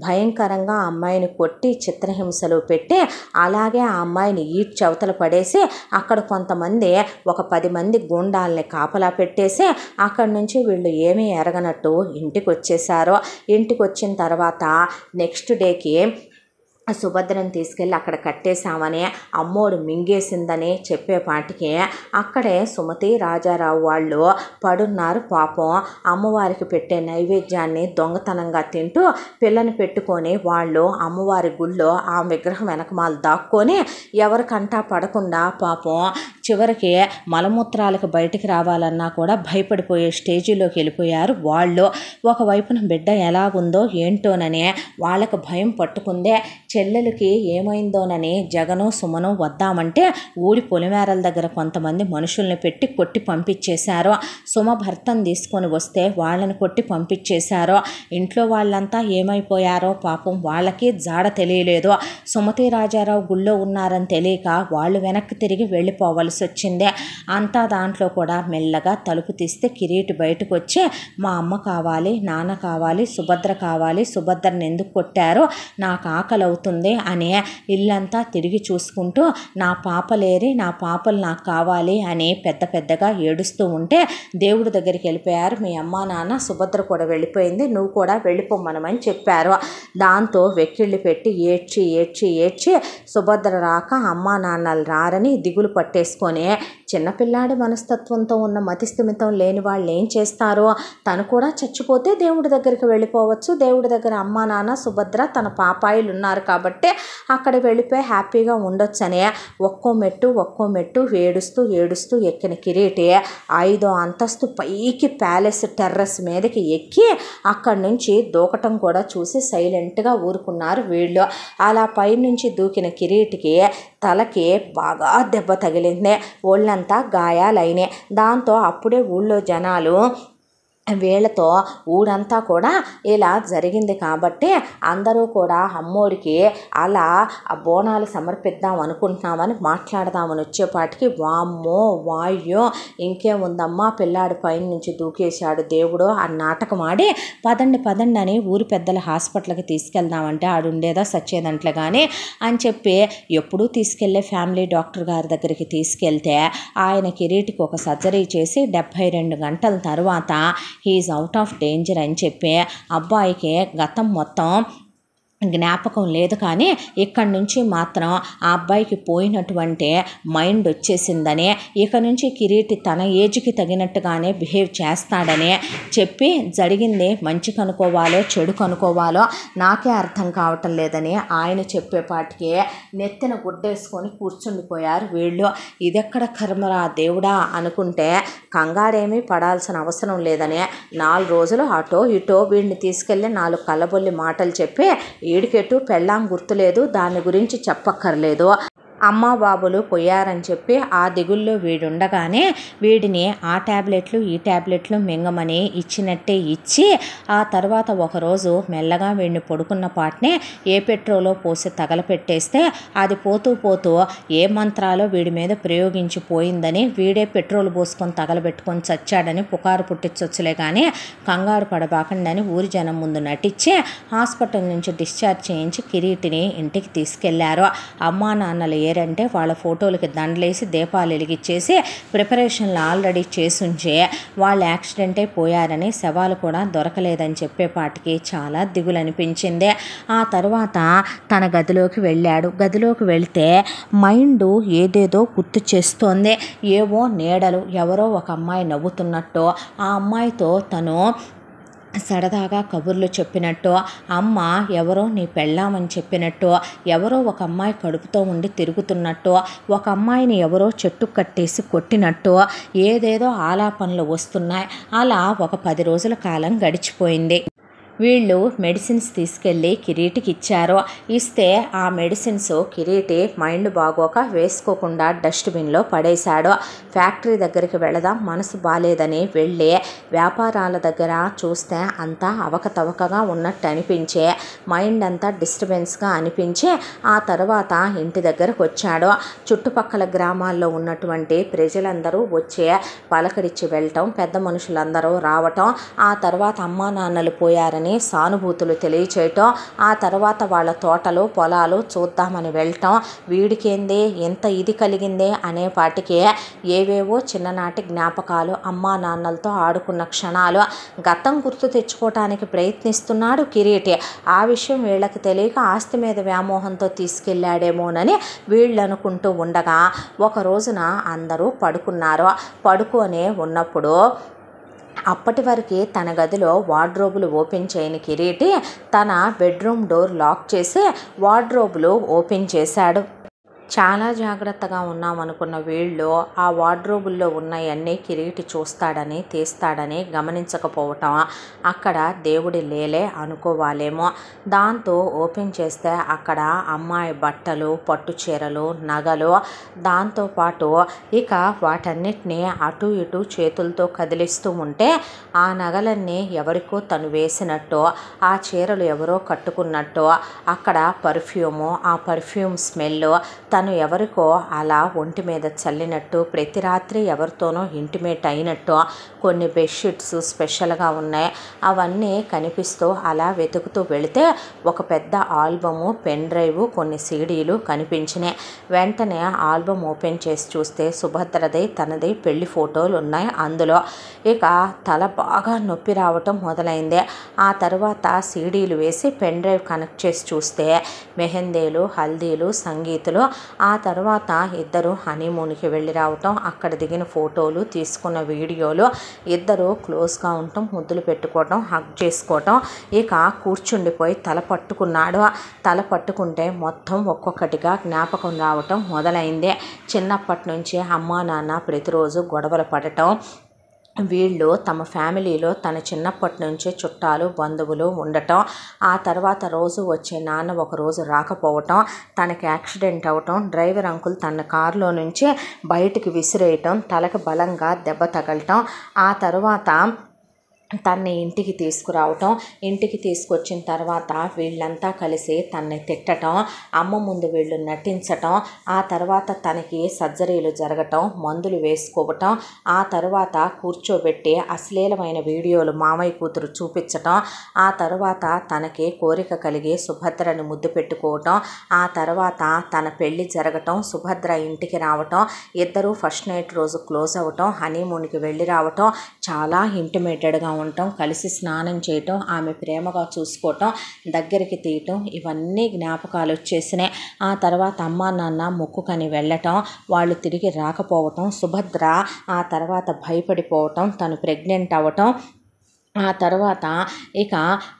భయంకరంగా ఆ అమ్మాయిని కొట్టి చిత్రహింసలు పెట్టి అలాగే ఆ అమ్మాయిని చవతల పడేసి అక్కడ కొంతమంది ఒక 10 మంది గూండాల్ని కాపలా పెట్టేసి అక్కడి నుంచి వీళ్ళు ఏమీ ఎరగనట్టు ఇంటికి వచ్చేసారు. ఇంటికి వచ్చిన తర్వాత నెక్స్ట్ డేకి సుభద్రని తీసుకెళ్ళి అక్కడ కట్టేశామని అమ్మోడు మింగేసిందని చెప్పేపాటికి అక్కడే సుమతి రాజారావు వాళ్ళు పడున్నారు. పాపం అమ్మవారికి పెట్టే నైవేద్యాన్ని దొంగతనంగా తింటూ పిల్లని పెట్టుకొని వాళ్ళు అమ్మవారి గుళ్ళో ఆ విగ్రహం వెనకమాలు దాక్కొని ఎవరికంటా పడకుండా పాపం చివరికి మలమూత్రాలకు బయటికి రావాలన్నా కూడా భయపడిపోయే స్టేజీలోకి వెళ్ళిపోయారు వాళ్ళు. ఒకవైపున బిడ్డ ఎలాగుందో ఏంటోనని వాళ్ళకు భయం పట్టుకుందే. చెల్లెలకి ఏమైందోనని జగను సుమను వద్దామంటే ఊడి పొలిమేరల దగ్గర కొంతమంది మనుషుల్ని పెట్టి కొట్టి పంపించేశారు. సుమ భర్తను తీసుకొని వస్తే వాళ్ళని కొట్టి పంపించేశారు. ఇంట్లో వాళ్ళంతా ఏమైపోయారో పాపం వాళ్ళకి జాడ తెలియలేదు. సుమతి రాజారావు గుళ్ళో ఉన్నారని తెలియక వాళ్ళు వెనక్కి తిరిగి వెళ్ళిపోవలసి రావాల్సి వచ్చింది. అంతా దాంట్లో కూడా మెల్లగా తలుపు తీస్తే కిరీటి బయటకు వచ్చి మా అమ్మ కావాలి, నాన్న కావాలి, సుభద్ర కావాలి, సుభద్రని ఎందుకు కొట్టారో నాకు ఆకలి అవుతుంది అని ఇల్లంతా తిరిగి చూసుకుంటూ నా పాపలేరి, నా పాపలు నాకు కావాలి అని పెద్ద పెద్దగా ఏడుస్తూ ఉంటే దేవుడి దగ్గరికి వెళ్ళిపోయారు. మీ అమ్మ నాన్న, సుభద్ర కూడా వెళ్ళిపోయింది, నువ్వు కూడా వెళ్ళిపోమ్మనమని చెప్పారు. దాంతో వెక్కిళ్ళు పెట్టి ఏడ్చి ఏడ్చి ఏడ్చి సుభద్ర రాక అమ్మా నాన్నలు రారని దిగులు పట్టేసుకొని చిన్నపిల్లాడి మనస్తత్వంతో ఉన్న మతిస్థిమితం లేని వాళ్ళు ఏం చేస్తారో, తను కూడా చచ్చిపోతే దేవుడి దగ్గరికి వెళ్ళిపోవచ్చు, దేవుడి దగ్గర అమ్మా నాన్న, సుభద్ర, తన పాపాయిలు ఉన్నారు కాబట్టి అక్కడ వెళ్ళిపోయి హ్యాపీగా ఉండొచ్చని ఒక్కో మెట్టు ఏడుస్తూ ఏడుస్తూ ఎక్కిన కిరీటి 5వ అంతస్తు పైకి ప్యాలెస్ టెర్రస్ మీదకి ఎక్కి అక్కడి నుంచి దూకటం కూడా చూసి సైలెంట్గా ఊరుకున్నారు వీళ్ళు. అలా పైనుంచి దూకిన కిరీటికి తలకి బాగా దెబ్బ తగిలింది, ఒళ్ళంతా గాయాలైనాయి. దాంతో అప్పుడే ఊళ్ళో జనాలు వీళ్ళతో ఊరంతా కూడా ఇలా జరిగింది కాబట్టి అందరూ కూడా అమ్మోరికి అలా బోనాలు సమర్పిద్దాం అనుకుంటున్నామని మాట్లాడదామని వచ్చేపాటికి వామ్మో వాయ్యో ఇంకేముందమ్మా పిల్లాడి పైన నుంచి దూకేశాడు దేవుడు అని నాటకం ఆడి పదండి అని ఊరి పెద్దల హాస్పిటల్కి తీసుకెళ్దామంటే ఆడు ఉండేదా సచ్చేదంట్లే కానీ అని చెప్పి ఎప్పుడూ తీసుకెళ్లే ఫ్యామిలీ డాక్టర్ గారి దగ్గరికి తీసుకెళ్తే ఆయన కిరీటికి ఒక సర్జరీ చేసి 72 గంటల తర్వాత హీఈస్ అవుట్ ఆఫ్ డేంజర్ అని చెప్పి అబ్బాయికి గతం మొత్తం జ్ఞాపకం లేదు కానీ ఇక్కడి నుంచి మాత్రం ఆ అబ్బాయికి పోయినటువంటి మైండ్ వచ్చేసిందని, ఇక నుంచి కిరీటి తన ఏజ్కి తగినట్టుగానే బిహేవ్ చేస్తాడని చెప్పి జరిగింది మంచి కనుకోవాలో చెడు కనుకోవాలో నాకే అర్థం కావటం లేదని ఆయన చెప్పేపాటికి నెత్తిన గుడ్డేసుకొని కూర్చుండిపోయారు వీళ్ళు. ఇదెక్కడ కర్మరా దేవుడా అనుకుంటే కంగారేమీ పడాల్సిన అవసరం లేదని 4 రోజులు అటో ఇటో వీడిని తీసుకెళ్ళి 4 కళ్ళబొల్లి మాటలు చెప్పి ఈడికెట్టు పెళ్ళాం గుర్తులేదు, దాని గురించి చెప్పక్కర్లేదు, అమ్మ బాబులు పోయారని చెప్పి ఆ దిగుల్లో వీడుండగానే వీడిని ఆ ట్యాబ్లెట్లు ఈ ట్యాబ్లెట్లు మింగమని ఇచ్చినట్టే ఇచ్చి ఆ తర్వాత ఒకరోజు మెల్లగా వీడిని పడుకున్న పాటనే ఏ పెట్రోలో పోసి తగలపెట్టేస్తే అది పోతూ పోతూ ఏ మంత్రాలో వీడి మీద ప్రయోగించిపోయిందని వీడే పెట్రోల్ పోసుకొని తగలబెట్టుకొని చచ్చాడని పుకారు పుట్టించొచ్చులే కానీ కంగారు పడబాకండి ఊరి జనం ముందు నటించి హాస్పిటల్ నుంచి డిశ్చార్జ్ చేయించి కిరీటిని ఇంటికి తీసుకెళ్లారు. అమ్మా నాన్నలు ఏరంటే వాళ్ళ ఫోటోలకి దండలేసి దీపాలు వెలిగించేసి ప్రిపరేషన్లు ఆల్రెడీ చేసుంచే వాళ్ళు యాక్సిడెంట్ అయిపోయారని శవాలు కూడా దొరకలేదని చెప్పేపాటికి చాలా దిగులు అనిపించింది. ఆ తర్వాత తన గదిలోకి వెళ్ళాడు. గదిలోకి వెళ్తే మైండ్ ఏదేదో గుర్తు చేస్తోంది. ఏవో నీడలు, ఎవరో ఒక అమ్మాయి నవ్వుతున్నట్టు, ఆ అమ్మాయితో తను సరదాగా కబుర్లు చెప్పినట్టు, అమ్మ ఎవరో నీ పెళ్ళామని చెప్పినట్టు, ఎవరో ఒక అమ్మాయి కడుపుతో ఉండి తిరుగుతున్నట్టు, ఒక అమ్మాయిని ఎవరో చెట్టు కట్టేసి కొట్టినట్టు ఏదేదో ఆలాపనలు వస్తున్నాయి. అలా ఒక 10 రోజుల కాలం గడిచిపోయింది. వీళ్ళు మెడిసిన్స్ తీసుకెళ్ళి కిరీటికి ఇచ్చారు. ఇస్తే ఆ మెడిసిన్స్ కిరీటి మైండ్ బాగోక వేసుకోకుండా డస్ట్బిన్లో పడేశాడు. ఫ్యాక్టరీ దగ్గరికి వెళదాం మనసు బాలేదని వెళ్ళి వ్యాపారాల దగ్గర చూస్తే అంతా అవకతవకగా ఉన్నట్టు అనిపించే, మైండ్ అంతా డిస్టర్బెన్స్గా అనిపించి ఆ తర్వాత ఇంటి దగ్గరకు వచ్చాడు. చుట్టుపక్కల గ్రామాల్లో ఉన్నటువంటి ప్రజలందరూ వచ్చి పలకరించి వెళ్ళటం, పెద్ద మనుషులందరూ రావటం, ఆ తర్వాత అమ్మా నాన్నలు పోయారని సానుభూతులు తెలియచేయటం, ఆ తర్వాత వాళ్ళ తోటలు పొలాలు చూద్దామని వెళ్ళటం, వీడికేంది ఎంత ఇది కలిగిందే అనేపాటికి ఏవేవో చిన్ననాటి జ్ఞాపకాలు, అమ్మా నాన్నలతో ఆడుకున్న క్షణాలు గతం గుర్తు తెచ్చుకోవటానికి ప్రయత్నిస్తున్నాడు కిరీటి. ఆ విషయం వీళ్ళకి తెలియక ఆస్తి మీద వ్యామోహంతో తీసుకెళ్ళాడేమోనని వీళ్ళు అనుకుంటూ ఉండగా ఒక రోజున అందరూ పడుకున్నారు. పడుకొని ఉన్నప్పుడు అప్పటి వరకు తన గదిలో వార్డ్రోబులు ఓపెన్ చేయని కిరీటి తన బెడ్రూమ్ డోర్ లాక్ చేసి వార్డ్రోబులు ఓపెన్ చేశాడు. చాలా జాగ్రత్తగా ఉన్నామనుకున్న వీళ్ళు ఆ వార్డ్రోబుల్లో ఉన్నవన్నీ కిరీటి చూస్తాడని తీస్తాడని గమనించకపోవటం అక్కడ దేవుడి లేలే అనుకోవాలేమో. దాంతో ఓపెన్ చేస్తే అక్కడ అమ్మాయి బట్టలు, పట్టు చీరలు, నగలు, దాంతోపాటు ఇక వాటన్నిటినీ అటు ఇటు చేతులతో కదిలిస్తూ ఉంటే ఆ నగలన్నీ ఎవరికో తను వేసినట్టు, ఆ చీరలు ఎవరో కట్టుకున్నట్టు, అక్కడ పర్ఫ్యూము, ఆ పర్ఫ్యూమ్ స్మెల్, తను ఎవరికో అలా ఒంటి మీద చల్లినట్టు, ప్రతి రాత్రి ఎవరితోనో ఇంటిమేట్ అయినట్టు కొన్ని బెడ్షీట్స్ స్పెషల్గా ఉన్నాయి. అవన్నీ కనిపిస్తూ అలా వెతుకుతూ వెళితే ఒక పెద్ద ఆల్బము, పెన్ డ్రైవ్, కొన్ని సీడీలు కనిపించినాయి. వెంటనే ఆల్బమ్ ఓపెన్ చేసి చూస్తే సుభద్రది, తనది పెళ్లి ఫోటోలు ఉన్నాయి అందులో. ఇక తల బాగా నొప్పి రావటం మొదలైంది. ఆ తర్వాత సీడీలు వేసి పెన్ డ్రైవ్ కనెక్ట్ చేసి చూస్తే మెహందీలు, హల్దీలు, సంగీతులు, ఆ తర్వాత ఇద్దరు హనీమూన్కి వెళ్ళి రావటం, అక్కడ దిగిన ఫోటోలు, తీసుకున్న వీడియోలు, ఇద్దరు క్లోజ్గా ఉండటం, ముద్దులు పెట్టుకోవటం, హగ్ చేసుకోవటం. ఇక కూర్చుండిపోయి తల పట్టుకున్నాడు. తల పట్టుకుంటే మొత్తం ఒక్కొక్కటిగా జ్ఞాపకం రావటం మొదలైంది. చిన్నప్పటి నుంచి అమ్మా నాన్న ప్రతిరోజు గొడవలు పడటం, వీళ్ళు తమ ఫ్యామిలీలో తన చిన్నప్పటి నుంచి చుట్టాలు, బంధువులు ఉండటం, ఆ తర్వాత రోజు వచ్చే నాన్న ఒకరోజు రాకపోవటం, తనకి యాక్సిడెంట్ అవ్వటం, డ్రైవర్ అంకుల్ తన కారులో నుంచి బయటికి విసిరేయటం, తలకు బలంగా దెబ్బ తగలటం, ఆ తర్వాత తన్ని ఇంటికి తీసుకురావటం, ఇంటికి తీసుకొచ్చిన తర్వాత వీళ్ళంతా కలిసి తన్ని తిట్టడం, అమ్మ ముందు వీళ్ళు నటించటం, ఆ తర్వాత తనకి సర్జరీలు జరగటం, మందులు వేసుకోవటం, ఆ తర్వాత కూర్చోబెట్టి అశ్లీలమైన వీడియోలు మామయ్య కూతురు చూపించటం, ఆ తర్వాత తనకి కోరిక కలిగి సుభద్రని ముద్దు పెట్టుకోవటం, ఆ తర్వాత తన పెళ్లి జరగటం, సుభద్ర ఇంటికి రావటం, ఇద్దరు ఫస్ట్ నైట్ రోజు క్లోజ్ అవ్వటం, హనీమూన్కి వెళ్ళి రావటం, చాలా ఇంటిమేటెడ్గా ఉండటం, కలిసి స్నానం చేయటం, ఆమె ప్రేమగా చూసుకోవటం, దగ్గరికి తీయటం, ఇవన్నీ జ్ఞాపకాలు వచ్చేసినాయి. ఆ తర్వాత అమ్మా నాన్న మొక్కుకని వెళ్ళటం, వాళ్ళు తిరిగి రాకపోవటం, సుభద్ర ఆ తర్వాత భయపడిపోవటం, తను ప్రెగ్నెంట్ అవ్వటం, ఆ తర్వాత ఇక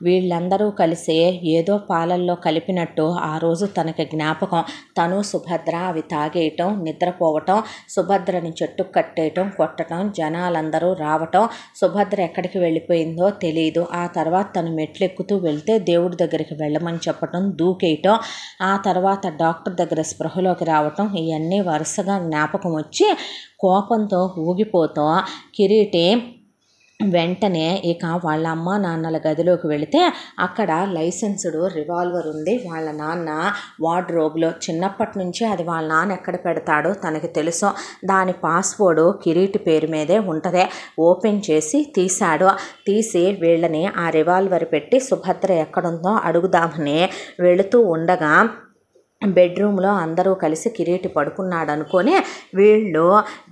వీళ్ళందరూ కలిసి ఏదో పాలల్లో కలిపినట్టు ఆ రోజు తనకి జ్ఞాపకం. తను సుభద్ర అవి తాగేయటం, నిద్రపోవటం, సుభద్రని చెట్టుకు కట్టేయటం, కొట్టడం, జనాలందరూ రావటం, సుభద్ర ఎక్కడికి వెళ్ళిపోయిందో తెలియదు. ఆ తర్వాత తను మెట్లెక్కుతూ వెళ్తే దేవుడి దగ్గరికి వెళ్ళమని చెప్పటం, దూకేయటం, ఆ తర్వాత డాక్టర్ దగ్గర స్పృహలోకి రావటం, ఇవన్నీ వరుసగా జ్ఞాపకం వచ్చి కోపంతో ఊగిపోతూ కిరీటి వెంటనే ఇక వాళ్ళ అమ్మ నాన్నల గదిలోకి వెళితే అక్కడ లైసెన్స్డ్ రివాల్వర్ ఉంది వాళ్ళ నాన్న వార్డ్రోబ్లో. చిన్నప్పటి నుంచి అది వాళ్ళ నాన్న ఎక్కడ పెడతాడో తనకి తెలుసు. దాని పాస్వర్డ్ కిరీటి పేరు మీదే ఉంటుంది. ఓపెన్ చేసి తీశాడు. తీసి వీళ్ళని ఆ రివాల్వర్ పెట్టి సుభద్ర ఎక్కడుందో అడుగుదామని వెళుతూ ఉండగా బెడ్రూమ్లో అందరూ కలిసి కిరీటి పడుకున్నాడు అనుకొని వీళ్ళు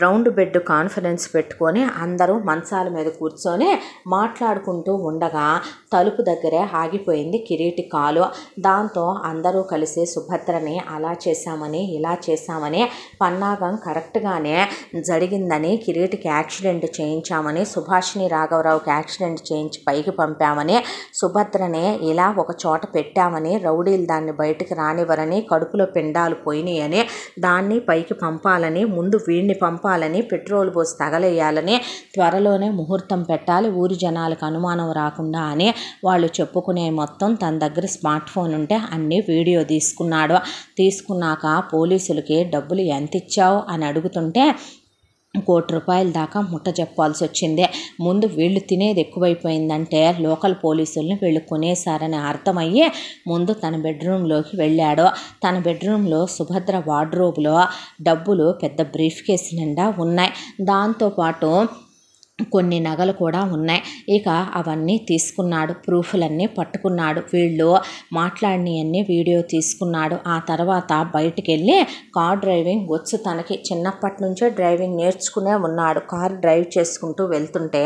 రౌండ్ బెడ్ కాన్ఫరెన్స్ పెట్టుకొని అందరూ మంచాల మీద కూర్చొని మాట్లాడుకుంటూ ఉండగా తలుపు దగ్గరే ఆగిపోయింది కిరీటి కాలు. దాంతో అందరూ కలిసి సుభద్రని అలా చేశామని ఇలా చేశామని, పన్నాగం కరెక్ట్గానే జరిగిందని, కిరీటికి యాక్సిడెంట్ చేయించామని, సుభాషిణి రాఘవరావుకి యాక్సిడెంట్ చేయించి పైకి పంపామని, సుభద్రని ఇలా ఒక చోట పెట్టామని, రౌడీలు దాన్ని బయటికి రానివ్వరని, కడుపులో పిండాలు పోయినాయని, దాన్ని పైకి పంపాలని, ముందు వీడిని పంపాలని, పెట్రోల్ పోసి తగలేయాలని, త్వరలోనే ముహూర్తం పెట్టాలి, ఊరి జనాలకు అనుమానం రాకుండా అని వాళ్ళు చెప్పుకునే మొత్తం తన దగ్గర స్మార్ట్ ఫోన్ ఉంటే అన్నీ వీడియో తీసుకున్నాడు. తీసుకున్నాక పోలీసులకి డబ్బులు ఎంత ఇచ్చావు అని అడుగుతుంటే ₹1,00,00,000 దాకా ముట్ట చెప్పాల్సి వచ్చింది. ముందు వీళ్ళు తినేది ఎక్కువైపోయిందంటే లోకల్ పోలీసుల్ని వీళ్ళు కొనేశారని అర్థమయ్యి ముందు తన బెడ్రూమ్లోకి వెళ్ళాడు. తన బెడ్రూమ్లో సుభద్ర వార్డ్రోబ్లో డబ్బులు పెద్ద బ్రీఫ్ కేస్ నిండా ఉన్నాయి. దాంతోపాటు కొన్ని నగలు కూడా ఉన్నాయి. ఇక అవన్నీ తీసుకున్నాడు, ప్రూఫ్లన్నీ పట్టుకున్నాడు, వీళ్ళు మాట్లాడినవన్నీ వీడియో తీసుకున్నాడు. ఆ తర్వాత బయటికి వెళ్ళి కార్ డ్రైవింగ్ వచ్చు తనకి, చిన్నప్పటి నుంచే డ్రైవింగ్ నేర్చుకునే ఉన్నాడు. కార్ డ్రైవ్ చేసుకుంటూ వెళ్తుంటే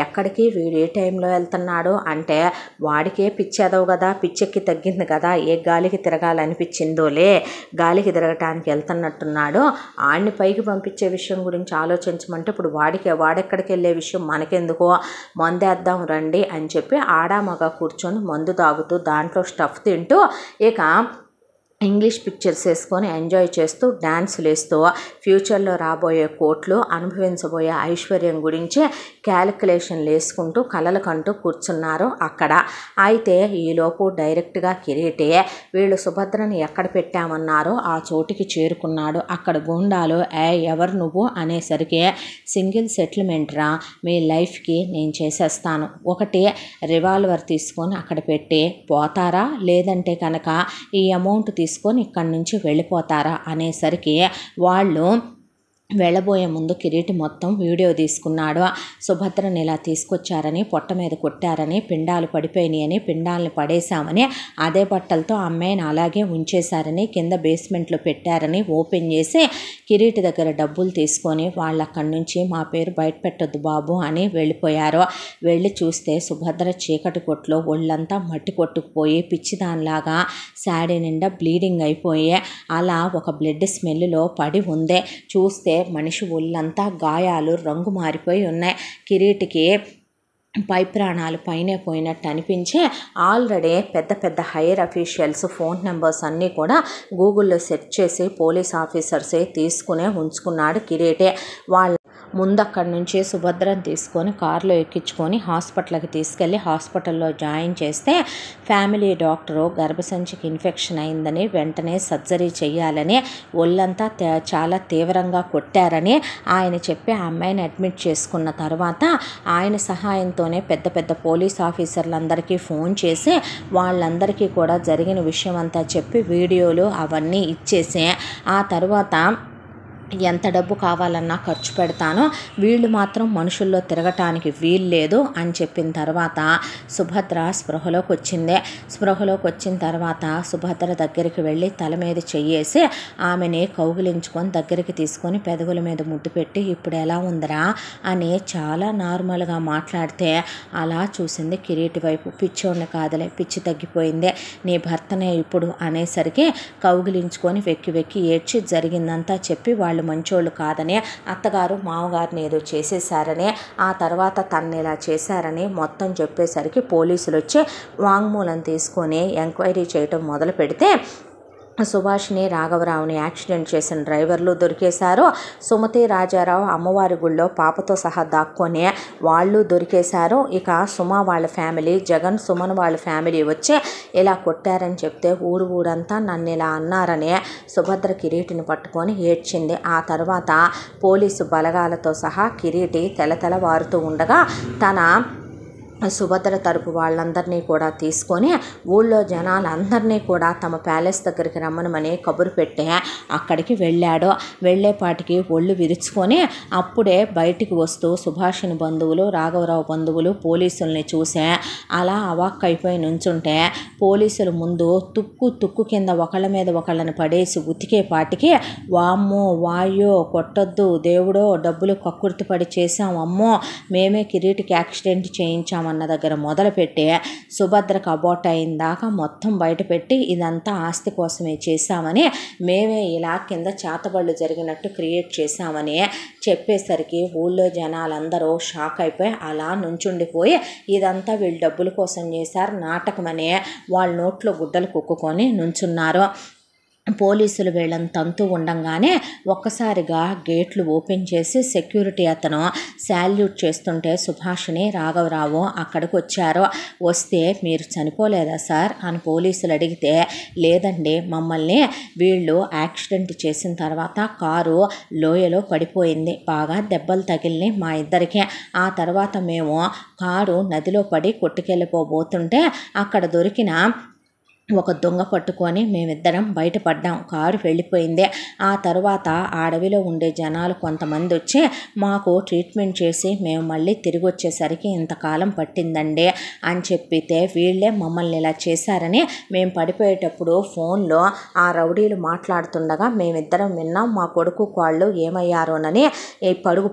ఎక్కడికి వీడు ఏ టైంలో వెళ్తున్నాడు అంటే వాడికే పిచ్చేదవు కదా, పిచ్చెక్కి తగ్గింది కదా, ఏ గాలికి తిరగాలనిపించిందోలే, గాలికి తిరగటానికి వెళ్తున్నట్టున్నాడు. ఆడిని పైకి పంపించే విషయం గురించి ఆలోచించమంటే ఇప్పుడు వాడెక్కడికి వెళ్ళే విషయం మనకెందుకో, మందేద్దాం రండి అని చెప్పి ఆడామగా కూర్చొని మందు తాగుతూ దాంట్లో స్టఫ్ తింటూ ఇక ఇంగ్లీష్ పిక్చర్స్ వేసుకొని ఎంజాయ్ చేస్తూ డ్యాన్సులు వేస్తూ ఫ్యూచర్లో రాబోయే కోట్లు, అనుభవించబోయే ఐశ్వర్యం గురించి క్యాలిక్యులేషన్లు వేసుకుంటూ కలలకంటూ కూర్చున్నారు అక్కడ. అయితే ఈలోపు డైరెక్ట్గా కిరీటి వీళ్ళు సుభద్రని ఎక్కడ పెట్టామన్నారో ఆ చోటికి చేరుకున్నాడు. అక్కడ గుండాలు ఎవరు నువ్వు అనేసరికి సింగిల్ సెటిల్మెంట్ రా, మీ లైఫ్కి నేను చేసేస్తాను, ఒకటి రివాల్వర్ తీసుకొని అక్కడ పెట్టి పోతారా, లేదంటే కనుక ఈ అమౌంట్ తీసుకొని తీసుకొని ఇక్కడి నుంచి వెళ్ళిపోతారా అనేసరికి వాళ్ళు వెళ్ళబోయే ముందు కిరీటి మొత్తం వీడియో తీసుకున్నాడు. సుభద్రని ఇలా తీసుకొచ్చారని, పొట్ట మీద కొట్టారని, పిండాలు పడిపోయినాయని, పిండాలని పడేశామని, అదే బట్టలతో అమ్మాయిని అలాగే ఉంచేశారని, కింద బేస్మెంట్లో పెట్టారని ఓపెన్ చేసి కిరీటి దగ్గర డబ్బులు తీసుకొని వాళ్ళు అక్కడి నుంచి మా పేరు బయట పెట్టొద్దు బాబు అని వెళ్ళిపోయారు. వెళ్ళి చూస్తే సుభద్ర చీకటి కొట్లో ఒళ్ళంతా మట్టి కొట్టుకుపోయి పిచ్చిదానిలాగా శాడీ నిండా బ్లీడింగ్ అయిపోయి అలా ఒక బ్లడ్ స్మెల్లో పడి ఉంది. చూస్తే మనిషి ఒళ్ళంతా గాయాలు రంగు మారిపోయి ఉన్నాయి. కిరీటికి పై ప్రాణాలు పైనే పోయినట్టు అనిపించి ఆల్రెడీ పెద్ద పెద్ద హైయర్ అఫీషియల్స్ ఫోన్ నెంబర్స్ అన్నీ కూడా గూగుల్లో సెర్చ్ చేసి పోలీస్ ఆఫీసర్సే తీసుకునే ఉంచుకున్నాడు కిరీటే. వాళ్ళ ముందు అక్కడి నుంచి సుభద్రను తీసుకొని కారులో ఎక్కించుకొని హాస్పిటల్కి తీసుకెళ్ళి హాస్పిటల్లో జాయిన్ చేస్తే ఫ్యామిలీ డాక్టరు గర్భసంచికి ఇన్ఫెక్షన్ అయిందని వెంటనే సర్జరీ చేయాలని ఒళ్ళంతా చాలా తీవ్రంగా కొట్టారని ఆయన చెప్పి ఆ అమ్మాయిని అడ్మిట్ చేసుకున్న తర్వాత ఆయన సహాయంతోనే పెద్ద పెద్ద పోలీస్ ఆఫీసర్లందరికీ ఫోన్ చేసి వాళ్ళందరికీ కూడా జరిగిన విషయం అంతా చెప్పి వీడియోలు అవన్నీ ఇచ్చేసి ఆ తర్వాత ఎంత డబ్బు కావాలన్నా ఖర్చు పెడతానో వీళ్ళు మాత్రం మనుషుల్లో తిరగటానికి వీలు లేదు అని చెప్పిన తర్వాత సుభద్ర స్పృహలోకి వచ్చింది. స్పృహలోకి వచ్చిన తర్వాత సుభద్ర దగ్గరికి వెళ్ళి తల మీద చెయ్యేసి ఆమెని కౌగిలించుకొని దగ్గరికి తీసుకొని పెదవుల మీద ముద్దు పెట్టి ఇప్పుడు ఎలా ఉందిరా అని చాలా నార్మల్గా మాట్లాడితే అలా చూసింది కిరీటి వైపు. పిచ్చోడిని కాదలే, పిచ్చి తగ్గిపోయింది, నీ భర్తనే ఇప్పుడు అనేసరికి కౌగిలించుకొని వెక్కి వెక్కి ఏడ్చి జరిగిందంతా చెప్పి వాళ్ళు మంచోళ్ళు కాదని, అత్తగారు మామగారిని ఏదో చేసేసారని, ఆ తర్వాత తన్ని ఇలా చేశారని మొత్తం చెప్పేసరికి పోలీసులు వచ్చి వాంగ్మూలం తీసుకొని ఎంక్వైరీ చేయటం మొదలు పెడితే సుభాషిణి రాఘవరావుని యాక్సిడెంట్ చేసిన డ్రైవర్లు దొరికేశారు. సుమతి రాజారావు అమ్మవారి గుళ్ళో పాపతో సహా దాక్కొని వాళ్ళు దొరికేశారు. ఇక సుమ వాళ్ళ ఫ్యామిలీ, జగన్ సుమన్ వాళ్ళ ఫ్యామిలీ వచ్చి ఇలా కొట్టారని చెప్తే ఊరంతా నన్ను ఇలా అన్నారని సుభద్ర కిరీటిని పట్టుకొని ఏడ్చింది. ఆ తర్వాత పోలీసు బలగాలతో సహా కిరీటి తెలతెలవారుతూ ఉండగా తన సుభద్ర తరపు వాళ్ళందరినీ కూడా తీసుకొని ఊళ్ళో జనాలందరినీ కూడా తమ ప్యాలెస్ దగ్గరికి రమ్మనమని కబురు పెట్టి అక్కడికి వెళ్ళాడు. వెళ్ళేపాటికి ఒళ్ళు విరుచుకొని అప్పుడే బయటికి వస్తూ సుభాషిని బంధువులు, రాఘవరావు బంధువులు పోలీసుల్ని చూసే అలా అవాక్కైపోయి నుంచుంటే పోలీసులు ముందు తుక్కు కింద ఒకళ్ళ మీద ఒకళ్ళని పడేసి ఉతికేపాటికి వామ్మో వాయో కొట్టొద్దు దేవుడో డబ్బులు కక్కుర్తిపడి చేశాం, అమ్మో మేమే కిరీటికి యాక్సిడెంట్ చేయించామన్న దగ్గర మొదలుపెట్టి సుభద్రకు అబోట్ అయిందాకా మొత్తం బయటపెట్టి ఇదంతా ఆస్తి కోసమే చేశామని, మేమే ఇలా కింద చేతబళ్ళు జరిగినట్టు క్రియేట్ చేశామని చెప్పేసరికి ఊళ్ళో జనాలందరూ షాక్ అయిపోయి అలా నుంచుండిపోయి ఇదంతా వీళ్ళు డబ్బుల కోసం చేశారు నాటకమని వాళ్ళ నోట్లో గుడ్డలు కుక్కుకొని నుంచున్నారు. పోలీసులు వీళ్ళని తంతూ ఉండంగానే ఒక్కసారిగా గేట్లు ఓపెన్ చేసి సెక్యూరిటీ అతను శాల్యూట్ చేస్తుంటే సుభాషిని రాఘవరావు అక్కడికి వచ్చారు. వస్తే మీరు చనిపోలేదా సార్ అని పోలీసులు అడిగితే లేదండి, మమ్మల్ని వీళ్ళు యాక్సిడెంట్ చేసిన తర్వాత కారు లోయలో పడిపోయింది, బాగా దెబ్బలు తగిలినాయి మా ఇద్దరికి. ఆ తర్వాత మేము కారు నదిలో పడి కొట్టుకెళ్ళిపోబోతుంటే అక్కడ దొరికిన ఒక దొంగ పట్టుకొని మేమిద్దరం బయటపడ్డాం, కారు వెళ్ళిపోయింది. ఆ తర్వాత ఆ అడవిలో ఉండే జనాలు కొంతమంది వచ్చి మాకు ట్రీట్మెంట్ చేసి మేము మళ్ళీ తిరిగి వచ్చేసరికి ఇంతకాలం పట్టిందండి అని చెప్పితే వీళ్ళే మమ్మల్ని ఇలా చేశారని మేము పడిపోయేటప్పుడు ఫోన్లో ఆ రౌడీలు మాట్లాడుతుండగా మేమిద్దరం విన్నాం, మా కొడుకు వాళ్ళు ఏమయ్యారోనని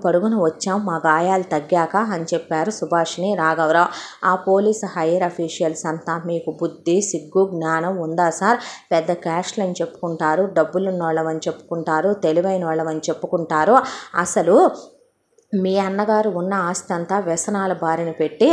పరుగున వచ్చాం మా గాయాలు తగ్గాక అని చెప్పారు సుభాషిని రాఘవరావు. ఆ పోలీసు హైయర్ అఫీషియల్స్ అంతా మీకు బుద్ధి సిగ్గు జ్ఞానం ఉందా సార్, పెద్ద క్యాష్లు అని చెప్పుకుంటారు, డబ్బులున్న వాళ్ళమని చెప్పుకుంటారు, తెలివైన వాళ్ళమని చెప్పుకుంటారు, అసలు మీ అన్నగారు ఉన్న ఆస్తి అంతా వ్యసనాల బారిన పెట్టి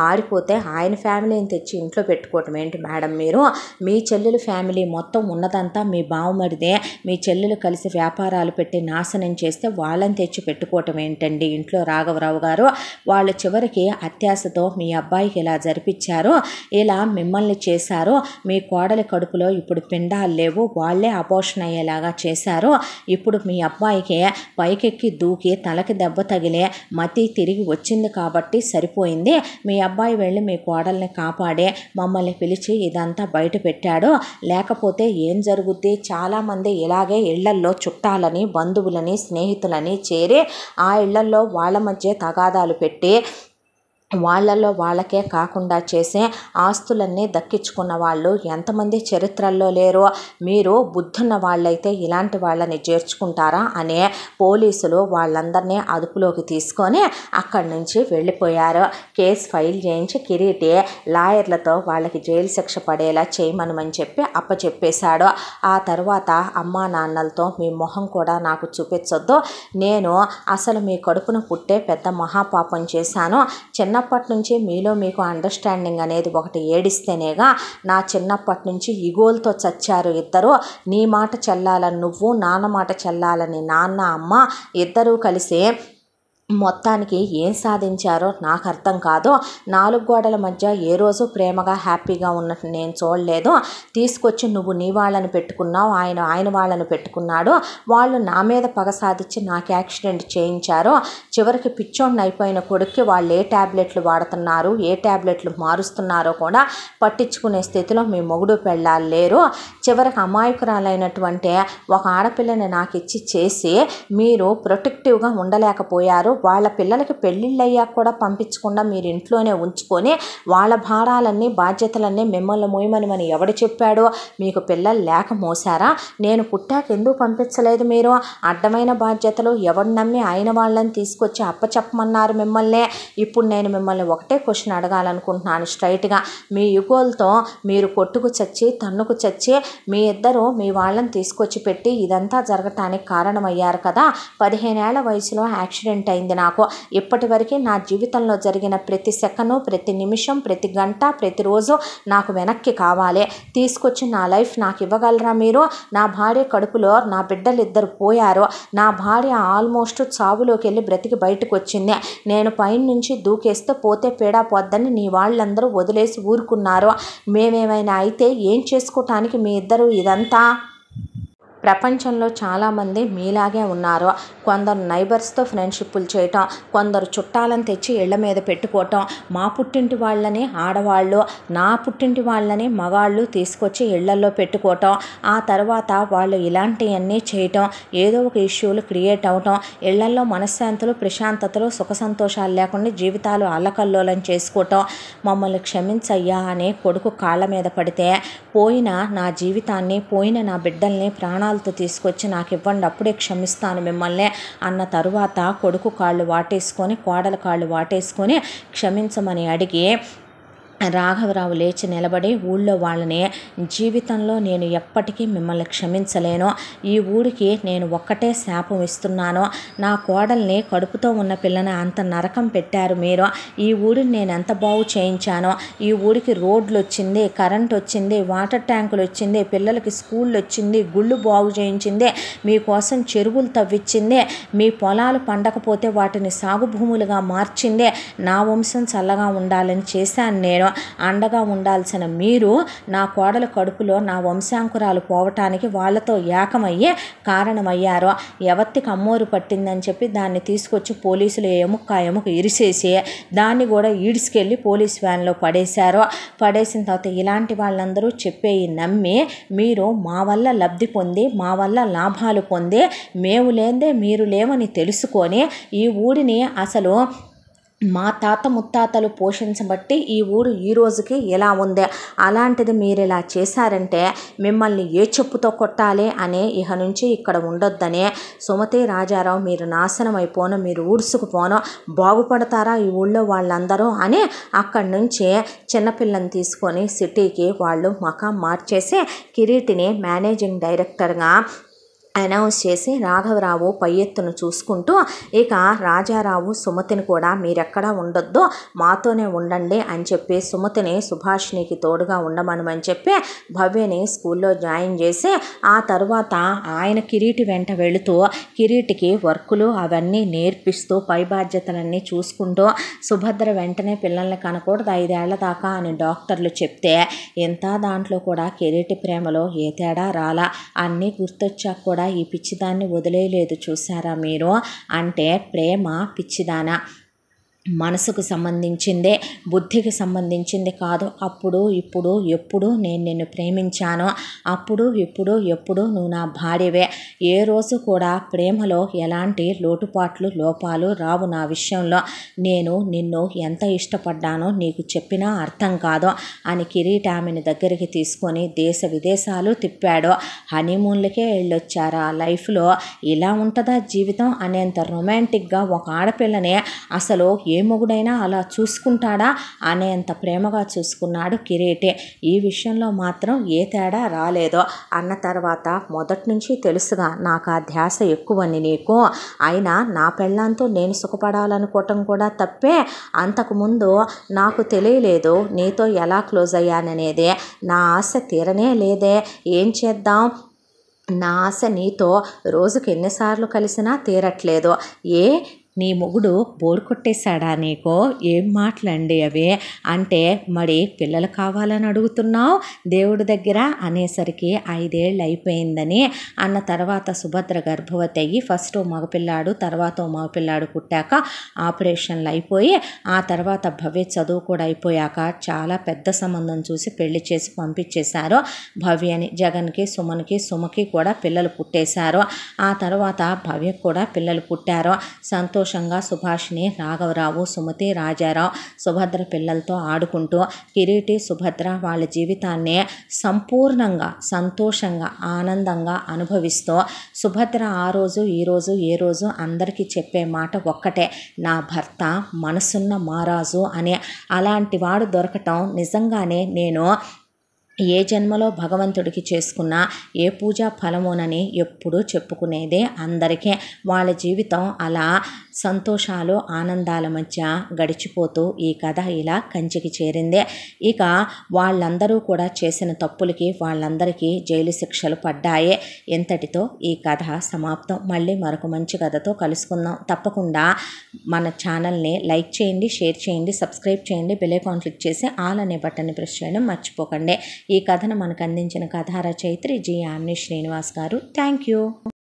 ఆడిపోతే ఆయన ఫ్యామిలీని తెచ్చి ఇంట్లో పెట్టుకోవటం ఏంటి మేడం మీరు, మీ చెల్లెలు ఫ్యామిలీ మొత్తం ఉన్నదంతా మీ బావమరిదే, మీ చెల్లెలు కలిసి వ్యాపారాలు పెట్టి నాశనం చేస్తే వాళ్ళని తెచ్చి పెట్టుకోవటం ఏంటండి ఇంట్లో రాఘవరావు గారు, వాళ్ళు చివరికి అత్యాశతో మీ అబ్బాయికి ఇలా జరిపించారు, ఇలా మిమ్మల్ని చేశారు, మీ కోడలి కడుపులో ఇప్పుడు పిండాలు లేవు వాళ్ళే అబోర్షన్ అయ్యేలాగా చేశారు, ఇప్పుడు మీ అబ్బాయికి పైకెక్కి దూకి తలకి దెబ్బ తగిలి పోనీలే మతి తిరిగి వచ్చింది కాబట్టి సరిపోయింది, మీ అబ్బాయి వెళ్ళి మీ కోడల్ని కాపాడే మమ్మల్ని పిలిచి ఇదంతా బయట పెట్టాడు, లేకపోతే ఏం జరుగుద్ది? చాలామంది ఇలాగే ఇళ్లల్లో చుట్టాలని బంధువులని స్నేహితులని చేరి ఆ ఇళ్లల్లో వాళ్ళ మధ్య తగాదాలు పెట్టి వాళ్ళల్లో వాళ్ళకే కాకుండా చేసే ఆస్తులన్నీ దక్కించుకున్న వాళ్ళు ఎంతమంది చరిత్రల్లో లేరు? మీరు బుద్ధున్న వాళ్ళైతే ఇలాంటి వాళ్ళని చేర్చుకుంటారా అనే పోలీసులు వాళ్ళందరినీ అదుపులోకి తీసుకొని అక్కడి నుంచి వెళ్ళిపోయారు. కేసు ఫైల్ చేయించి కిరీటి లాయర్లతో వాళ్ళకి జైలు శిక్ష పడేలా చేయమనమని చెప్పి అప్పచెప్పేశాడు. ఆ తర్వాత అమ్మా నాన్నలతో మీ మొహం కూడా నాకు చూపించొద్దు, నేను అసలు మీ కడుపున పుట్టే పెద్ద మహాపాపం చేశాను, చిన్నప్పటి నుంచి మీలో మీకు అండర్స్టాండింగ్ అనేది ఒకటి ఏడిస్తేనేగా నా చిన్నప్పటి నుంచి ఇగోలతో చచ్చారు ఇద్దరు, నీ మాట చెల్లాలని నువ్వు, నాన్న మాట చెల్లాలని నాన్న అమ్మ ఇద్దరూ కలిసి మొత్తానికి ఏం సాధించారో నాకు అర్థం కాదు. 4 గోడల మధ్య ఏ రోజు ప్రేమగా హ్యాపీగా ఉన్నట్టు నేను చూడలేదు. తీసుకొచ్చి నువ్వు నీ వాళ్ళని పెట్టుకున్నావు, ఆయన వాళ్ళని పెట్టుకున్నాడు, వాళ్ళు నా మీద పగ సాధించి నాకు యాక్సిడెంట్ చేయించారు. చివరికి పిచ్చోడిని అయిపోయిన కొడుక్కి వాళ్ళు ఏ ట్యాబ్లెట్లు వాడుతున్నారు, ఏ ట్యాబ్లెట్లు మారుస్తున్నారో కూడా పట్టించుకునే స్థితిలో మీ మొగుడు పెళ్ళాలు లేరు. చివరికి అమాయకురాలైనటువంటి ఒక ఆడపిల్లని నాకు ఇచ్చి చేసి మీరు ప్రొటెక్టివ్గా ఉండలేకపోయారు. వాళ్ళ పిల్లలకి పెళ్ళిళ్ళు అయ్యాక కూడా పంపించకుండా మీరు ఇంట్లోనే ఉంచుకొని వాళ్ళ భారాలన్నీ బాధ్యతలన్నీ మిమ్మల్ని మోయమని ఎవడు చెప్పాడో? మీకు పిల్లలు లేక మోసారా? నేను పుట్టాక ఎందుకు పంపించలేదు మీరు? అడ్డమైన బాధ్యతలు ఎవడు నమ్మి అయిన వాళ్ళని తీసుకొచ్చి అప్పచెప్పమన్నారు మిమ్మల్ని? ఇప్పుడు నేను మిమ్మల్ని ఒకటే క్వశ్చన్ అడగాలనుకుంటున్నాను స్ట్రైట్గా. మీ యుగోలతో మీరు కొట్టుకు చచ్చి తన్నుకు చచ్చి మీ ఇద్దరు మీ వాళ్ళని తీసుకొచ్చి పెట్టి ఇదంతా జరగటానికి కారణమయ్యారు కదా. 15 ఏళ్ల వయసులో యాక్సిడెంట్ అయింది నాకు. ఇప్పటి వరకు నా జీవితంలో జరిగిన ప్రతి సెకను, ప్రతి నిమిషం, ప్రతి గంట, ప్రతిరోజు నాకు వెనక్కి కావాలి. తీసుకొచ్చి నా లైఫ్ నాకు ఇవ్వగలరా మీరు? నా భార్య కడుపులో నా బిడ్డలు 2 పోయారు. నా భార్య ఆల్మోస్ట్ చావులోకి వెళ్ళి బ్రతికి బయటకు వచ్చింది. నేను పైన నుంచి దూకేస్తే పోతే పేడా పోద్దని నీ వాళ్ళందరూ వదిలేసి ఊరుకున్నారు. మేమేమైనా అయితే ఏం చేసుకోవటానికి మీ ఇద్దరు ఇదంతా? ప్రపంచంలో చాలామంది మీలాగే ఉన్నారు. కొందరు నైబర్స్తో ఫ్రెండ్షిప్పులు చేయటం, కొందరు చుట్టాలను తెచ్చి ఇళ్ల మీద పెట్టుకోవటం, మా పుట్టింటి వాళ్ళని ఆడవాళ్ళు, నా పుట్టింటి వాళ్ళని మగాళ్ళు తీసుకొచ్చి ఇళ్లల్లో పెట్టుకోవటం, ఆ తర్వాత వాళ్ళు ఇలాంటివన్నీ చేయటం, ఏదో ఒక ఇష్యూలు క్రియేట్ అవటం, ఇళ్లల్లో మనశ్శాంతులు ప్రశాంతతలు సుఖ సంతోషాలు లేకుండా జీవితాలు అల్లకల్లోలం చేసుకోవటం. మమ్మల్ని క్షమించయ్యా అని కొడుకు కాళ్ళ మీద పడితే, పోయిన నా జీవితాన్ని, పోయిన నా బిడ్డల్ని ప్రాణాలతో తీసుకొచ్చి నాకు ఇవ్వండి, అప్పుడే క్షమిస్తాను మిమ్మల్ని అన్న తరువాత కొడుకు కాళ్ళు వాటేసుకొని కోడల కాళ్ళు వాటేసుకొని క్షమించమని అడిగి రాఘవరావు లేచి నిలబడి ఊళ్ళో వాళ్ళని, జీవితంలో నేను ఎప్పటికీ మిమ్మల్ని క్షమించలేను, ఈ ఊరికి నేను ఒక్కటే శాపం ఇస్తున్నాను, నా కోడల్ని కడుపుతో ఉన్న పిల్లని అంత నరకం పెట్టారు మీరు, ఈ ఊరిని నేను ఎంత బాగు చేయించానో, ఈ ఊరికి రోడ్లు వచ్చింది, కరెంట్ వచ్చింది, వాటర్ ట్యాంకులు వచ్చింది, పిల్లలకి స్కూళ్ళు వచ్చింది, గుళ్ళు బాగు చేయించింది, మీకోసం చెరువులు తవ్వించింది, మీ పొలాలు పండకపోతే వాటిని సాగు భూములుగా మార్చింది, నా వంశం చల్లగా ఉండాలని చేశాను నేను. అండగా ఉండాల్సిన మీరు నా కోడల కడుపులో నా వంశాంకురాలు పోవటానికి వాళ్ళతో ఏకమయ్యే కారణమయ్యారు. ఎవత్తికి అమ్మోరు పట్టిందని చెప్పి దాన్ని తీసుకొచ్చి పోలీసులు ఎముక ఇరిసేసి దాన్ని కూడా ఈడ్చుకెళ్ళి పోలీస్ వ్యాన్లో పడేశారు. పడేసిన తర్వాత ఇలాంటి వాళ్ళందరూ చెప్పేవి నమ్మి మీరు మా వల్ల లబ్ధి పొంది, మా వల్ల లాభాలు పొంది, మేము లేదే మీరు లేవని తెలుసుకొని ఈ ఊరిని అసలు మా తాత ముత్తాతలు పోషించబట్టి ఈ ఊరు ఈ రోజుకి ఎలా ఉంది, అలాంటిది మీరు ఇలా చేశారంటే మిమ్మల్ని ఏ చెప్పుతో కొట్టాలి అని ఇహ నుంచి ఇక్కడ ఉండొద్దని, సుమతి రాజారావు మీరు నాశనం అయిపోను, మీరు ఊడ్చుకుపోను, బాగుపడతారా ఈ ఊళ్ళో వాళ్ళందరూ అని అక్కడి నుంచి చిన్నపిల్లని తీసుకొని సిటీకి వాళ్ళు మకాం మార్చేసి కిరీటిని మేనేజింగ్ డైరెక్టర్గా అనౌన్స్ చేసి రాఘవరావు పై ఎత్తును చూసుకుంటూ ఇక రాజారావు సుమతిని కూడా మీరెక్కడా ఉండొద్దు, మాతోనే ఉండండి అని చెప్పి సుమతిని సుభాషిణికి తోడుగా ఉండమని చెప్పి భవ్యని స్కూల్లో జాయిన్ చేసి ఆ తర్వాత ఆయన కిరీటి వెంట వెళుతూ కిరీటికి వర్కులు అవన్నీ నేర్పిస్తూ పై బాధ్యతలన్నీ చూసుకుంటూ, సుభద్ర వెంటనే పిల్లల్ని కనకూడదు 5 ఏళ్ల దాకా అని డాక్టర్లు చెప్తే ఎంత దాంట్లో కూడా కిరీటి ప్రేమలో ఏ తేడా రాలా. అన్నీ గుర్తొచ్చాక కూడా కూడా ఈ పిచ్చిదాన్ని వదిలేయలేదు చూసారా మీరు అంటే ప్రేమ పిచ్చిదానా మనసుకు సంబంధించిందే బుద్ధికి సంబంధించింది కాదు అప్పుడు ఇప్పుడు ఎప్పుడు నేను నిన్ను ప్రేమించాను అప్పుడు ఇప్పుడు ఎప్పుడు నువ్వు నా భార్యవే ఏ రోజు కూడా ప్రేమలో ఎలాంటి లోటుపాట్లు లోపాలు రావు నా విషయంలో నేను నిన్ను ఎంత ఇష్టపడ్డానో నీకు చెప్పినా అర్థం కాదు అని కిరీట్ ఆమెను దగ్గరికి తీసుకొని దేశ విదేశాలు తిప్పాడు హనీమూన్లకే వెళ్ళొచ్చారు ఆ లైఫ్లో ఇలా ఉంటుందా జీవితం అనేంత రొమాంటిక్గా ఒక ఆడపిల్లని అసలు ఏ మొగుడైనా అలా చూసుకుంటాడా అనేంత ప్రేమగా చూసుకున్నాడు కిరీటి ఈ విషయంలో మాత్రం ఏ తేడా రాలేదో అన్న తర్వాత మొదటి నుంచి తెలుసుగా నాకు ఆ ధ్యాస ఎక్కువని నీకు అయినా నా పెళ్ళాంతో నేను సుఖపడాలనుకోవటం కూడా తప్పే అంతకుముందు నాకు తెలియలేదు నీతో ఎలా క్లోజ్ అయ్యాననేదే నా ఆశ తీరనే లేదే ఏం చేద్దాం నా ఆశ నీతో రోజుకి ఎన్నిసార్లు కలిసినా తీరట్లేదు నీ మొగుడు బోర్ కొట్టేశాడా నీకో ఏం మాటలండి అవి అంటే మరి పిల్లలు కావాలని అడుగుతున్నావు దేవుడి దగ్గర అనేసరికి 5 ఏళ్ళు అయిపోయిందని అన్న తర్వాత సుభద్ర గర్భవతి అయ్యి ఫస్ట్ మగపిల్లాడు తర్వాత మగపిల్లాడు పుట్టాక ఆపరేషన్లు అయిపోయి ఆ తర్వాత భవ్య చదువు కూడా అయిపోయాక చాలా పెద్ద సంబంధం చూసి పెళ్లి చేసి పంపించేశారు భవ్యని జగన్కి సుమకి కూడా పిల్లలు పుట్టేశారు ఆ తర్వాత భవ్యకు కూడా పిల్లలు పుట్టారు సంతోషంగా సుభాషిణి రాఘవరావు సుమతి రాజారావు సుభద్ర పిల్లలతో ఆడుకుంటూ కిరీటి సుభద్ర వాళ్ళ జీవితాన్ని సంపూర్ణంగా సంతోషంగా ఆనందంగా అనుభవిస్తూ సుభద్ర ఆ రోజు ఈ రోజు ఏ రోజు అందరికీ చెప్పే మాట ఒక్కటే నా భర్త మనసున్న మహారాజు అని అలాంటి వాడు దొరకటం నిజంగానే నేను ఏ జన్మలో భగవంతుడికి చేసుకున్న ఏ పూజా ఫలమోనని ఎప్పుడూ చెప్పుకునేదే అందరికీ వాళ్ళ జీవితం అలా సంతోషాలు ఆనందాల మధ్య గడిచిపోతూ ఈ కథ ఇలా కంచికి చేరింది ఇక వాళ్ళందరూ కూడా చేసిన తప్పులకి వాళ్ళందరికీ జైలు శిక్షలు పడ్డాయి ఎంతటితో ఈ కథ సమాప్తం మళ్ళీ మరొక మంచి కథతో కలుసుకుందాం తప్పకుండా మన ఛానల్ని లైక్ చేయండి షేర్ చేయండి సబ్స్క్రైబ్ చేయండి బెల్ ఐకాన్ క్లిక్ చేసి ఆల్ అనే బటన్ని ప్రెస్ చేయడం మర్చిపోకండి ఈ కథను మనకు అందించిన కథా రచయిత్రి జి యామిని శ్రీనివాస్ గారు థ్యాంక్ యూ